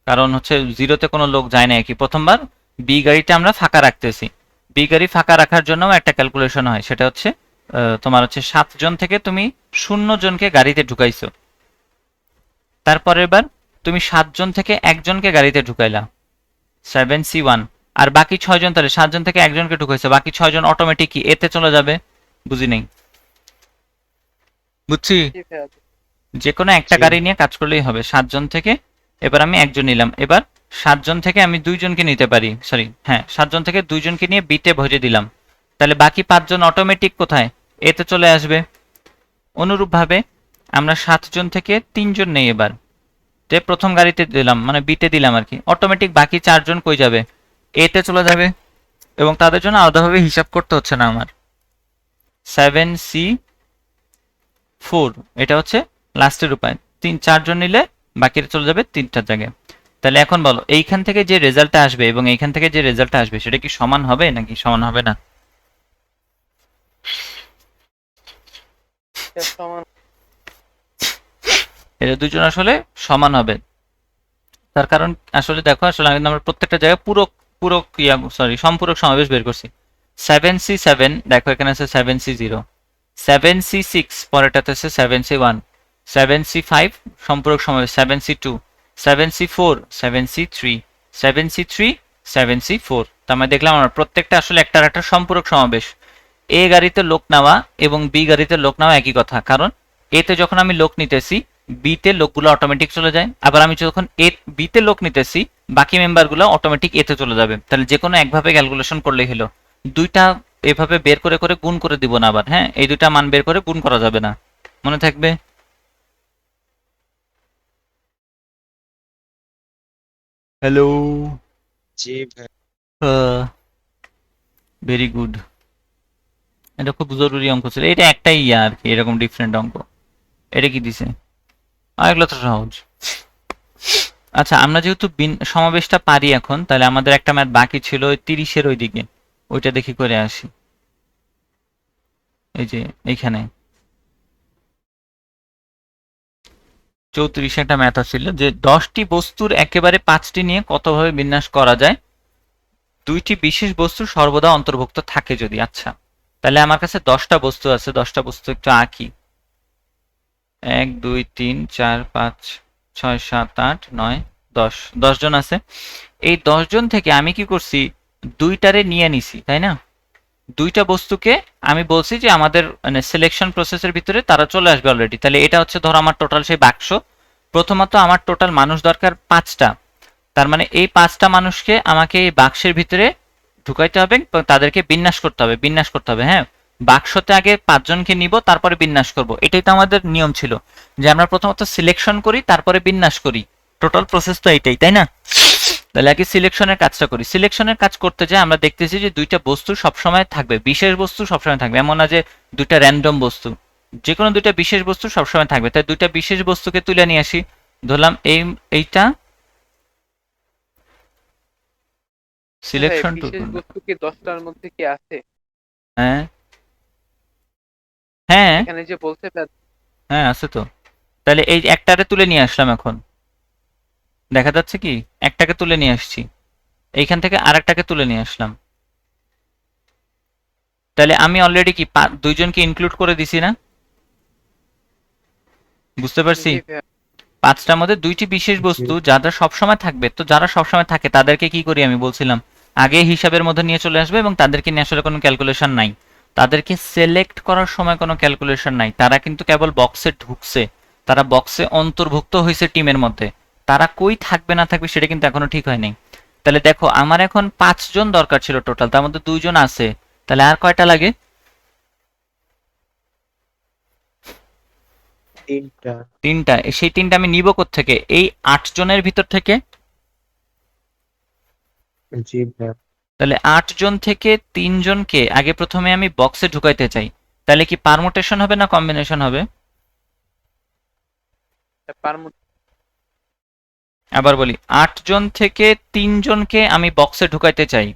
কারণ হচ্ছে 0তে কোনো লোক যায় না, কি প্রথমবার বি গাড়িটা আমরা ফাঁকা রাখতেছি। বি গাড়ি ফাঁকা রাখার জন্য একটা ক্যালকুলেশন হয়, সেটা হচ্ছে তোমার হচ্ছে 7 জন থেকে তুমি 0 জনকে গাড়িতে ঢুকাইছো, তারপরের বার তুমি 7 জন থেকে 1 জনকে গাড়িতে ঢুকাইলা, 7C1, আর বাকি 6 জন, তাহলে 7 জন থেকে 1 জনকে ঢুকাইছো, বাকি 6 জন অটোমেটিক কি এতে চলে যাবে। বুঝি নেই? বুঝছি? জি ভাইয়া। যে কোনো একটা জি। গাড়ি নিয়ে কাজ করলেই হবে। 7 জন থেকে এবার আমি 1 জন নিলাম, এবার 7 জন থেকে আমি 2 জনকে নিতে পারি, সরি হ্যাঁ 7 জন থেকে 2 জনকে নিয়ে বিতে ভরে দিলাম, তাহলে বাকি 5 জন অটোমেটিক কোথায়? এতে চলে আসবে। অনুরূপভাবে আমরা 7 জন থেকে 3 জন নেই, এবার যে প্রথম গাড়িতে দিলাম মানে বিতে দিলাম আর কি, অটোমেটিক বাকি 4 জন কই যাবে? এতে চলে যাবে, এবং তাদের জন্য আলাদাভাবে হিসাব করতে হচ্ছে না আমার। 7C4, এটা হচ্ছে লাস্টের উপায়। 4 জন নিলে বাকিটা চলে যাবে 3টার জায়গায়। তাহলে এখন বলো এইখান থেকে যে রেজাল্টটা আসবে এবং এইখান থেকে যে রেজাল্টটা আসবে সেটা কি সমান হবে নাকি সমান হবে না? এটা সমান। এটা দুজন আসলে সমান হবে। তার কারণ আসলে দেখো, আসলে আমরা প্রত্যেকটা জায়গায় পুরো পুরো সরি সম্পূরক সমাবেশ বের করছি। 7C7 দেখো এখানে আছে 7C0, 7C6 পরেরটাতে আছে 7C1, 7C5 সম্পূরক সমাবেশ 7C2, 7C4, 7C3, 7C3, 7C4। তার মানে দেখলাম আমরা প্রত্যেকটা আসলে একটার একটা সম্পূরক সমাবেশ। এ গাড়িতে লোক নেওয়া এবং বি গাড়িতে লোক নেওয়া একই কথা, কারণ এতে যখন আমি লোক নিতেছি বিতে লোকগুলো অটোমেটিক চলে যায়, আবার আমি যখন বিতে লোক নিতেছি বাকি মেম্বারগুলো অটোমেটিক এতে চলে যাবে। তাহলে যে কোনো একভাবে ক্যালকুলেশন করলেই হলো। দুইটা এভাবে বের করে করে গুণ করে দিব না আবার, হ্যাঁ এই দুইটা মান বের করে গুণ করা যাবে না, মনে থাকবে। হ্যালো, জি ভাই। Very good. এটা খুব জরুরি অঙ্ক ছিল, এটা একটাই আর কি এরকম ডিফারেন্ট অঙ্ক। এটা কি দিছে? আর এগুলো তো সহজ। আচ্ছা, আমরা যেহেতু সমাবেশটা পারি এখন, তাহলে আমাদের একটা ম্যাথ বাকি ছিল ওই 30-এর ওইদিকে, ওইটা দেখি করে আসি। এই যে এইখানে 34 একটা ম্যাথ ছিল যে 10টি বস্তুর একেবারে 5টি নিয়ে কতভাবে বিন্যাস করা যায়, 2টি বিশেষ বস্তু সর্বদা অন্তর্ভুক্ত থাকে যদি। আচ্ছা, তাহলে আমার কাছে 10টা বস্তু আছে, 10টা বস্তু একটু আঁকি। 1 2 3 4 5 6 7 8 9 10, 10 জন আছে। এই 10 জন থেকে আমি কি করছি, দুইটারে নিয়ে নিছি, তাই না? দুইটা বস্তুকে আমি বলছি যে আমাদের মানে সিলেকশন প্রসেসের ভিতরে তারা চলে আসবে অলরেডি। তাহলে এটা হচ্ছে ধরো আমার টোটাল সেই বাক্স। প্রথমত আমার টোটাল মানুষ দরকার 5টা, তার মানে এই 5টা মানুষকে আমাকে এই বাক্সের ভিতরে ঢুকাইতে হবে, তাদেরকে বিন্যাস করতে হবে। হ্যাঁ, বাক্সতে আগে 5 জনকে নিব, তারপরে বিন্যাস করব। এটাই তো আমাদের নিয়ম ছিল, যে আমরা প্রথমত সিলেকশন করি, তারপরে বিন্যাস করি। টোটাল প্রসেস তো এইটাই, তাই না? তাহলে আগে সিলেকশনের কাজটা করি। সিলেকশনের কাজ করতে যাই আমরা দেখতেছি যে দুইটা বস্তু সবসময় থাকবে, বিশেষ বস্তু সবসময় থাকবে, এমন না যে দুইটা র্যান্ডম বস্তু। যে কোনো দুইটা বিশেষ বস্তু সবসময় থাকবে। তাই দুইটা বিশেষ বস্তুকে তুলে নিয়ে আসি। ধরলাম এইটা সিলেকশন টু। বিশেষ বস্তু কি 10টার মধ্যে কি আছে? হ্যাঁ হ্যাঁ এখানে যে বলছে হ্যাঁ, আছে তো। তাহলে এই একটারে তুলে নিয়ে আসলাম, এখন দেখা যাচ্ছে কি একটাকে তুলে নিয়ে আসছি, এইখান থেকে আরেকটাকে তুলে নিয়ে আসলাম। তাহলে আমি অলরেডি কি দুইজনকে ইনক্লুড করে দিছি না? বুঝতে পারছি? জি ভাইয়া। 5টার মধ্যে 2টি বিশেষ বস্তু যারা সবসময় থাকবে, তো যারা সবসময় থাকে তাদেরকে কি করি আমি বলছিলাম আগে হিসাবের মধ্যে নিয়ে চলে আসবে, এবং তাদেরকে নিয়ে আসলে কোনো ক্যালকুলেশন নাই। তাদেরকে সিলেক্ট করার সময় কোনো ক্যালকুলেশন নাই, তারা কিন্তু কেবল বক্সে ঢুকছে, তারা বক্সে অন্তর্ভুক্ত হয়েছে টিমের মধ্যে। তারা কই থাকবে না থাকবে সেটা কিন্তু এখনো ঠিক হয় নাই। তাহলে দেখো আমার এখন 5 জন দরকার ছিল টোটাল, তার মধ্যে 2 জন আছে, তাহলে আর কয়টা লাগে? 3টা। 3টা। সেই 3টা আমি নিব কোত্থেকে? এই 8 জনের ভিতর থেকে। জি ভাইয়া। তাহলে 8 জন থেকে 3 জনকে আগে প্রথমে আমি বক্সে ঢুকাইতে চাই। তাহলে কি পারমুটেশন হবে না কম্বিনেশন হবে? আবার বলি, 8 জন থেকে 3 জনকে আমি বক্সে ঢুকাইতে চাই,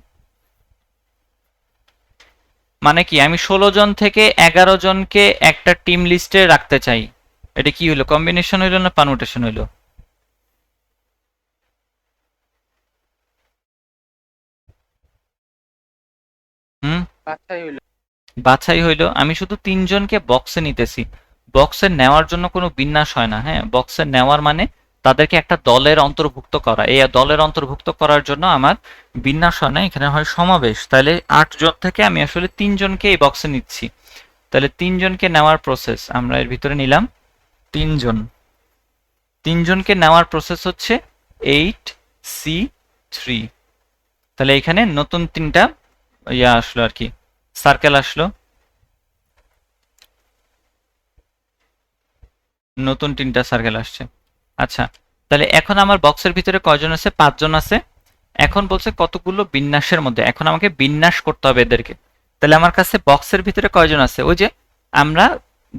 মানে কি আমি 16 জন থেকে 11 জনকে একটা টিম লিস্টে রাখতে চাই। এটা কি হলো, কম্বিনেশন হইলো না পারমুটেশন হইলো? হুম, বাছাই হইলো। বাছাই হইলো। আমি শুধু 3 জনকে বক্সে নিতেছি। বক্সে নেওয়ার জন্য কোনো বিন্যাস হয় না। হ্যাঁ, বক্সে নেওয়ার মানে তাদেরকে একটা দলের অন্তর্ভুক্ত করা। এই দলের অন্তর্ভুক্ত করার জন্য আমার বিন্যাস হয় না, এখানে হয় সমাবেশ। তাহলে 8 জন থেকে আমি আসলে 3 জনকে এই বক্সে নিচ্ছি। তাহলে 3 জনকে নেওয়ার প্রসেস আমরা এর ভিতরে নিলাম। 3 জন, 3 জনকে নেওয়ার প্রসেস হচ্ছে 8C3। তাহলে এখানে নতুন 3টা ইয়া আসলো আর কি, সার্কেল আসলো, নতুন 3টা সার্কেল আসছে। আচ্ছা, তাহলে এখন আমার বক্সের ভিতরে কয়জন আছে? 5 জন আছে। এখন বলছে কতগুলো বিন্যাসের মধ্যে, এখন আমাকে বিন্যাস করতে হবে এদেরকে। তাহলে আমার কাছে বক্সের ভিতরে কয়জন আছে? ওই যে আমরা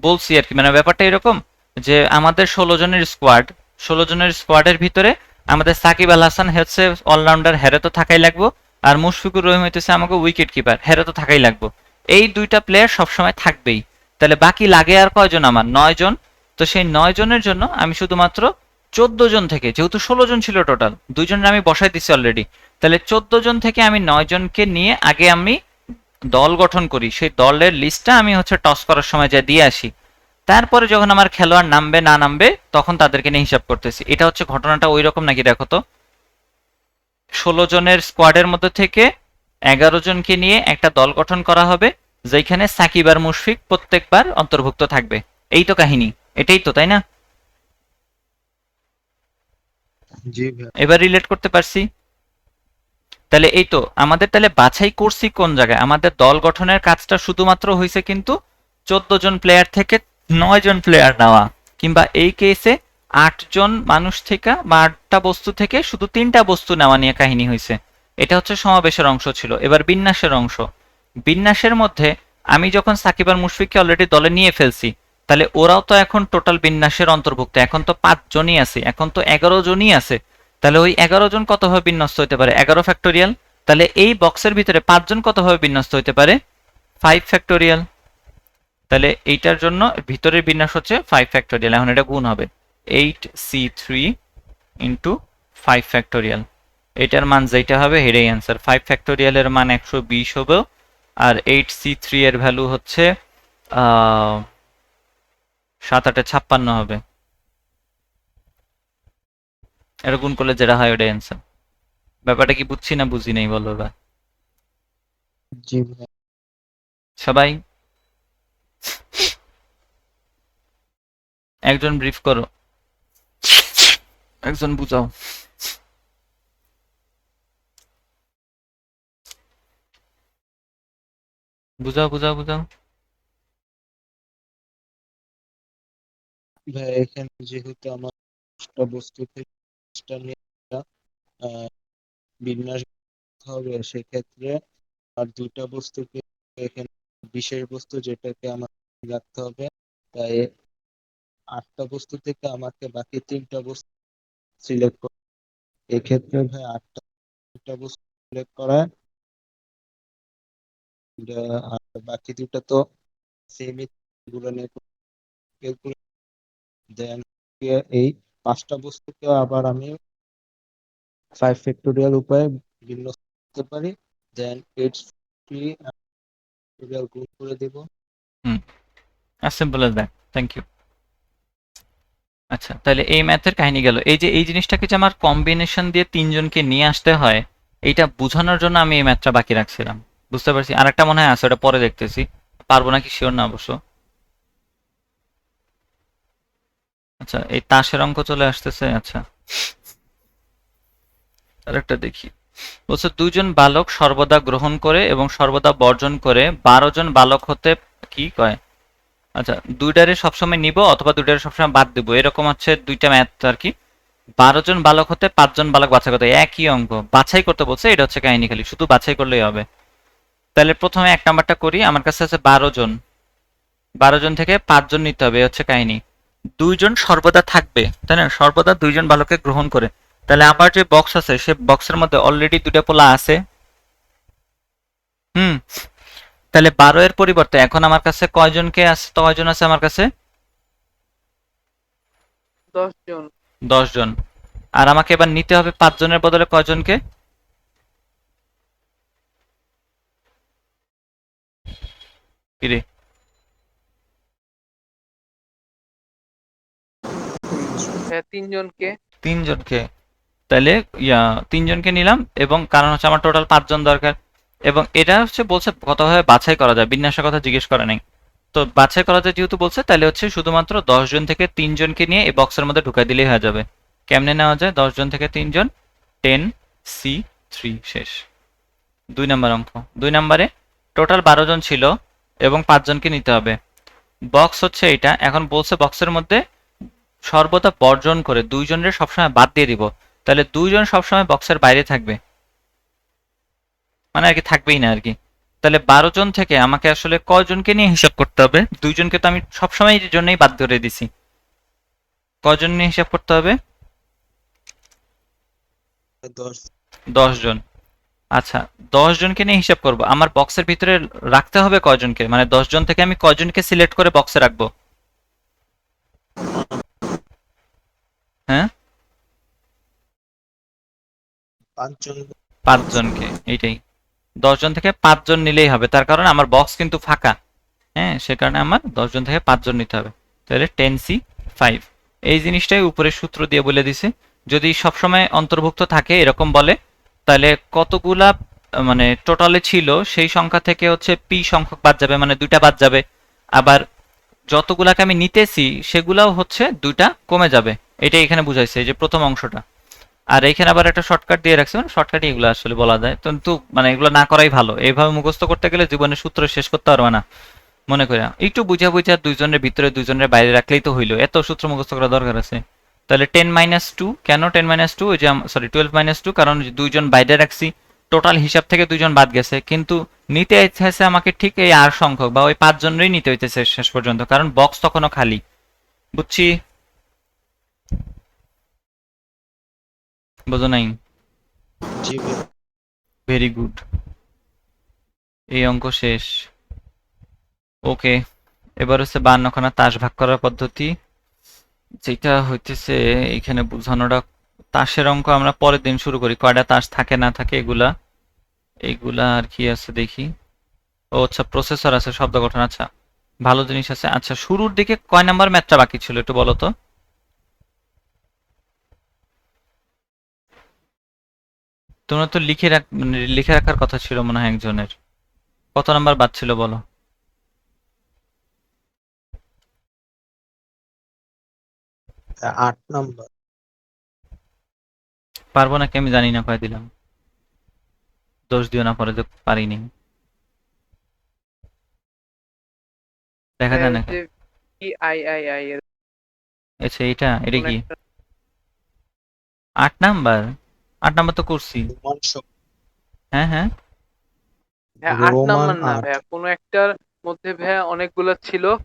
বলছি আর কি, মানে ব্যাপারটা এরকম যে আমাদের 16 জনের স্কোয়াড, 16 জনের স্কোয়াডের ভিতরে আমাদের সাকিব আল হাসান হচ্ছে অলরাউন্ডার, হেরে তো থাকাই লাগবো। আর মুশফিকুর রহিম হইতেছে আমাকে উইকেট কিপার, হেরে তো থাকাই লাগবো। এই দুইটা প্লেয়ার সবসময় থাকবেই। তাহলে বাকি লাগে আর কয়জন? আমার 9 জন। তো সেই 9 জনের জন্য আমি শুধুমাত্র 14 জন থেকে, যেহেতু 16 জন ছিল টোটাল, 2 জনের আমি বসাই দিছি অলরেডি, তাহলে 14 জন থেকে আমি 9 জনকে নিয়ে আগে আমি দল গঠন করি। সেই দলের লিস্টটা আমি হচ্ছে টস করার সময় যা দিয়ে আসি। তারপরে যখন আমার খেলোয়াড় নামবে না নামবে তখন তাদেরকে নিয়ে হিসাব করতেছি। এটা হচ্ছে ঘটনাটা ওই রকম নাকি দেখো তো। 16 জনের স্কোয়াডের মধ্যে থেকে 11 জনকে নিয়ে একটা দল গঠন করা হবে, যেখানে সাকিব আর মুশফিক প্রত্যেকবার অন্তর্ভুক্ত থাকবে। এই তো কাহিনী, এটাই তো, তাই না? জি ভাইয়া। এবার রিলেট করতে পারছি। তাহলে এই তো আমাদের তাহলে বাছাই করছি কোন জায়গায়, আমাদের দল গঠনের কাজটা শুধুমাত্র হয়েছে কিন্তু 14 জন প্লেয়ার থেকে 9 জন প্লেয়ার নেওয়া, কিংবা এই কেসে 8 জন মানুষ থেকে বা 8টা বস্তু থেকে শুধু 3টা বস্তু নেওয়া নিয়ে কাহিনী হয়েছে। এটা হচ্ছে সমাবেশের অংশ ছিল। এবার বিন্যাসের অংশ। বিন্যাসের মধ্যে আমি যখন সাকিব আর মুশফিককে অলরেডি দলে নিয়ে ফেলছি, তাহলে ওরাও তো এখন টোটাল বিন্যাসের অন্তর্ভুক্ত। এখন তো 5 জনই আছে, এখন তো 11 জনই আছে। তাহলে ওই 11 জন কতভাবে বিন্যস্ত হতে পারে? 11 ফ্যাক্টোরিয়াল। তাহলে এই বক্সের ভিতরে 5 জন কতভাবে বিন্যস্ত হতে পারে? 5 ফ্যাক্টোরিয়াল। তাহলে এইটার জন্য ভিতরের বিন্যাস হচ্ছে 5 ফ্যাক্টোরিয়াল। এখন এটা গুণ হবে। 8c3 into 5 factorial. এটার মান যেটা হবে এটাই অ্যান্সার। 5 ফ্যাক্টোরিয়ালের মান 120 হবে, আর 8c3 এর ভ্যালু হচ্ছে 7 8 56 হবে। এটা গুণ করলে যেটা হয় ওটাই অ্যান্সার। ব্যাপারটা কি বুঝছি না বুঝি নেই বলো এবার জি ভাইয়া। সবাই? একজন ব্রিফ করো, একজন বুঝাও। বুঝাও বুঝাও বুঝাও। ভাইয়া এখানে যেহেতু আমার একটা বস্তু থেকে পাঁচটা নিয়ে আহ, বিন্যাস করতে হবে, সেক্ষেত্রে আর দুইটা বস্তুকে এখানে বিশেষ বস্তু যেটাকে আমার রাখতে হবে, তাই 8টা বস্তু থেকে আমাকে বাকি 3টা বস্তু সিলেক্ট করতে হবে। এক্ষেত্রে ভাই 8টা বস্তু সিলেক্ট করা, আর বাকি দুটো তো সেমই, গুলো নিয়ে ক্যালকুলেট, দেন এই 5টা বস্তুকে আবার আমি 5 ফ্যাক্টোরিয়াল উপায়ে বিন্যস্ত করতে পারি, দেন 8 ফ্যাক্টোরিয়াল গুণ করে দেব। হুম, as simple as that. Thank you. আচ্ছা, তাহলে এই ম্যাথের কাহিনী গেল। এই যে এই জিনিসটাকে যে আমার কম্বিনেশন দিয়ে তিনজনকে নিয়ে আসতে হয়, এইটা বোঝানোর জন্য আমি এই ম্যাথটা বাকি রাখছিলাম। বুঝতে পারছি। আরেকটা মনে হয় আছে, ওটা পরে দেখতেছি। পারবো নাকি শিওর না অবশ্য। আচ্ছা, এই তাসের অঙ্ক চলে আসতেছে। আচ্ছা, আরেকটা দেখি। বলছে 2 জন বালক সর্বদা গ্রহণ করে এবং সর্বদা বর্জন করে 12 জন বালক হতে কি কয়? আচ্ছা, দুইটারে সবসময় নিব অথবা দুইটারে সবসময় বাদ দিব, এরকম হচ্ছে দুইটা ম্যাথ আর কি। 12 জন বালক হতে 5 জন বালক বাছাই করতে, একই অঙ্ক বাছাই করতে বলছে। এটা হচ্ছে কাহিনী, খালি শুধু বাছাই করলেই হবে। তাহলে প্রথমে 1 নাম্বারটা করি। আমার কাছে আছে 12 জন, 12 জন থেকে 5 জন নিতে হবে, এ হচ্ছে কাহিনী। 2 জন সর্বদা থাকবে, তাই না? সর্বদা 2 জন বালককে গ্রহণ করে। তাহলে আমার যে বক্স আছে সে বক্সের মধ্যে অলরেডি দুইটা পোলা আছে। হুম, তাহলে 12 এর পরিবর্তে এখন আমার কাছে কয়জনকে আছে, কয়জন আছে আমার কাছে? 10 জন। 10 জন। আর আমাকে এবার নিতে হবে 5 জনের বদলে কয়জনকে? কিরে, 3 জনকে। 3 জনকে। তাহলে 3 জনকে নিলাম, এবং কারণ হচ্ছে আমার টোটাল 5 জন দরকার। এবং এটা হচ্ছে বলছে কতভাবে বাছাই করা যায়, বিন্যাসের কথা জিজ্ঞেস করা নেই। তো বাছাই করা যায় যেহেতু বলছে, তাহলে হচ্ছে শুধুমাত্র 10 জন থেকে 3 জনকে নিয়ে এই বক্সের মধ্যে ঢুকাই দিলেই হয়ে যাবে। কেমনে নেওয়া যায়? 10 জন থেকে 3 জন, 10c3, শেষ। 2 নাম্বার অঙ্ক। 2 নাম্বারে টোটাল 12 জন ছিল এবং 5 জনকে নিতে হবে। বক্স হচ্ছে এটা। এখন বলছে বক্সের মধ্যে সর্বদা বর্জন করে 2 জনের সবসময় বাদ দিয়ে দিব। তাহলে 2 জন সবসময় বক্সের বাইরে থাকবে, মানে আর কি থাকবেই না আর কি। তাহলে 12 জন থেকে আমাকে আসলে কয়জনকে নিয়ে হিসাব করতে হবে? 2 জনকে তো আমি সবসময় এর জন্যই বাদ করে দিছি। কয়জন নিয়ে হিসাব করতে হবে? 10। 10 জন। আচ্ছা, 10 জনকে নিয়ে হিসাব করব। আমার বক্সের ভিতরে রাখতে হবে কয়জনকে, মানে 10 জন থেকে আমি কয়জনকে সিলেক্ট করে বক্সে রাখবো? হ্যাঁ, 5 জন। 5 জনকে, এইটাই। 10 জন থেকে 5 জন নিলেই হবে, তার কারণ আমার বক্স কিন্তু ফাঁকা। হ্যাঁ, সে কারণে আমার 10 জন থেকে 5 জন নিতে হবে। তাহলে 10c5। এই জিনিসটাই উপরে সূত্র দিয়ে বলে দিছে। যদি সবসময় অন্তর্ভুক্ত থাকে এরকম বলে, তাহলে কতগুলা মানে টোটালে ছিল সেই সংখ্যা থেকে হচ্ছে পি সংখ্যক বাদ যাবে, মানে 2টা বাদ যাবে। আবার যতগুলাকে আমি নিতেছি সেগুলাও হচ্ছে 2টা কমে যাবে। এটাই এখানে বুঝাইছে, এই যে প্রথম অংশটা। আর এইখানে আবার একটা শর্টকাট দিয়ে রাখছে, মানে শর্টকাটই এগুলো আসলে বলা যায়, কিন্তু মানে এগুলো না করাই ভালো। এইভাবে মুখস্থ করতে গেলে জীবনের সূত্র শেষ করতে পারবে না। মনে করি একটু বুঝা বুঝা 2 জনের ভিতরে 2 জনের বাইরে রাখলেই তো হইলো, এত সূত্র মুখস্থ করা দরকার আছে? তাহলে 10 - 2, কেন 10 - 2? ওই যে সরি 12 - 2, কারণ 2 জন বাইরে রাখছি, টোটাল হিসাব থেকে 2 জন বাদ গেছে, কিন্তু নিতে হইতেছে আমাকে ঠিক এই আর সংখ্যক বা ওই 5 জনেরই নিতে হইতেছে শেষ পর্যন্ত, কারণ বক্স তখনও খালি। বুঝছি? বুঝো নাই? জি ভাইয়া। Very good. এই অঙ্ক শেষ। ওকে, এবার হচ্ছে 52খানা তাস ভাগ করার পদ্ধতি। যেটা হইতেছে এখানে বোঝানোটা, তাসের অঙ্ক আমরা পরের দিন শুরু করি, কয়টা তাস থাকে না থাকে এগুলা। এগুলা আর কি আছে দেখি। ও আচ্ছা, প্রসেসর আছে, শব্দ গঠন, আচ্ছা ভালো জিনিস আছে। আচ্ছা, শুরুর দিকে কয় নাম্বার ম্যাথটা বাকি ছিল একটু বলো তো। তোমরা তো লিখে রাখার কথা ছিল মনে হয় একজনের। কত নাম্বার বাদ ছিল বলো। 8 নম্বর। পারবো নাকি আমি জানি না, কয় দিলাম। দোষ দিও না পরে যে পারিনি, দেখা যায় না। যে VIII এর আচ্ছা, এটা কোন কি একটা। 8 নাম্বার? 8 নাম্বার তো করছি। রোমান হ্যাঁ হ্যাঁ। হ্যাঁ, 8 নাম্বার না 8। ভাইয়া, কোনো একটার মধ্যে ভাইয়া অনেকগুলো ছিল। ও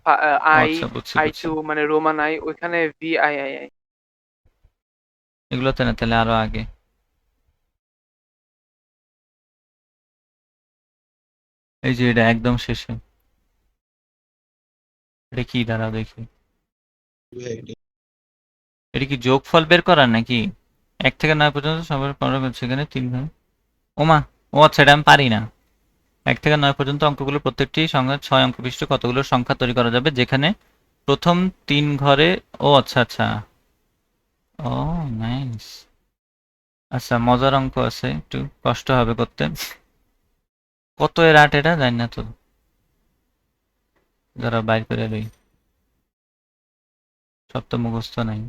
আই আচ্ছা, বুঝছি বুঝছি। I2 মানে রোমান আই, ওইখানে VIII। এগুলোতে না, তাহলে আরো আগে। এই যে এটা একদম শেষে, এটা কি দাঁড়াও দেখি। এটা কি যোগফল বের করার নাকি? 1 থেকে 9 পর্যন্ত সবার পনেরো, সেখানে 3 ভাগ। ওমা, ও আচ্ছা, এটা আমি পারি না। 1 থেকে 9 পর্যন্ত অঙ্কগুলো প্রত্যেকটি সংখ্যা 6 অঙ্ক বিশিষ্ট কতগুলো সংখ্যা তৈরি করা যাবে, যেখানে প্রথম 3 ঘরে। ও আচ্ছা আচ্ছা। ও, নাইস। আচ্ছা, মজার অঙ্ক আছে, একটু কষ্ট হবে করতে। কত এর 8 এটা জানি না তো, যারা বাইর করে লই, সব তো মুখস্থ নাই।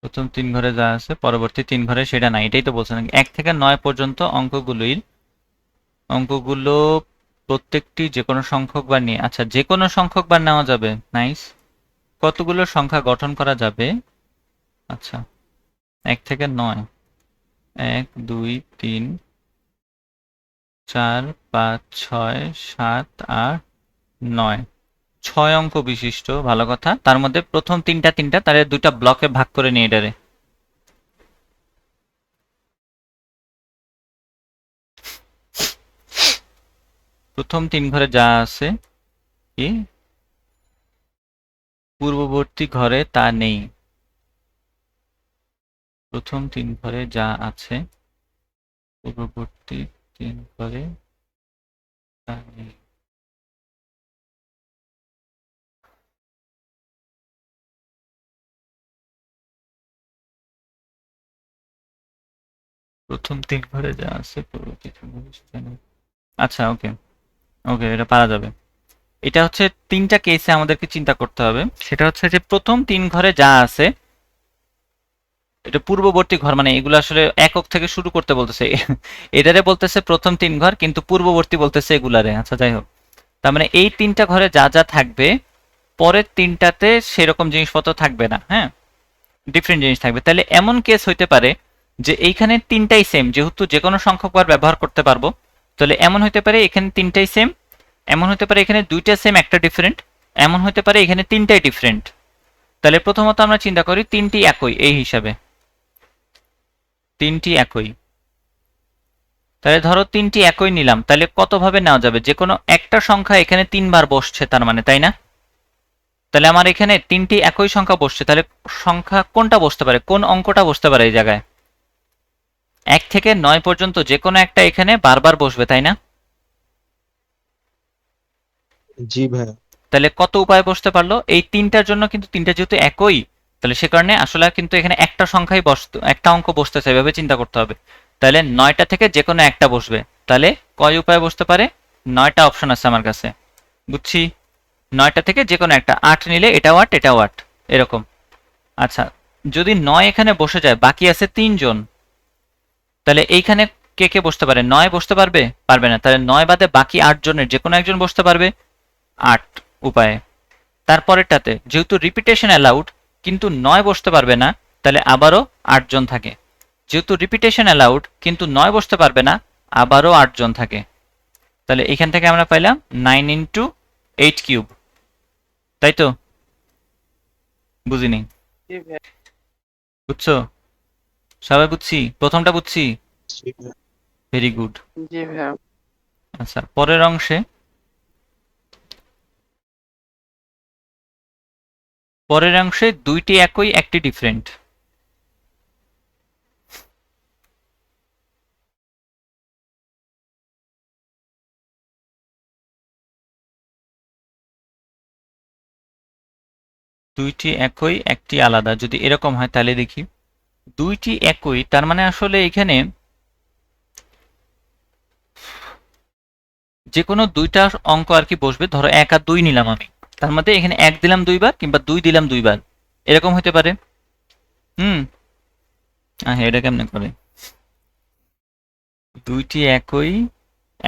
প্রথম 3 ঘরে যা আছে পরবর্তী 3 ঘরে সেটা নাই, এটাই তো বলছেন। 1 থেকে 9 পর্যন্ত অঙ্কগুলো প্রত্যেকটি যে কোনো সংখ্যক বার নিয়ে, আচ্ছা যে কোনো সংখ্যক বার নেওয়া যাবে, নাইস। কতগুলো সংখ্যা গঠন করা যাবে? আচ্ছা, 1 থেকে 9, 1, 2, 3, 4, 5, 6, 7, 8, 9, 6 অঙ্ক বিশিষ্ট, ভালো কথা। তার মধ্যে প্রথম তিনটা তাহলে 2টা ব্লকে ভাগ করে নিয়ে এটারে। প্রথম 3 ঘরে যা আছে কি পূর্ববর্তী ঘরে তা নেই। প্রথম 3 ঘরে যা আছে পূর্ববর্তী 3 ঘরে তা নেই। প্রথম 3 ঘরে যা আছে পূর্ববর্তী 3 ঘরে সেটা নেই। আচ্ছা, ওকে ওকে, এটা পারা যাবে। এটা হচ্ছে 3টা কেসে আমাদেরকে চিন্তা করতে হবে। সেটা হচ্ছে যে প্রথম 3 ঘরে যা আছে, এটা পূর্ববর্তী ঘর, মানে এগুলো আসলে একক থেকে শুরু করতে বলতেছে। এটারে বলতেছে প্রথম 3 ঘর, কিন্তু পূর্ববর্তী বলতেছে এগুলারে। আচ্ছা, যাই হোক, তার মানে এই 3টা ঘরে যা যা থাকবে, পরের 3টাতে সেরকম জিনিসপত্র থাকবে না। হ্যাঁ, ডিফারেন্ট জিনিস থাকবে। তাহলে এমন কেস হইতে পারে যে এইখানে 3টাই সেম, যেহেতু যে কোনো সংখ্যক বার ব্যবহার করতে পারবো। তাহলে এমন হইতে পারে এখানে 3টাই সেম, এমন হতে পারে এখানে 2টা সেম একটা ডিফারেন্ট, এমন হতে পারে এখানে 3টাই ডিফারেন্ট। তাহলে প্রথমত আমরা চিন্তা করি 3টি একই, এই হিসাবে 3টি একই। তাহলে ধরো 3টি একই নিলাম, তাহলে কত ভাবে নেওয়া যাবে? যে কোনো একটা সংখ্যা এখানে 3 বার বসছে তার মানে, তাই না? তাহলে আমার এখানে 3টি একই সংখ্যা বসছে, তাহলে সংখ্যা কোনটা বসতে পারে, কোন অঙ্কটা বসতে পারে এই জায়গায়? 1 থেকে 9 পর্যন্ত যে কোনো একটা এখানে বারবার বসবে, তাই না? জি ভাইয়া। তাহলে কত উপায়ে বসতে পারলো? এই 3টার জন্য কিন্তু 3টা যেহেতু একই, তাহলে সে কারণে আসলে কিন্তু এখানে একটা সংখ্যাই একটা অঙ্ক বসতেছে, এভাবে চিন্তা করতে হবে। তাহলে 9টা থেকে যে কোনো একটা বসবে। তাহলে কয় উপায়ে বসতে পারে? 9টা অপশন আছে আমার কাছে, বুঝছি। 9টা থেকে যে কোনো একটা, 8 নিলে এটাও 8 এটাও 8, এরকম। আচ্ছা, যদি 9 এখানে বসে যায়, বাকি আছে 3 জন, তাহলে এইখানে কে কে বসতে পারে? 9 বসতে পারবে? পারবে না। তাহলে 9 বাদে বাকি 8 জনের যে কোনো একজন বসতে পারবে 8 উপায়ে। তারপরেরটাতে যেহেতু রিপিটেশন অ্যালাউড, কিন্তু 9 বসতে পারবে না, তাহলে আবারও 8 জন থাকে। যেহেতু রিপিটেশন অ্যালাউড কিন্তু 9 বসতে পারবে না, আবারও 8 জন থাকে। তাহলে এখান থেকে আমরা পাইলাম 9 × 8 কিউব, তাই তো? বুঝিনি? জি ভাইয়া। বুঝছো? সবাই বুঝছি? প্রথমটা বুঝছি? জি ভাইয়া। Very good. জি ভাইয়া। আচ্ছা, পরের অংশে পরের অংশে দুইটি একই একটি ডিফারেন্ট। দুইটি একই একটি আলাদা, যদি এরকম হয় তাহলে দেখি দুইটি একই, তার মানে আসলে এখানে যে কোনো দুইটা অঙ্ক আর কি বসবে। ধরো 1 আর 2 নিলাম আমি, তার মধ্যে এখানে 1 দিলাম দুইবার কিংবা 2 দিলাম দুইবার, এরকম হতে পারে। হুম, হ্যাঁ, এটা কেমনে করে? দুইটি একই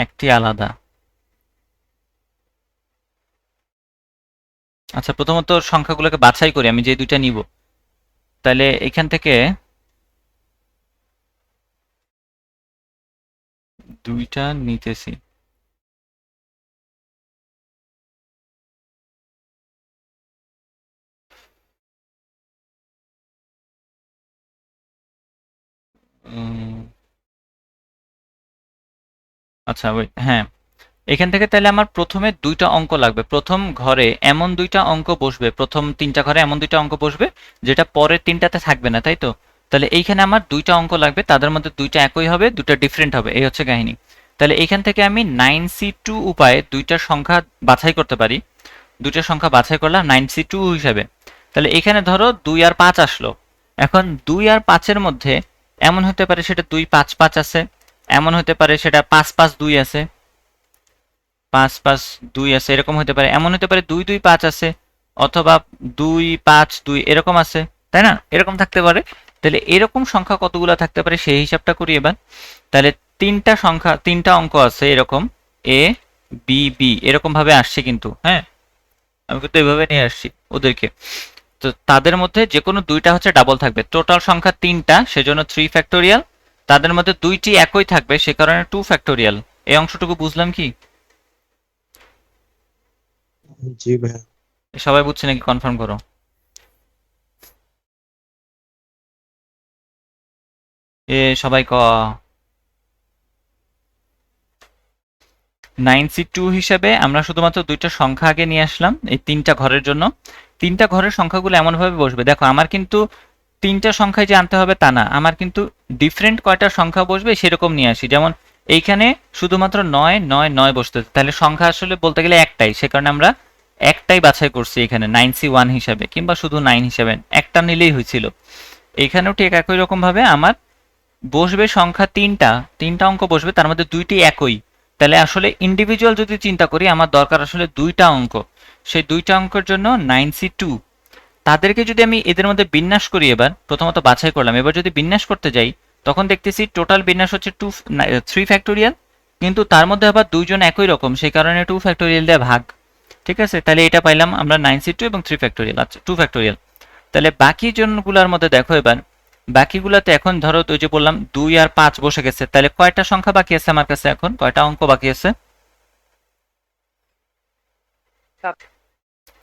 একটি আলাদা। আচ্ছা, প্রথমত সংখ্যাগুলোকে বাছাই করি আমি যে দুইটা নিব। তাহলে এখান থেকে দুইটা নিতেছি। আচ্ছা, ওই হ্যাঁ, এখান থেকে তাহলে আমার প্রথমে দুইটা অঙ্ক লাগবে। প্রথম ঘরে এমন দুইটা অঙ্ক বসবে, প্রথম তিনটা ঘরে এমন দুইটা অঙ্ক বসবে যেটা পরের তিনটাতে থাকবে না, তাই তো? তাহলে এইখানে আমার দুইটা অঙ্ক লাগবে, তাদের মধ্যে দুইটা একই হবে, দুইটা ডিফারেন্ট হবে, এই হচ্ছে কাহিনী। তাহলে এইখান থেকে আমি 9C2 উপায়ে দুইটা সংখ্যা বাছাই করতে পারি। দুইটা সংখ্যা বাছাই করলাম 9C2 হিসাবে। তাহলে এখানে ধরো 2 আর 5 আসলো। এখন 2 আর 5-এর মধ্যে এমন হতে পারে সেটা 2 5 5 আছে, এমন হতে পারে সেটা 5 5 2 আছে, 5 5 2 আছে, এরকম হতে পারে। এমন হতে পারে 2 2 5 আছে, অথবা 2 5 2 এরকম আছে, তাই না? এরকম থাকতে পারে। তাহলে এরকম সংখ্যা কতগুলো থাকতে পারে সেই হিসাবটা করি এবার। তাহলে তিনটা সংখ্যা, তিনটা অঙ্ক আছে এরকম, এ বি বি এরকম ভাবে আসছে কিন্তু, হ্যাঁ, আমি কিন্তু এইভাবে নিয়ে আসছি ওদেরকে। তো তাদের মধ্যে যে কোনো দুইটা হচ্ছে ডাবল থাকবে। টোটাল সংখ্যা তিনটা, সেজন্য 3 ফ্যাক্টোরিয়াল। তাদের মধ্যে দুইটি একই থাকবে, সে কারণে 2 ফ্যাক্টোরিয়াল। এই অংশটুকু বুঝলাম কি? জি ভাইয়া। সবাই বুঝছে নাকি? কনফার্ম করো। সবাই 9C2 হিসাবে আমরা শুধুমাত্র দুইটা সংখ্যা আগে নিয়ে আসলাম এই তিনটা ঘরের জন্য। তিনটা ঘরের সংখ্যাগুলো এমনভাবে বসবে, দেখো আমার কিন্তু তিনটা সংখ্যায় যে আনতে হবে তা না, আমার কিন্তু ডিফারেন্ট কয়টা সংখ্যা বসবে সেরকম নিয়ে আসি। যেমন এইখানে শুধুমাত্র 9 9 9 বসতে, তাহলে সংখ্যা আসলে বলতে গেলে একটাই, সে কারণে আমরা একটাই বাছাই করছি এখানে 9C1 হিসাবে, কিংবা শুধু 9 হিসাবে একটা নিলেই হয়েছিল। এইখানেও ঠিক একই রকম ভাবে আমার বসবে সংখ্যা তিনটা, তিনটা অঙ্ক বসবে, তার মধ্যে দুইটি একই। তাহলে আসলে ইন্ডিভিজুয়াল যদি চিন্তা করি, আমার দরকার আসলে দুইটা অঙ্ক। সেই দুইটা অঙ্কের জন্য 9C2, তাদেরকে যদি আমি এদের মধ্যে বিন্যাস করি, এবার প্রথমত বাছাই করলাম, এবার যদি বিন্যাস করতে যাই তখন দেখতেছি টোটাল বিন্যাস হচ্ছে 3 ফ্যাক্টোরিয়াল, কিন্তু তার মধ্যে আবার দুইজন একই রকম, সেই কারণে 2 ফ্যাক্টোরিয়াল দিয়ে ভাগ। ঠিক আছে, তাহলে এটা পাইলাম আমরা 9C2 এবং 3 ফ্যাক্টোরিয়াল। আচ্ছা, 2 ফ্যাক্টোরিয়াল। তাহলে বাকি জনগুলোর মধ্যে দেখো এবার, বাকিগুলোতে এখন ধরো ওই যে বললাম 2 আর 5 বসে গেছে, তাহলে কয়টা সংখ্যা বাকি আছে আমার কাছে? এখন কয়টা অঙ্ক বাকি আছে?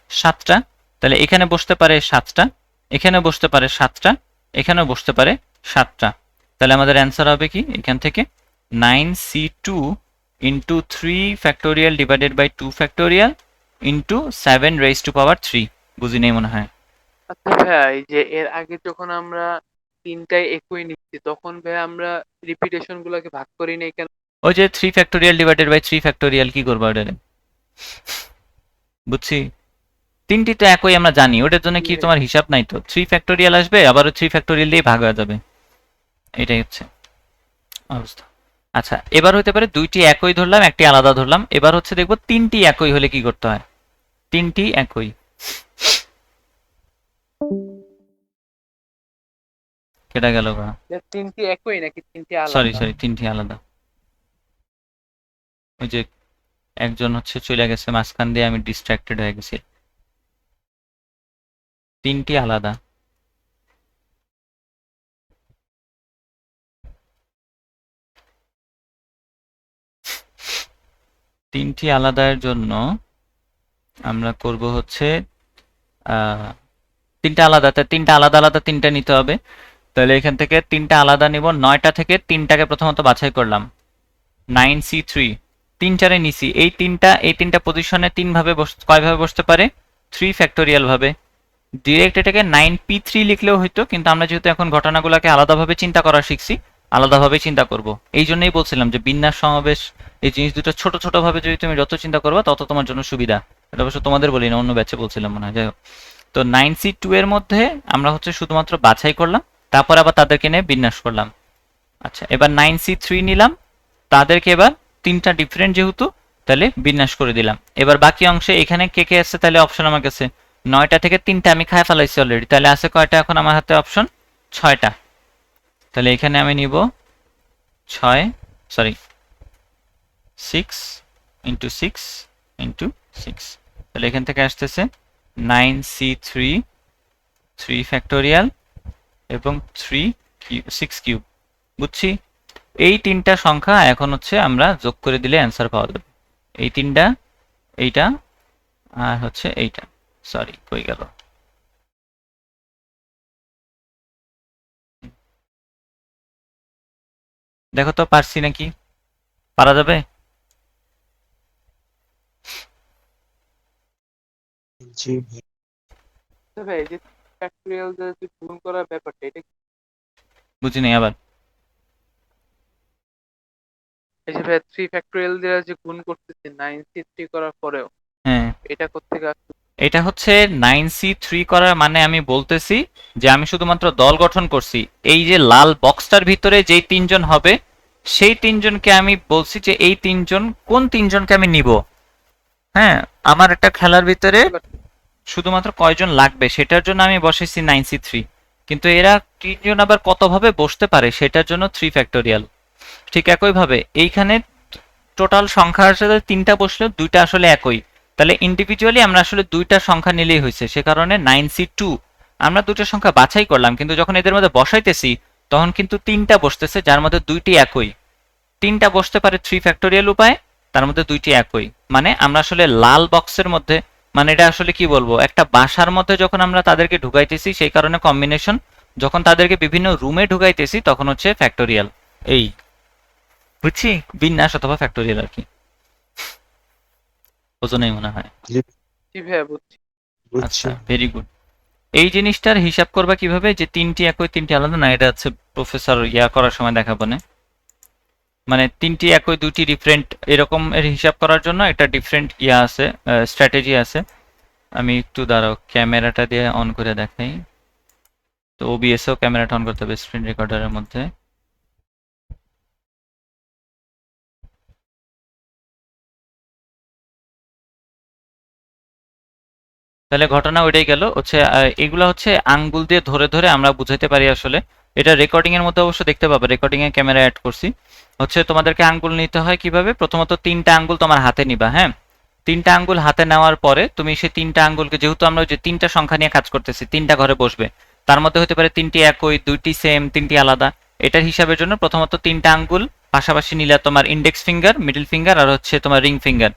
7টা। তাহলে এখানে বসতে পারে 7টা, এখানে বসতে পারে 7টা, এখানেও বসতে পারে 7টা। তাহলে আমাদের অ্যান্সার হবে কি এখান থেকে? 9C2 into 3 factorial divided by 2 factorial into 7 raise to power 3। বুঝি নেই মনে হয়। আচ্ছা ভাইয়া, এই যে এর আগে যখন আমরা তিনটায় একই নিচ্ছি তখন ভাইয়া আমরা রিপিটেশন গুলোকে ভাগ করি নাই কেন? ওই যে 3 ফ্যাক্টোরিয়াল ডিভাইডেড বাই 3 ফ্যাক্টোরিয়াল, কি করবো ওটা? বুঝছি, তিনটি তো একই আমরা জানি, ওটার জন্য কি তোমার হিসাব নাই তো? 3 ফ্যাক্টোরিয়াল আসবে, আবারও 3 ফ্যাক্টোরিয়াল দিয়ে ভাগ হয়ে যাবে, এটাই হচ্ছে অবস্থা। আচ্ছা, এবার হতে পারে দুইটি একই ধরলাম, একটি আলাদা ধরলাম। এবার হচ্ছে দেখবো তিনটি একই হলে কি করতে হয়। তিনটি একই, কেটে গেল গা? তিনটি একই নাকি তিনটি সরি আলাদা? সরি, তিনটি আলাদা। ওই যে একজন হচ্ছে চলে গেছে মাঝখান দিয়ে, আমি ডিস্ট্রাক্টেড হয়ে গেছি। তিনটি আলাদা। তিনটি আলাদার জন্য আমরা করব হচ্ছে তিনটা আলাদা, তা তিনটা আলাদা আলাদা তিনটা নিতে হবে। তাহলে এখান থেকে তিনটা আলাদা নিব, 9টা থেকে তিনটাকে প্রথমত বাছাই করলাম। 9C3 তিনটারে নিছি, এই তিনটা পজিশনে তিন ভাবে কয়ভাবে বসতে পারে? 3 ফ্যাক্টোরিয়াল ভাবে। ডিরেক্ট এটাকে 9p3 লিখলেও হইতো, কিন্তু আমরা যেহেতু এখন ঘটনাগুলোকে আলাদাভাবে চিন্তা করা শিখছি, আলাদাভাবে চিন্তা করব। এই জন্যই বলছিলাম যে বিন্যাস সমাবেশ এই জিনিস দুটো ছোট ছোট ভাবে যদি তুমি যত চিন্তা করবা তত তোমার জন্য সুবিধা। এটা অবশ্য তোমাদের বলি না, অন্য ব্যাচে বলছিলাম মনে হয়। যাই হোক, তো 9c2 এর মধ্যে আমরা হচ্ছে শুধুমাত্র বাছাই করলাম, তারপর আবার তাদেরকে নিয়ে বিন্যাস করলাম। আচ্ছা, এবার 9c3 নিলাম, তাদেরকে এবার তিনটা ডিফারেন্ট যেহেতু, তাহলে বিন্যাস করে দিলাম। এবার বাকি অংশে এখানে কে কে আছে, তাহলে অপশন আমার কাছে 9টা থেকে 3টা আমি খায় ফেলাইছি অলরেডি, তাহলে আছে কয়টা এখন আমার হাতে অপশন? 6টা। তাহলে এখানে আমি নিব 6 ইন্টু 6 ইন্টু 6, তাহলে এখান থেকে আসতেছে 9c3 3 ফ্যাক্টোরিয়াল এবং 6 কিউব। বুঝছি? এই তিনটা সংখ্যা এখন হচ্ছে আমরা যোগ করে দিলে অ্যান্সার পাওয়া যাবে। এই তিনটা, এইটা আর হচ্ছে এইটা। সরি, কই গেল? দেখো তো পারছি নাকি, পারা যাবে? জি ভাই। আচ্ছা ভাই, এই যে ফ্যাক্টরিয়াল যে গুণ করার ব্যাপারটা, এটা বুঝিনি আবার। এই যে ভাই 3 ফ্যাক্টরিয়াল দিয়ে যে গুণ করতেছি 9c3 করার পরেও, হ্যাঁ, এটা কোত্থেকে আসছে? এটা হচ্ছে 9c3 করার মানে আমি বলতেছি যে আমি শুধুমাত্র দল গঠন করছি। এই যে লাল বক্সটার ভিতরে যেই তিনজন হবে, সেই তিনজনকে আমি বলছি যে এই তিনজন কোন তিনজনকে আমি নিব। হ্যাঁ, আমার একটা খেলার ভিতরে শুধুমাত্র কয়জন লাগবে সেটার জন্য আমি বসেছি 9c3, কিন্তু এরা তিনজন আবার কতভাবে বসতে পারে সেটার জন্য 3 ফ্যাক্টোরিয়াল। ঠিক একইভাবে এইখানে টোটাল সংখ্যার সাথে 3টা বসলেও 2টা আসলে একই, তাহলে ইন্ডিভিজুয়ালি আমরা আসলে 2টা সংখ্যা নিলেই হয়েছে। সে কারণে 9c2 আমরা 2টা সংখ্যা বাছাই করলাম, কিন্তু যখন এদের মধ্যে বসাইতেছি তখন কিন্তু 3টা বসতেছে, যার মধ্যে 2টি একই। 3টা বসতে পারে 3 ফ্যাক্টোরিয়াল উপায়ে, তার মধ্যে 2টি একই। মানে আমরা আসলে লাল বক্সের মধ্যে, মানে এটা আসলে কি বলবো, একটা বাসার মধ্যে যখন আমরা তাদেরকে ঢুকাইতেছি সেই কারণে কম্বিনেশন, যখন তাদেরকে বিভিন্ন রুমে ঢুকাইতেছি তখন হচ্ছে ফ্যাক্টোরিয়াল। এই বুঝছি, বিন্যাস অথবা ফ্যাক্টোরিয়াল আর কি, ওজনেই মনে হয়। জি ভাইয়া, বুঝছি। বুঝছি। আচ্ছা, ভেরি গুড। এই জিনিসটার হিসাব করবা কিভাবে যে তিনটি একই তিনটি আলাদা না, এটা হচ্ছে প্রফেসর ইয়া করার সময় দেখাবো না। মানে তিনটি একই দুটি ডিফারেন্ট এরকম এর হিসাব করার জন্য একটা ডিফারেন্ট ইয়া আছে, স্ট্র্যাটেজি আছে। আমি একটু দাঁড়াও, ক্যামেরাটা দিয়ে অন করে দেখাই। তো ওবিএসও ক্যামেরাটা অন করতে হবে স্ক্রিন রেকর্ডারের মধ্যে। তাহলে ঘটনা ওইটাই গেল হচ্ছে, এগুলো হচ্ছে আঙ্গুল দিয়ে ধরে ধরে আমরা বুঝাইতে পারি আসলে। এটা রেকর্ডিং এর মধ্যে অবশ্য দেখতে পাবে, রেকর্ডিং এ ক্যামেরা অ্যাড করছি। হচ্ছে তোমাদেরকে আঙ্গুল নিতে হয় কিভাবে, প্রথমত 3টা আঙ্গুল তোমার হাতে নিবা। হ্যাঁ, 3টা আঙ্গুল হাতে নেওয়ার পরে তুমি সেই 3টা আঙ্গুলকে, যেহেতু আমরা ওই যে 3টা সংখ্যা নিয়ে কাজ করতেছি, 3টা ঘরে বসবে, তার মধ্যে হতে পারে 3টি একই, 2টি সেম, 3টি আলাদা। এটার হিসাবের জন্য প্রথমত 3টা আঙ্গুল পাশাপাশি নিলে তোমার ইন্ডেক্স ফিঙ্গার, মিডল ফিঙ্গার আর হচ্ছে তোমার রিং ফিঙ্গার,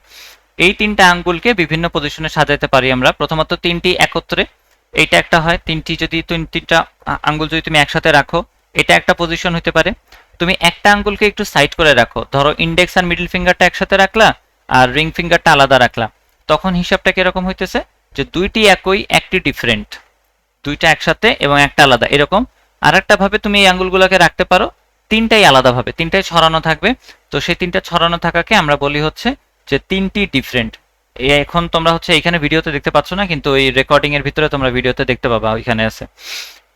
এই 3টা আঙ্গুলকে বিভিন্ন পজিশনে সাজাতে পারি আমরা। প্রথমত 3টি একত্রে, এইটা একটা হয়। 3টি যদি 3টা আঙ্গুল যদি তুমি একসাথে রাখো, এটা একটা পজিশন হতে পারে। তুমি একটা আঙ্গুলকে একটু সাইড করে রাখো, ধরো ইন্ডেক্স আর মিডল ফিঙ্গারটা একসাথে রাখলা আর রিং ফিঙ্গারটা আলাদা রাখলা, তখন হিসাবটা কিরকম হইতেছে যে 2টি একই একটি ডিফারেন্ট, 2টা একসাথে এবং একটা আলাদা এরকম। আর একটা ভাবে তুমি এই আঙ্গুলগুলোকে রাখতে পারো 3টাই আলাদাভাবে, 3টাই ছড়ানো থাকবে। তো সেই 3টা ছড়ানো থাকাকে আমরা বলি হচ্ছে যে 3টি ডিফারেন্ট। এখন তোমরা হচ্ছে এখানে ভিডিওতে দেখতে পাচ্ছ না, কিন্তু এই রেকর্ডিং এর ভিতরে তোমরা ভিডিওতে দেখতে পাবা, ওইখানে আছে।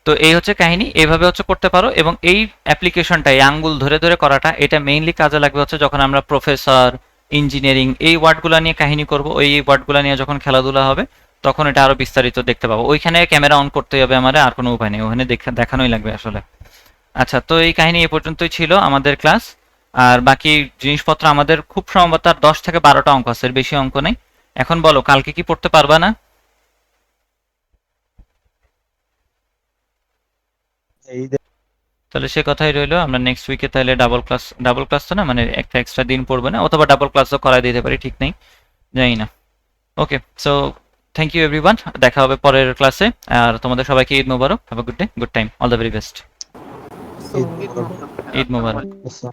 তো এই হচ্ছে কাহিনী, এইভাবে হচ্ছে করতে পারো। এবং এই অ্যাপ্লিকেশনটা, এই আঙ্গুল ধরে ধরে করাটা, এটা মেইনলি কাজে লাগবে হচ্ছে যখন আমরা প্রফেসর, ইঞ্জিনিয়ারিং এই ওয়ার্ডগুলো নিয়ে কাহিনী করব, ওই ওয়ার্ডগুলো নিয়ে যখন খেলাধুলা হবে তখন এটা আরো বিস্তারিত দেখতে পাবো। ওইখানে ক্যামেরা অন করতে হবে আমার, আর কোনো উপায় নেই, ওখানে দেখানোই লাগবে আসলে। আচ্ছা, তো এই কাহিনী এ পর্যন্তই ছিল আমাদের ক্লাস। আর বাকি জিনিসপত্র আমাদের খুব সম্ভবত আর 10 থেকে 12টা অঙ্ক আছে, এর বেশি অঙ্ক নেই। এখন বলো, কালকে কি পড়তে পারবা না? এই তাহলে সে কথাই রইলো, আমরা নেক্সট উইকে তাহলে ডাবল ক্লাস তো না, মানে একটা এক্সট্রা দিন পড়বে না, অথবা ডাবল ক্লাসও করাই দিতে পারি, ঠিক নেই, জানি না। Okay, so thank you everyone, দেখা হবে পরের ক্লাসে। আর তোমাদের সবাইকে ঈদ মোবারক, have a good day, good time, all the very best. ঈদ মোবারক। ঈদ মোবারক। আচ্ছা।